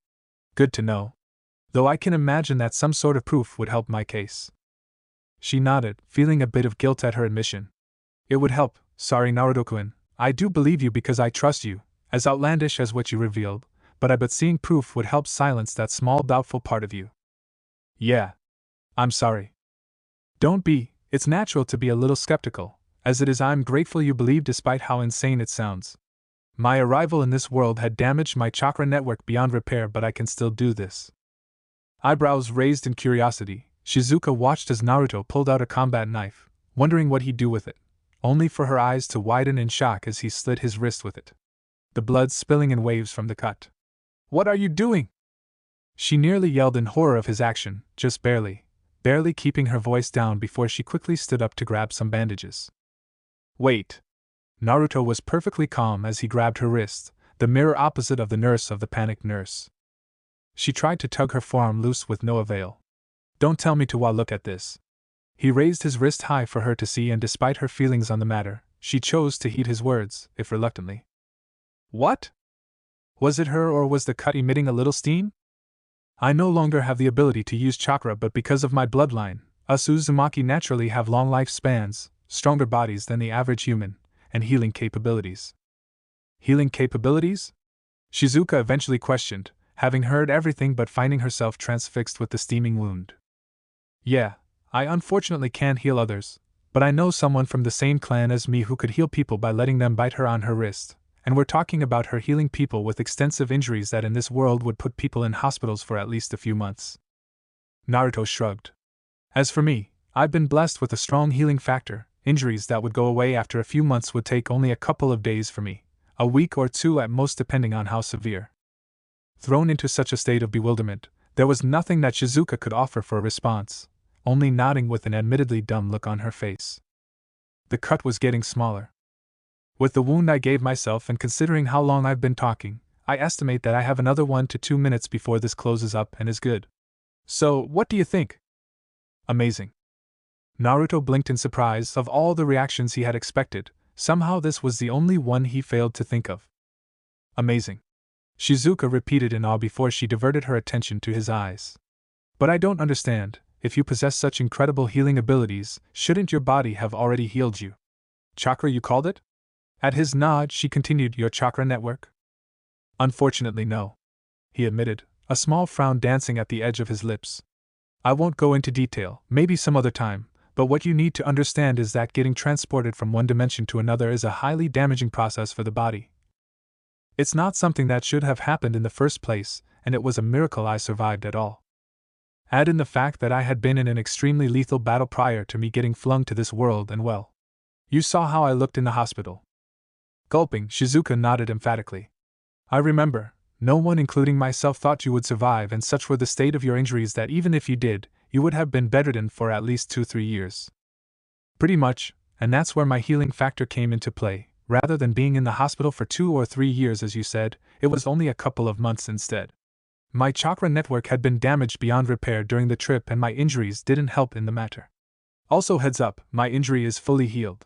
Good to know. Though I can imagine that some sort of proof would help my case. She nodded, feeling a bit of guilt at her admission. It would help, sorry Naruto-kun, I do believe you because I trust you, as outlandish as what you revealed, but seeing proof would help silence that small doubtful part of you. Yeah. I'm sorry. Don't be, it's natural to be a little skeptical, as it is I'm grateful you believe despite how insane it sounds. My arrival in this world had damaged my chakra network beyond repair, but I can still do this. Eyebrows raised in curiosity, Shizuka watched as Naruto pulled out a combat knife, wondering what he'd do with it, only for her eyes to widen in shock as he slit his wrist with it. The blood spilling in waves from the cut. What are you doing? She nearly yelled in horror of his action, just barely keeping her voice down before she quickly stood up to grab some bandages. Wait. Naruto was perfectly calm as he grabbed her wrist, the mirror opposite of the nurse of the panicked nurse. She tried to tug her forearm loose with no avail. Don't tell me to look at this. He raised his wrist high for her to see, and despite her feelings on the matter, she chose to heed his words, if reluctantly. What? Was it her, or was the cut emitting a little steam? I no longer have the ability to use chakra, but because of my bloodline, us Uzumaki naturally have long lifespans, stronger bodies than the average human, and healing capabilities. Healing capabilities? Shizuka eventually questioned, having heard everything but finding herself transfixed with the steaming wound. Yeah, I unfortunately can't heal others, but I know someone from the same clan as me who could heal people by letting them bite her on her wrist, and we're talking about her healing people with extensive injuries that in this world would put people in hospitals for at least a few months. Naruto shrugged. As for me, I've been blessed with a strong healing factor. Injuries that would go away after a few months would take only a couple of days for me, a week or two at most depending on how severe. Thrown into such a state of bewilderment, there was nothing that Shizuka could offer for a response, only nodding with an admittedly dumb look on her face. The cut was getting smaller. With the wound I gave myself and considering how long I've been talking, I estimate that I have another 1 to 2 minutes before this closes up and is good. So, what do you think? Amazing. Naruto blinked in surprise. Of all the reactions he had expected, somehow this was the only one he failed to think of. Amazing. Shizuka repeated in awe before she diverted her attention to his eyes. But I don't understand, if you possess such incredible healing abilities, shouldn't your body have already healed you? Chakra, you called it? At his nod, she continued, your chakra network? Unfortunately, no. He admitted, a small frown dancing at the edge of his lips. I won't go into detail, maybe some other time, but what you need to understand is that getting transported from one dimension to another is a highly damaging process for the body. It's not something that should have happened in the first place, and it was a miracle I survived at all. Add in the fact that I had been in an extremely lethal battle prior to me getting flung to this world, and well, you saw how I looked in the hospital. Gulping, Shizuka nodded emphatically. I remember, no one including myself thought you would survive, and such were the state of your injuries that even if you did, you would have been bedridden for at least 2-3 years. Pretty much, and that's where my healing factor came into play. Rather than being in the hospital for 2 or 3 years as you said, it was only a couple of months instead. My chakra network had been damaged beyond repair during the trip and my injuries didn't help in the matter. Also heads up, my injury is fully healed.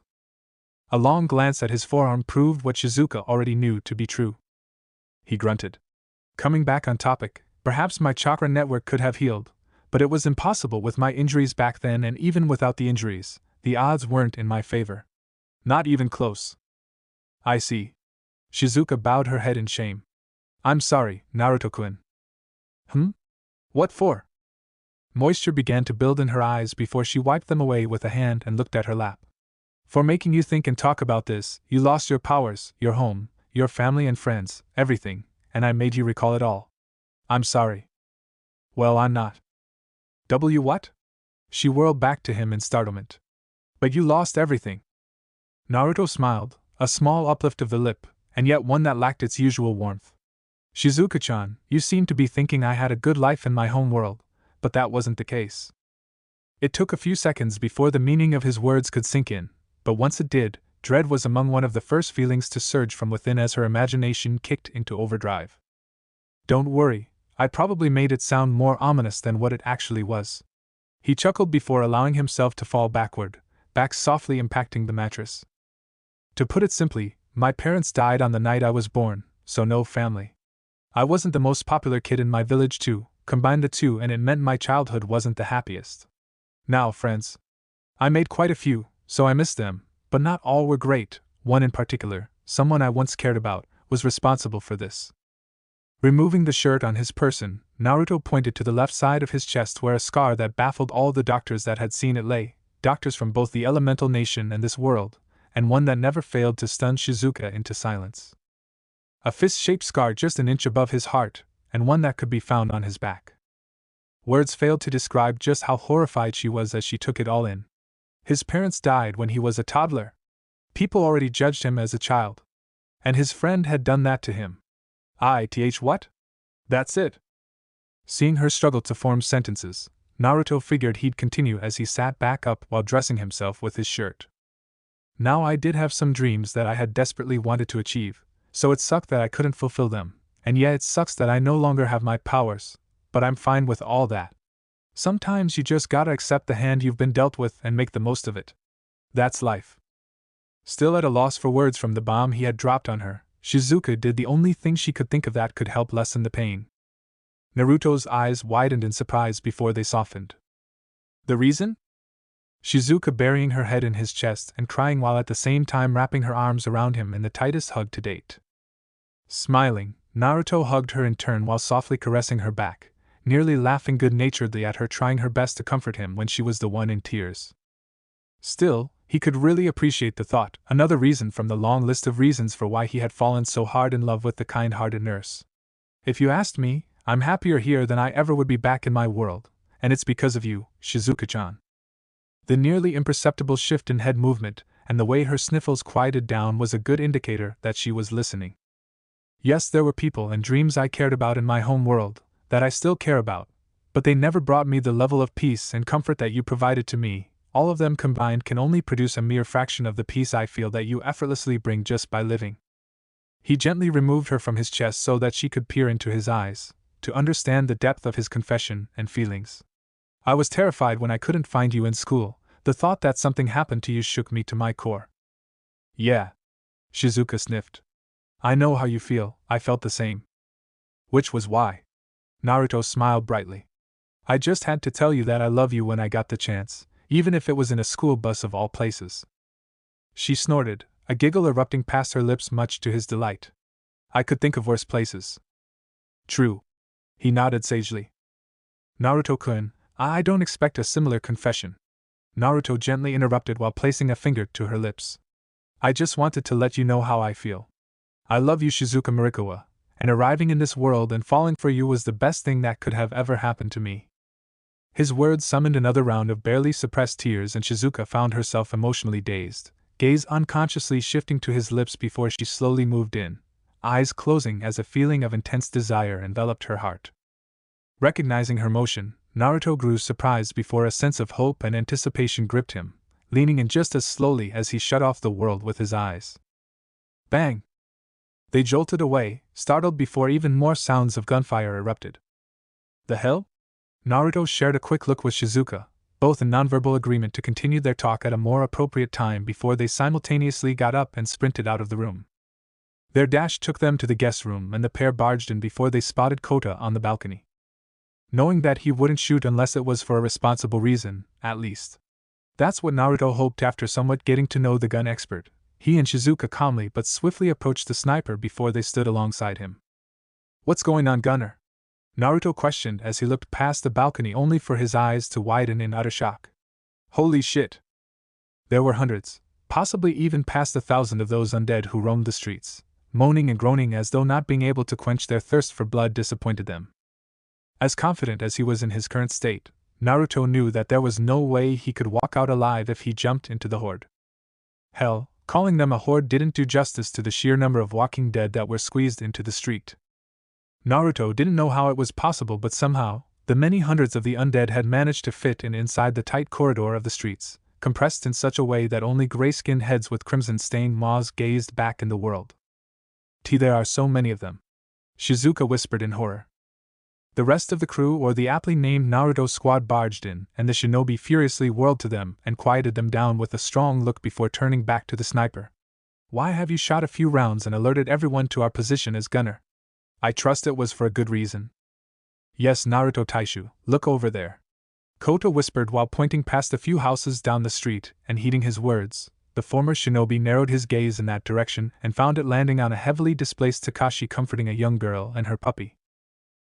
A long glance at his forearm proved what Shizuka already knew to be true. He grunted. Coming back on topic, perhaps my chakra network could have healed, but it was impossible with my injuries back then, and even without the injuries, the odds weren't in my favor. Not even close. I see. Shizuka bowed her head in shame. I'm sorry, Naruto-kun. What for? Moisture began to build in her eyes before she wiped them away with a hand and looked at her lap. For making you think and talk about this, you lost your powers, your home, your family and friends, everything, and I made you recall it all. I'm sorry. Well, I'm not. What? She whirled back to him in startlement. But you lost everything. Naruto smiled, a small uplift of the lip, and yet one that lacked its usual warmth. Shizuka-chan, you seem to be thinking I had a good life in my home world, but that wasn't the case. It took a few seconds before the meaning of his words could sink in, but once it did, dread was among one of the first feelings to surge from within as her imagination kicked into overdrive. Don't worry, I probably made it sound more ominous than what it actually was. He chuckled before allowing himself to fall backward, back softly impacting the mattress. To put it simply, my parents died on the night I was born, so no family. I wasn't the most popular kid in my village too, combine the two and it meant my childhood wasn't the happiest. Now, friends. I made quite a few, so I missed them, but not all were great. One in particular, someone I once cared about, was responsible for this. Removing the shirt on his person, Naruto pointed to the left side of his chest where a scar that baffled all the doctors that had seen it lay, doctors from both the elemental nation and this world, and one that never failed to stun Shizuka into silence. A fist-shaped scar just an inch above his heart, and one that could be found on his back. Words failed to describe just how horrified she was as she took it all in. His parents died when he was a toddler. People already judged him as a child. And his friend had done that to him. What? That's it. Seeing her struggle to form sentences, Naruto figured he'd continue as he sat back up while dressing himself with his shirt. Now I did have some dreams that I had desperately wanted to achieve, so it sucked that I couldn't fulfill them, and yeah, it sucks that I no longer have my powers, but I'm fine with all that. Sometimes you just gotta accept the hand you've been dealt with and make the most of it. That's life. Still at a loss for words from the bomb he had dropped on her, Shizuka did the only thing she could think of that could help lessen the pain. Naruto's eyes widened in surprise before they softened. The reason? Shizuka burying her head in his chest and crying while at the same time wrapping her arms around him in the tightest hug to date. Smiling, Naruto hugged her in turn while softly caressing her back, nearly laughing good-naturedly at her trying her best to comfort him when she was the one in tears. Still, he could really appreciate the thought, another reason from the long list of reasons for why he had fallen so hard in love with the kind-hearted nurse. If you asked me, I'm happier here than I ever would be back in my world, and it's because of you, Shizuka-chan. The nearly imperceptible shift in head movement, and the way her sniffles quieted down was a good indicator that she was listening. Yes, there were people and dreams I cared about in my home world, that I still care about, but they never brought me the level of peace and comfort that you provided to me. All of them combined can only produce a mere fraction of the peace I feel that you effortlessly bring just by living. He gently removed her from his chest so that she could peer into his eyes, to understand the depth of his confession and feelings. I was terrified when I couldn't find you in school. The thought that something happened to you shook me to my core. Yeah. Shizuka sniffed. I know how you feel, I felt the same. Which was why. Naruto smiled brightly. I just had to tell you that I love you when I got the chance, even if it was in a school bus of all places. She snorted, a giggle erupting past her lips much to his delight. I could think of worse places. True. He nodded sagely. Naruto-kun, I don't expect a similar confession. Naruto gently interrupted while placing a finger to her lips. I just wanted to let you know how I feel. I love you, Shizuka Marikawa, and arriving in this world and falling for you was the best thing that could have ever happened to me. His words summoned another round of barely suppressed tears, and Shizuka found herself emotionally dazed, gaze unconsciously shifting to his lips before she slowly moved in, eyes closing as a feeling of intense desire enveloped her heart. Recognizing her motion, Naruto grew surprised before a sense of hope and anticipation gripped him, leaning in just as slowly as he shut off the world with his eyes. Bang! They jolted away, startled before even more sounds of gunfire erupted. The hell? Naruto shared a quick look with Shizuka, both in nonverbal agreement to continue their talk at a more appropriate time before they simultaneously got up and sprinted out of the room. Their dash took them to the guest room, and the pair barged in before they spotted Kota on the balcony. Knowing that he wouldn't shoot unless it was for a responsible reason, at least. That's what Naruto hoped after somewhat getting to know the gun expert. He and Shizuka calmly but swiftly approached the sniper before they stood alongside him. What's going on, Gunner? Naruto questioned as he looked past the balcony only for his eyes to widen in utter shock. Holy shit! There were hundreds, possibly even past 1,000 of those undead who roamed the streets, moaning and groaning as though not being able to quench their thirst for blood disappointed them. As confident as he was in his current state, Naruto knew that there was no way he could walk out alive if he jumped into the horde. Hell, calling them a horde didn't do justice to the sheer number of walking dead that were squeezed into the street. Naruto didn't know how it was possible, but somehow, the many hundreds of the undead had managed to fit in inside the tight corridor of the streets, compressed in such a way that only gray-skinned heads with crimson-stained maws gazed back in the world. There are so many of them. Shizuka whispered in horror. The rest of the crew or the aptly named Naruto squad barged in, and the shinobi furiously whirled to them and quieted them down with a strong look before turning back to the sniper. Why have you shot a few rounds and alerted everyone to our position as gunner? I trust it was for a good reason. Yes, Naruto Taishu, look over there. Kota whispered while pointing past a few houses down the street, and heeding his words, the former shinobi narrowed his gaze in that direction and found it landing on a heavily displaced Takashi comforting a young girl and her puppy.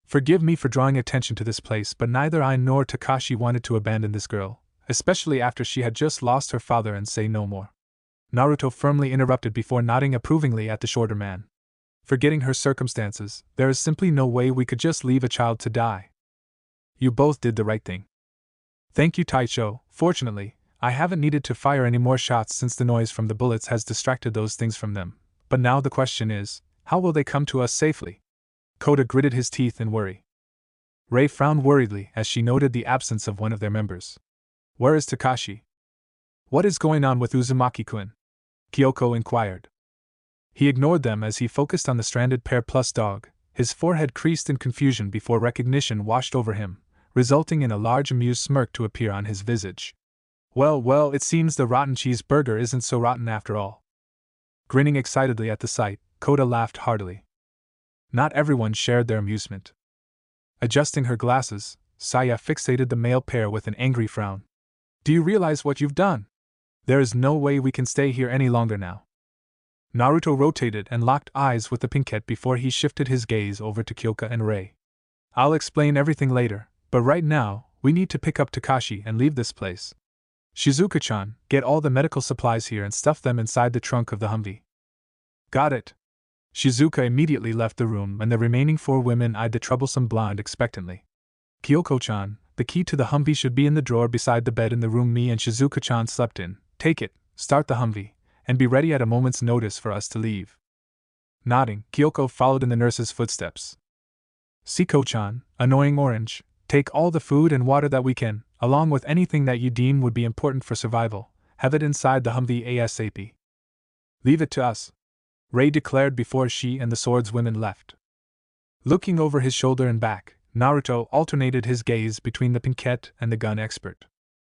Forgive me for drawing attention to this place, but neither I nor Takashi wanted to abandon this girl, especially after she had just lost her father, and say no more. Naruto firmly interrupted before nodding approvingly at the shorter man. Forgetting her circumstances, there is simply no way we could just leave a child to die. You both did the right thing. Thank you, Taicho. Fortunately, I haven't needed to fire any more shots since the noise from the bullets has distracted those things from them, but now the question is, how will they come to us safely? Kota gritted his teeth in worry. Rei frowned worriedly as she noted the absence of one of their members. Where is Takashi? What is going on with Uzumaki-kun? Kyoko inquired. He ignored them as he focused on the stranded pair plus dog, his forehead creased in confusion before recognition washed over him, resulting in a large amused smirk to appear on his visage. Well, it seems the rotten cheeseburger isn't so rotten after all. Grinning excitedly at the sight, Kota laughed heartily. Not everyone shared their amusement. Adjusting her glasses, Saya fixated the male pair with an angry frown. Do you realize what you've done? There is no way we can stay here any longer now. Naruto rotated and locked eyes with the pinkette before he shifted his gaze over to Kyoka and Rei. I'll explain everything later, but right now, we need to pick up Takashi and leave this place. Shizuka-chan, get all the medical supplies here and stuff them inside the trunk of the Humvee. Got it. Shizuka immediately left the room and the remaining 4 women eyed the troublesome blonde expectantly. Kyoko-chan, the key to the Humvee should be in the drawer beside the bed in the room me and Shizuka-chan slept in. Take it, start the Humvee, and be ready at a moment's notice for us to leave. Nodding, Kyoko followed in the nurse's footsteps. Siko-chan, annoying orange, take all the food and water that we can, along with anything that you deem would be important for survival, have it inside the Humvee ASAP. Leave it to us, Ray declared before she and the swordswomen left. Looking over his shoulder and back, Naruto alternated his gaze between the pinkette and the gun expert.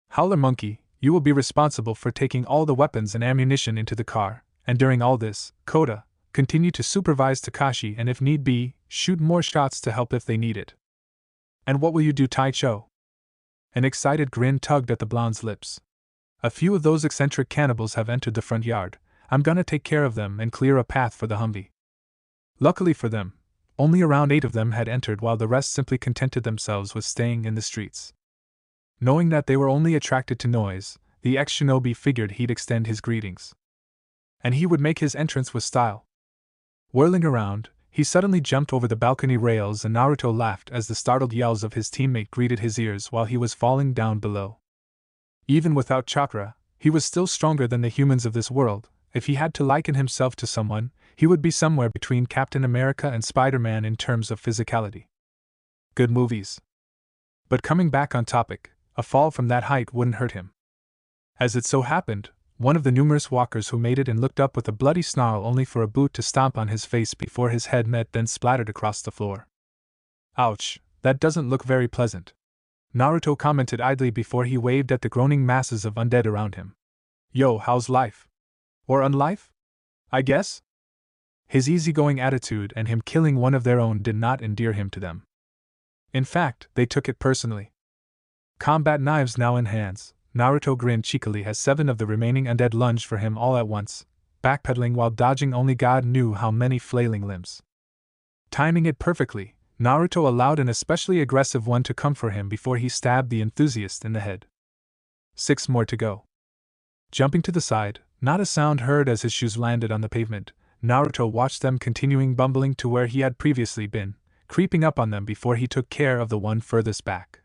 Howler Monkey, you will be responsible for taking all the weapons and ammunition into the car, and during all this, Kota, continue to supervise Takashi and if need be, shoot more shots to help if they need it. And what will you do, Taicho? An excited grin tugged at the blonde's lips. A few of those eccentric cannibals have entered the front yard. I'm gonna take care of them and clear a path for the Humvee. Luckily for them, only around 8 of them had entered while the rest simply contented themselves with staying in the streets. Knowing that they were only attracted to noise, the ex-shinobi figured he'd extend his greetings. And he would make his entrance with style. Whirling around, he suddenly jumped over the balcony rails and Naruto laughed as the startled yells of his teammate greeted his ears while he was falling down below. Even without chakra, he was still stronger than the humans of this world. If he had to liken himself to someone, he would be somewhere between Captain America and Spider-Man in terms of physicality. Good movies. But coming back on topic, a fall from that height wouldn't hurt him. As it so happened, one of the numerous walkers who made it and looked up with a bloody snarl only for a boot to stomp on his face before his head met then splattered across the floor. Ouch, that doesn't look very pleasant, Naruto commented idly before he waved at the groaning masses of undead around him. Yo, how's life? Or unlife? I guess? His easygoing attitude and him killing one of their own did not endear him to them. In fact, they took it personally. Combat knives now in hands, Naruto grinned cheekily as 7 of the remaining undead lunged for him all at once, backpedaling while dodging only God knew how many flailing limbs. Timing it perfectly, Naruto allowed an especially aggressive one to come for him before he stabbed the enthusiast in the head. 6 more to go. Jumping to the side, not a sound heard as his shoes landed on the pavement, Naruto watched them continuing bumbling to where he had previously been, creeping up on them before he took care of the one furthest back.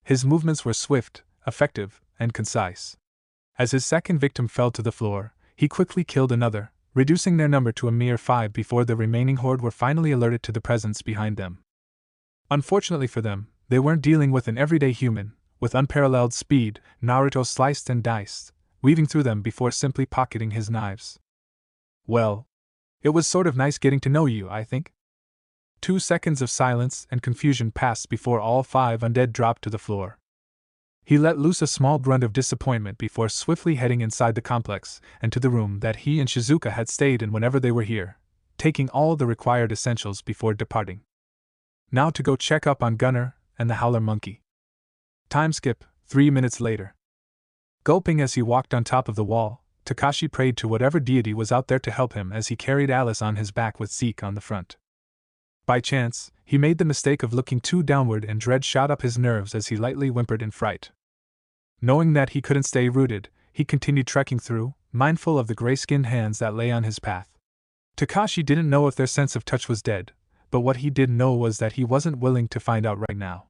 His movements were swift, effective, and concise. As his second victim fell to the floor, he quickly killed another, reducing their number to a mere 5 before the remaining horde were finally alerted to the presence behind them. Unfortunately for them, they weren't dealing with an everyday human. With unparalleled speed, Naruto sliced and diced, weaving through them before simply pocketing his knives. Well, it was sort of nice getting to know you, I think. 2 seconds of silence and confusion passed before all 5 undead dropped to the floor. He let loose a small grunt of disappointment before swiftly heading inside the complex and to the room that he and Shizuka had stayed in whenever they were here, taking all the required essentials before departing. Now to go check up on Gunner and the Howler Monkey. Time skip, 3 minutes later. Gulping as he walked on top of the wall, Takashi prayed to whatever deity was out there to help him as he carried Alice on his back with Zeke on the front. By chance, he made the mistake of looking too downward and dread shot up his nerves as he lightly whimpered in fright. Knowing that he couldn't stay rooted, he continued trekking through, mindful of the gray-skinned hands that lay on his path. Takashi didn't know if their sense of touch was dead, but what he did know was that he wasn't willing to find out right now.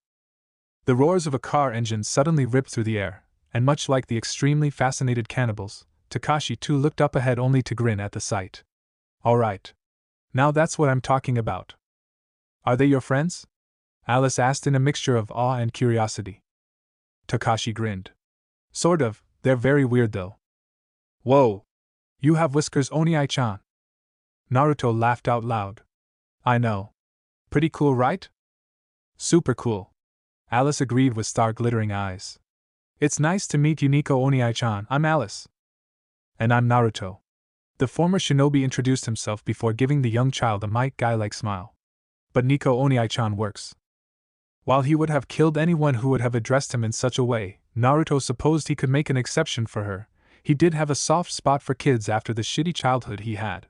The roars of a car engine suddenly ripped through the air, and much like the extremely fascinated cannibals, Takashi too looked up ahead only to grin at the sight. All right. Now that's what I'm talking about. Are they your friends? Alice asked in a mixture of awe and curiosity. Takashi grinned. Sort of, they're very weird though. Whoa! You have whiskers, Oniai-chan. Naruto laughed out loud. I know. Pretty cool, right? Super cool. Alice agreed with star-glittering eyes. It's nice to meet you, Nico Oniai-chan. I'm Alice. And I'm Naruto. The former shinobi introduced himself before giving the young child a might guy-like smile. But Nico Oniai-chan works. While he would have killed anyone who would have addressed him in such a way, Naruto supposed he could make an exception for her. He did have a soft spot for kids after the shitty childhood he had.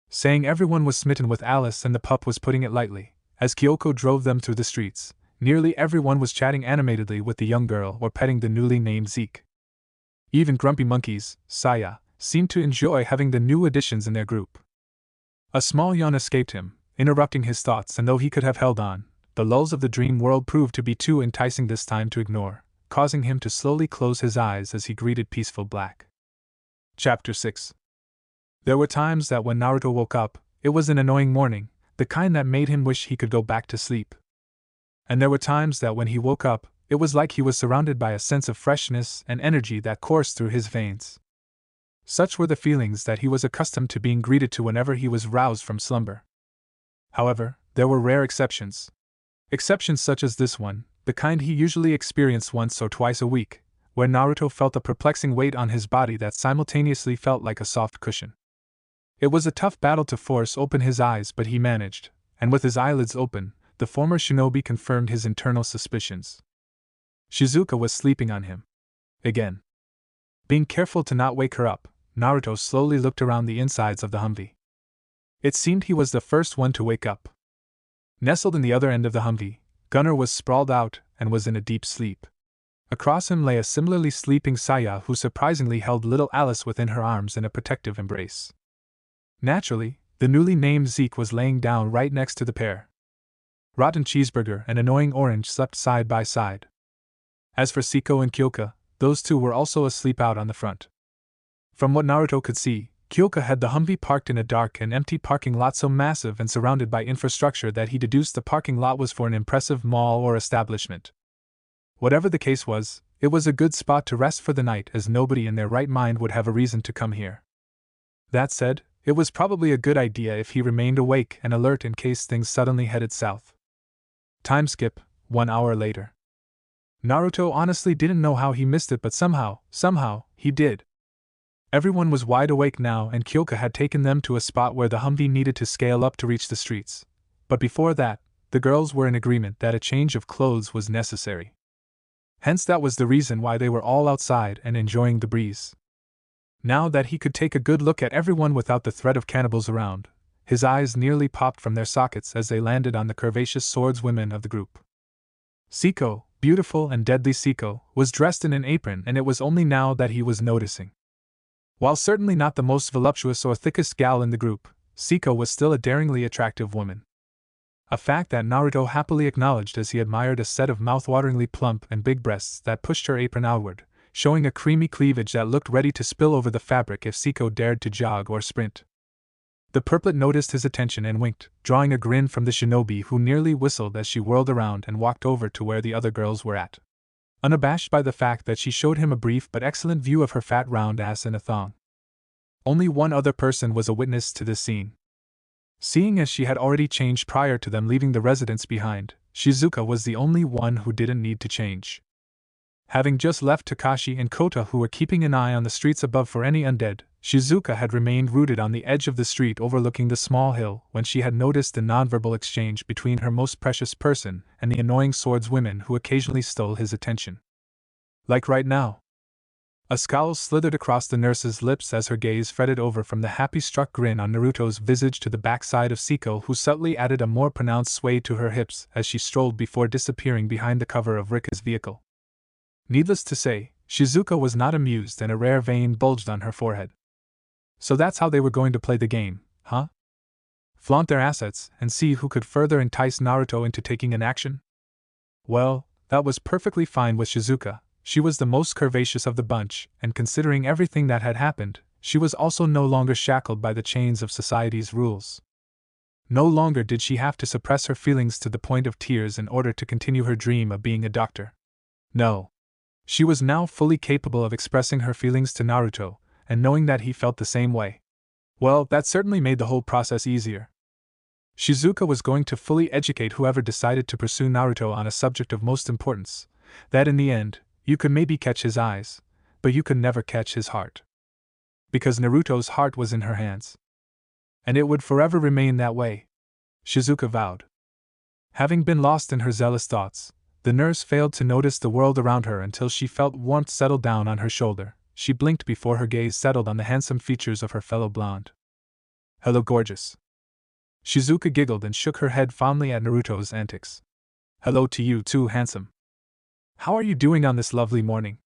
Saying everyone was smitten with Alice and the pup was putting it lightly. As Kyoko drove them through the streets, nearly everyone was chatting animatedly with the young girl or petting the newly named Zeke. Even grumpy monkeys, Saya, seemed to enjoy having the new additions in their group. A small yawn escaped him, interrupting his thoughts, and though he could have held on, the lulls of the dream world proved to be too enticing this time to ignore, causing him to slowly close his eyes as he greeted peaceful black. Chapter 6. There were times that when Naruto woke up, it was an annoying morning, the kind that made him wish he could go back to sleep. And there were times that when he woke up, it was like he was surrounded by a sense of freshness and energy that coursed through his veins. Such were the feelings that he was accustomed to being greeted to whenever he was roused from slumber. However, there were rare exceptions. Exceptions such as this one, the kind he usually experienced once or twice a week, where Naruto felt a perplexing weight on his body that simultaneously felt like a soft cushion. It was a tough battle to force open his eyes, but he managed, and with his eyelids open, the former shinobi confirmed his internal suspicions. Shizuka was sleeping on him. Again. Being careful to not wake her up, Naruto slowly looked around the insides of the Humvee. It seemed he was the first one to wake up. Nestled in the other end of the Humvee, Gunner was sprawled out and was in a deep sleep. Across him lay a similarly sleeping Saya, who surprisingly held little Alice within her arms in a protective embrace. Naturally, the newly named Zeke was laying down right next to the pair. Rotten Cheeseburger and Annoying Orange slept side by side. As for Siko and Kyoka, those two were also asleep out on the front. From what Naruto could see, Kyoka had the Humvee parked in a dark and empty parking lot so massive and surrounded by infrastructure that he deduced the parking lot was for an impressive mall or establishment. Whatever the case was, it was a good spot to rest for the night, as nobody in their right mind would have a reason to come here. That said, it was probably a good idea if he remained awake and alert in case things suddenly headed south. Time skip, 1 hour later. Naruto honestly didn't know how he missed it, but somehow, he did. Everyone was wide awake now, and Kyoka had taken them to a spot where the Humvee needed to scale up to reach the streets. But before that, the girls were in agreement that a change of clothes was necessary. Hence that was the reason why they were all outside and enjoying the breeze. Now that he could take a good look at everyone without the threat of cannibals around, his eyes nearly popped from their sockets as they landed on the curvaceous swordswomen of the group. Siko, beautiful and deadly Siko, was dressed in an apron, and it was only now that he was noticing. While certainly not the most voluptuous or thickest gal in the group, Siko was still a daringly attractive woman. A fact that Naruto happily acknowledged as he admired a set of mouth-wateringly plump and big breasts that pushed her apron outward, showing a creamy cleavage that looked ready to spill over the fabric if Siko dared to jog or sprint. The purplet noticed his attention and winked, drawing a grin from the shinobi, who nearly whistled as she whirled around and walked over to where the other girls were at, unabashed by the fact that she showed him a brief but excellent view of her fat round ass in a thong. Only one other person was a witness to this scene. Seeing as she had already changed prior to them leaving the residence behind, Shizuka was the only one who didn't need to change. Having just left Takashi and Kota, who were keeping an eye on the streets above for any undead, Shizuka had remained rooted on the edge of the street overlooking the small hill when she had noticed the nonverbal exchange between her most precious person and the annoying swordswomen who occasionally stole his attention. Like right now. A scowl slithered across the nurse's lips as her gaze fretted over from the happy-struck grin on Naruto's visage to the backside of Siko, who subtly added a more pronounced sway to her hips as she strolled before disappearing behind the cover of Rika's vehicle. Needless to say, Shizuka was not amused, and a rare vein bulged on her forehead. So that's how they were going to play the game, huh? Flaunt their assets and see who could further entice Naruto into taking an action? Well, that was perfectly fine with Shizuka. She was the most curvaceous of the bunch, and considering everything that had happened, she was also no longer shackled by the chains of society's rules. No longer did she have to suppress her feelings to the point of tears in order to continue her dream of being a doctor. No. She was now fully capable of expressing her feelings to Naruto, and knowing that he felt the same way. Well, that certainly made the whole process easier. Shizuka was going to fully educate whoever decided to pursue Naruto on a subject of most importance, that in the end, you could maybe catch his eyes, but you could never catch his heart. Because Naruto's heart was in her hands. And it would forever remain that way, Shizuka vowed. Having been lost in her zealous thoughts, the nurse failed to notice the world around her until she felt warmth settle down on her shoulder. She blinked before her gaze settled on the handsome features of her fellow blonde. Hello, gorgeous. Shizuka giggled and shook her head fondly at Naruto's antics. Hello to you too, handsome. How are you doing on this lovely morning?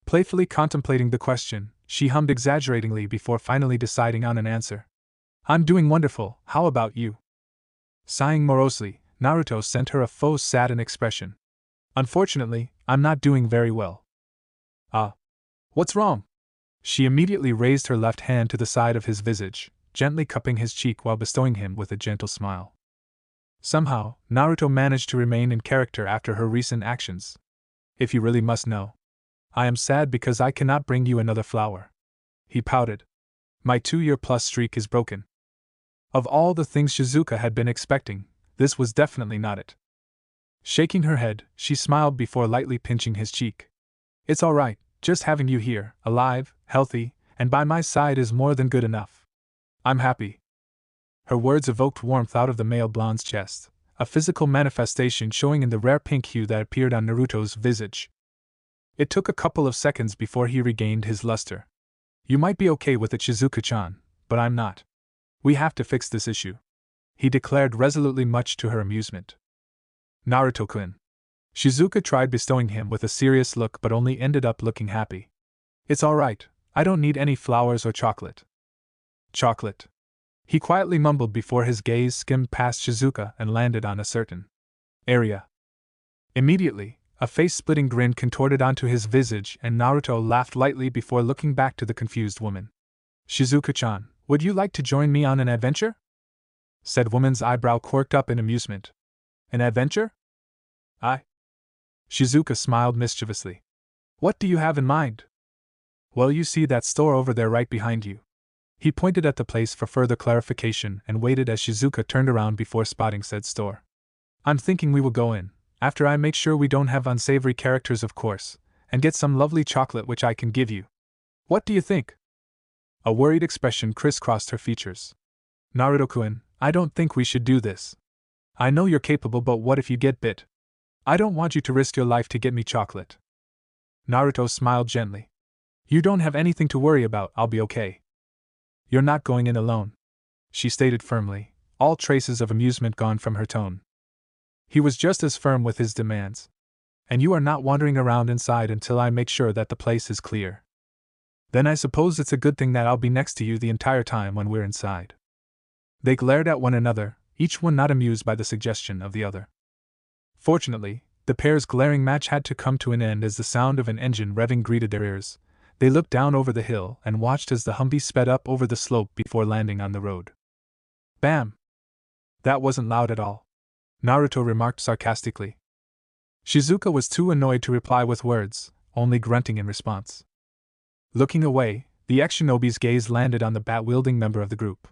Playfully contemplating the question, she hummed exaggeratingly before finally deciding on an answer. I'm doing wonderful, how about you? Sighing morosely, Naruto sent her a faux saddened expression. Unfortunately, I'm not doing very well. What's wrong? She immediately raised her left hand to the side of his visage, gently cupping his cheek while bestowing him with a gentle smile. Somehow, Naruto managed to remain in character after her recent actions. If you really must know, I am sad because I cannot bring you another flower. He pouted. My 2-year-plus streak is broken. Of all the things Shizuka had been expecting, this was definitely not it. Shaking her head, she smiled before lightly pinching his cheek. It's all right, just having you here, alive, healthy, and by my side is more than good enough. I'm happy. Her words evoked warmth out of the male blonde's chest, a physical manifestation showing in the rare pink hue that appeared on Naruto's visage. It took a couple of seconds before he regained his luster. You might be okay with it, Shizuka-chan, but I'm not. We have to fix this issue, he declared resolutely, much to her amusement. Naruto-kun. Shizuka tried bestowing him with a serious look but only ended up looking happy. It's all right, I don't need any flowers or chocolate. Chocolate. He quietly mumbled before his gaze skimmed past Shizuka and landed on a certain area. Immediately, a face-splitting grin contorted onto his visage and Naruto laughed lightly before looking back to the confused woman. Shizuka-chan, would you like to join me on an adventure? Said woman's eyebrow quirked up in amusement. An adventure? Shizuka smiled mischievously. What do you have in mind? Well, you see that store over there right behind you. He pointed at the place for further clarification and waited as Shizuka turned around before spotting said store. I'm thinking we will go in, after I make sure we don't have unsavory characters, of course, and get some lovely chocolate which I can give you. What do you think? A worried expression crisscrossed her features. Naruto-kun, I don't think we should do this. I know you're capable, but what if you get bit? I don't want you to risk your life to get me chocolate. Naruto smiled gently. You don't have anything to worry about, I'll be okay. You're not going in alone, she stated firmly, all traces of amusement gone from her tone. He was just as firm with his demands. And you are not wandering around inside until I make sure that the place is clear. Then I suppose it's a good thing that I'll be next to you the entire time when we're inside. They glared at one another, each one not amused by the suggestion of the other. Fortunately, the pair's glaring match had to come to an end as the sound of an engine revving greeted their ears. They looked down over the hill and watched as the Humvee sped up over the slope before landing on the road. Bam! That wasn't loud at all, Naruto remarked sarcastically. Shizuka was too annoyed to reply with words, only grunting in response. Looking away, the ex-shinobi's gaze landed on the bat-wielding member of the group.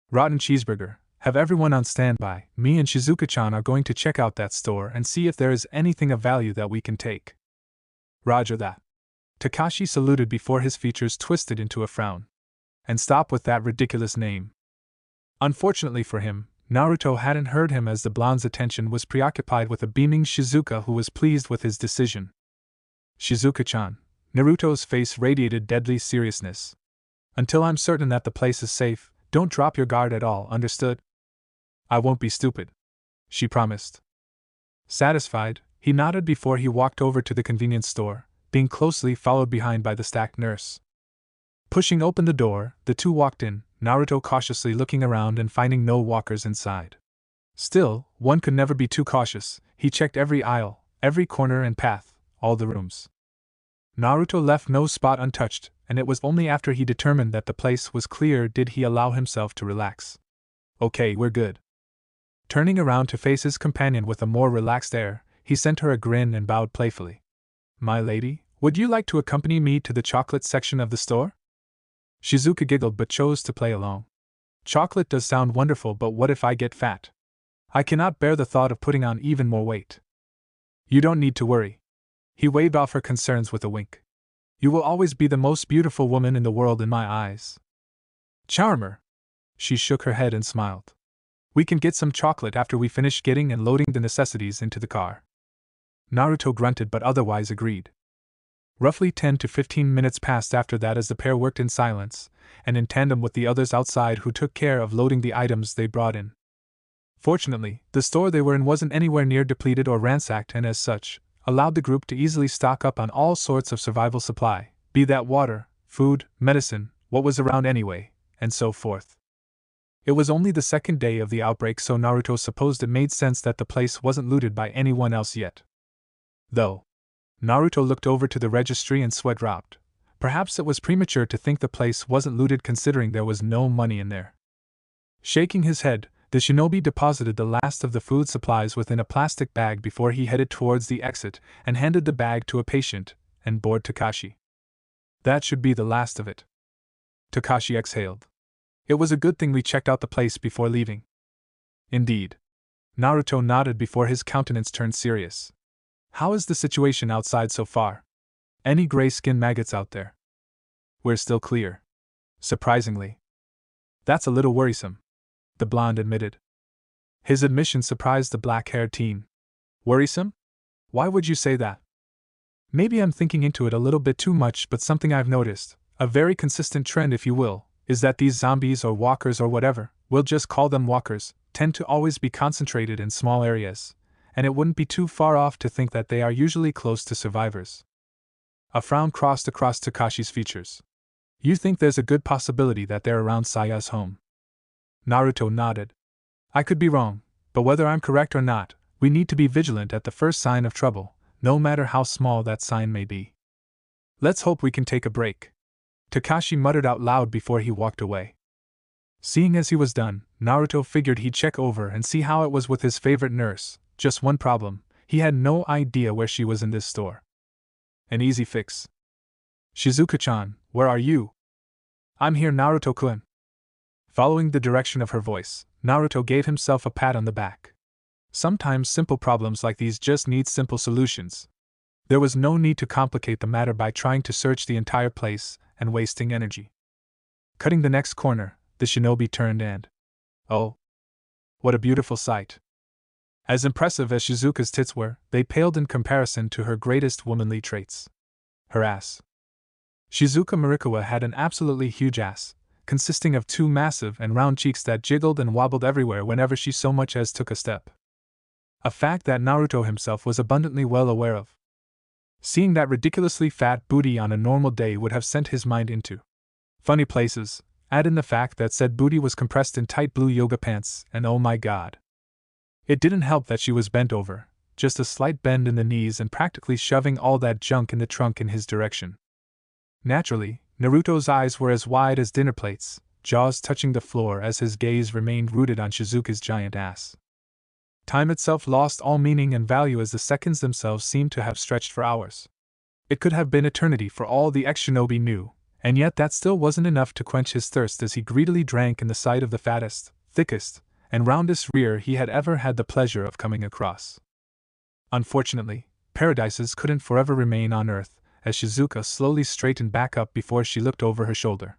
Rotten cheeseburger, have everyone on standby. Me and Shizuka-chan are going to check out that store and see if there is anything of value that we can take. Roger that. Takashi saluted before his features twisted into a frown. And stop with that ridiculous name. Unfortunately for him, Naruto hadn't heard him as the blonde's attention was preoccupied with a beaming Shizuka who was pleased with his decision. Shizuka-chan. Naruto's face radiated deadly seriousness. Until I'm certain that the place is safe, don't drop your guard at all, understood? I won't be stupid, she promised. Satisfied, he nodded before he walked over to the convenience store, being closely followed behind by the stacked nurse. Pushing open the door, the two walked in, Naruto cautiously looking around and finding no walkers inside. Still, one could never be too cautious. He checked every aisle, every corner and path, all the rooms. Naruto left no spot untouched, and it was only after he determined that the place was clear did he allow himself to relax. Okay, we're good. Turning around to face his companion with a more relaxed air, he sent her a grin and bowed playfully. My lady, would you like to accompany me to the chocolate section of the store? Shizuka giggled but chose to play along. Chocolate does sound wonderful, but what if I get fat? I cannot bear the thought of putting on even more weight. You don't need to worry. He waved off her concerns with a wink. You will always be the most beautiful woman in the world in my eyes. Charmer! She shook her head and smiled. We can get some chocolate after we finish getting and loading the necessities into the car. Naruto grunted but otherwise agreed. Roughly 10 to 15 minutes passed after that as the pair worked in silence, and in tandem with the others outside who took care of loading the items they brought in. Fortunately, the store they were in wasn't anywhere near depleted or ransacked, and as such, allowed the group to easily stock up on all sorts of survival supply, be that water, food, medicine, what was around anyway, and so forth. It was only the second day of the outbreak, so Naruto supposed it made sense that the place wasn't looted by anyone else yet. Though, Naruto looked over to the registry and sweat dropped. Perhaps it was premature to think the place wasn't looted considering there was no money in there. Shaking his head, the shinobi deposited the last of the food supplies within a plastic bag before he headed towards the exit and handed the bag to a patient and bored Takashi. That should be the last of it. Takashi exhaled. It was a good thing we checked out the place before leaving. Indeed. Naruto nodded before his countenance turned serious. How is the situation outside so far? Any gray-skinned maggots out there? We're still clear. Surprisingly. That's a little worrisome, the blonde admitted. His admission surprised the black-haired teen. Worrisome? Why would you say that? Maybe I'm thinking into it a little bit too much, but something I've noticed, a very consistent trend if you will, is that these zombies or walkers or whatever, we'll just call them walkers, tend to always be concentrated in small areas, and it wouldn't be too far off to think that they are usually close to survivors. A frown crossed across Takashi's features. You think there's a good possibility that they're around Saya's home? Naruto nodded. I could be wrong, but whether I'm correct or not, we need to be vigilant at the first sign of trouble, no matter how small that sign may be. Let's hope we can take a break. Takashi muttered out loud before he walked away. Seeing as he was done, Naruto figured he'd check over and see how it was with his favorite nurse. Just one problem, he had no idea where she was in this store. An easy fix. Shizuka-chan, where are you? I'm here, Naruto-kun. Following the direction of her voice, Naruto gave himself a pat on the back. Sometimes simple problems like these just need simple solutions. There was no need to complicate the matter by trying to search the entire place and wasting energy. Cutting the next corner, the shinobi turned and... oh! What a beautiful sight. As impressive as Shizuka's tits were, they paled in comparison to her greatest womanly traits. Her ass. Shizuka Marikawa had an absolutely huge ass, consisting of two massive and round cheeks that jiggled and wobbled everywhere whenever she so much as took a step. A fact that Naruto himself was abundantly well aware of. Seeing that ridiculously fat booty on a normal day would have sent his mind into funny places, add in the fact that said booty was compressed in tight blue yoga pants, and oh my god. It didn't help that she was bent over, just a slight bend in the knees and practically shoving all that junk in the trunk in his direction. Naturally, Naruto's eyes were as wide as dinner plates, jaws touching the floor as his gaze remained rooted on Shizuka's giant ass. Time itself lost all meaning and value as the seconds themselves seemed to have stretched for hours. It could have been eternity for all the ex-shinobi knew, and yet that still wasn't enough to quench his thirst as he greedily drank in the sight of the fattest, thickest, and roundest rear he had ever had the pleasure of coming across. Unfortunately, paradises couldn't forever remain on Earth, as Shizuka slowly straightened back up before she looked over her shoulder.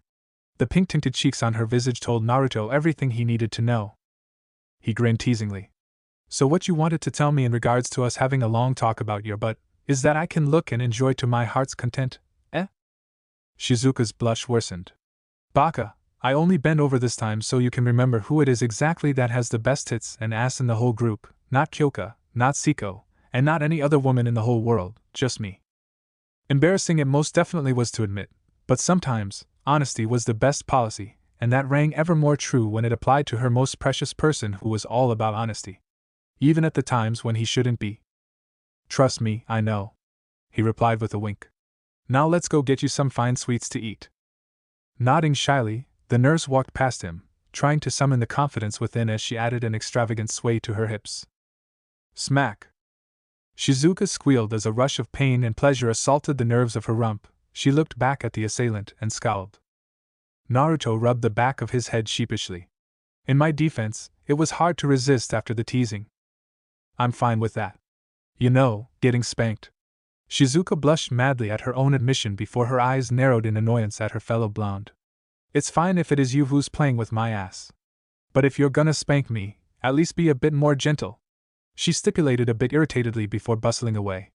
The pink-tinted cheeks on her visage told Naruto everything he needed to know. He grinned teasingly. So what you wanted to tell me in regards to us having a long talk about your butt, is that I can look and enjoy to my heart's content, eh? Shizuka's blush worsened. Baka, I only bend over this time so you can remember who it is exactly that has the best tits and ass in the whole group, not Kyoka, not Siko, and not any other woman in the whole world, just me. Embarrassing it most definitely was to admit, but sometimes, honesty was the best policy, and that rang ever more true when it applied to her most precious person who was all about honesty. Even at the times when he shouldn't be. Trust me, I know, he replied with a wink. Now let's go get you some fine sweets to eat. Nodding shyly, the nurse walked past him, trying to summon the confidence within as she added an extravagant sway to her hips. Smack! Shizuka squealed as a rush of pain and pleasure assaulted the nerves of her rump. She looked back at the assailant and scowled. Naruto rubbed the back of his head sheepishly. In my defense, it was hard to resist after the teasing. I'm fine with that. You know, getting spanked. Shizuka blushed madly at her own admission before her eyes narrowed in annoyance at her fellow blonde. It's fine if it is you who's playing with my ass. But if you're gonna spank me, at least be a bit more gentle, she stipulated a bit irritatedly before bustling away,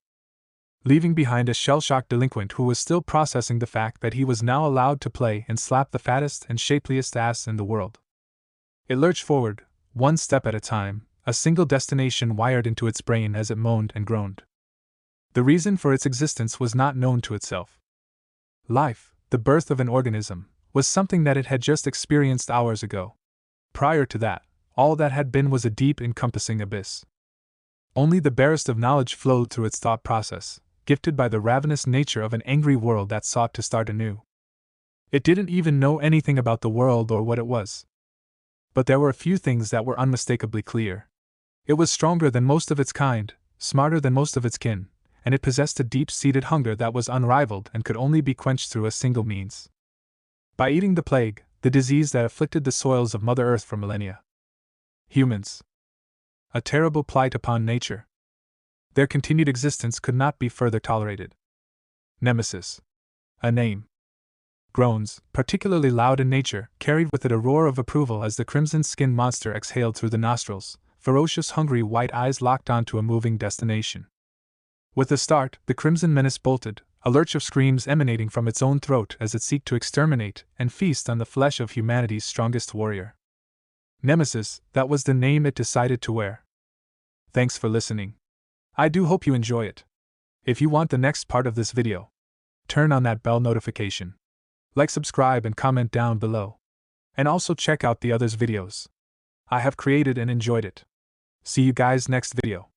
leaving behind a shell-shocked delinquent who was still processing the fact that he was now allowed to play and slap the fattest and shapeliest ass in the world. It lurched forward, one step at a time, a single destination wired into its brain as it moaned and groaned. The reason for its existence was not known to itself. Life, the birth of an organism, was something that it had just experienced hours ago. Prior to that, all that had been was a deep, encompassing abyss. Only the barest of knowledge flowed through its thought process, gifted by the ravenous nature of an angry world that sought to start anew. It didn't even know anything about the world or what it was. But there were a few things that were unmistakably clear. It was stronger than most of its kind, smarter than most of its kin, and it possessed a deep-seated hunger that was unrivaled and could only be quenched through a single means: by eating the plague, the disease that afflicted the soils of Mother Earth for millennia. Humans. A terrible blight upon nature. Their continued existence could not be further tolerated. Nemesis. A name. Groans, particularly loud in nature, carried with it a roar of approval as the crimson-skinned monster exhaled through the nostrils, ferocious hungry white eyes locked onto a moving destination. With a start, the crimson menace bolted, a lurch of screams emanating from its own throat as it seeked to exterminate and feast on the flesh of humanity's strongest warrior. Nemesis, that was the name it decided to wear. Thanks for listening. I do hope you enjoy it. If you want the next part of this video, turn on that bell notification. Like, subscribe, and comment down below. And also check out the others' videos I have created and enjoyed it. See you guys next video.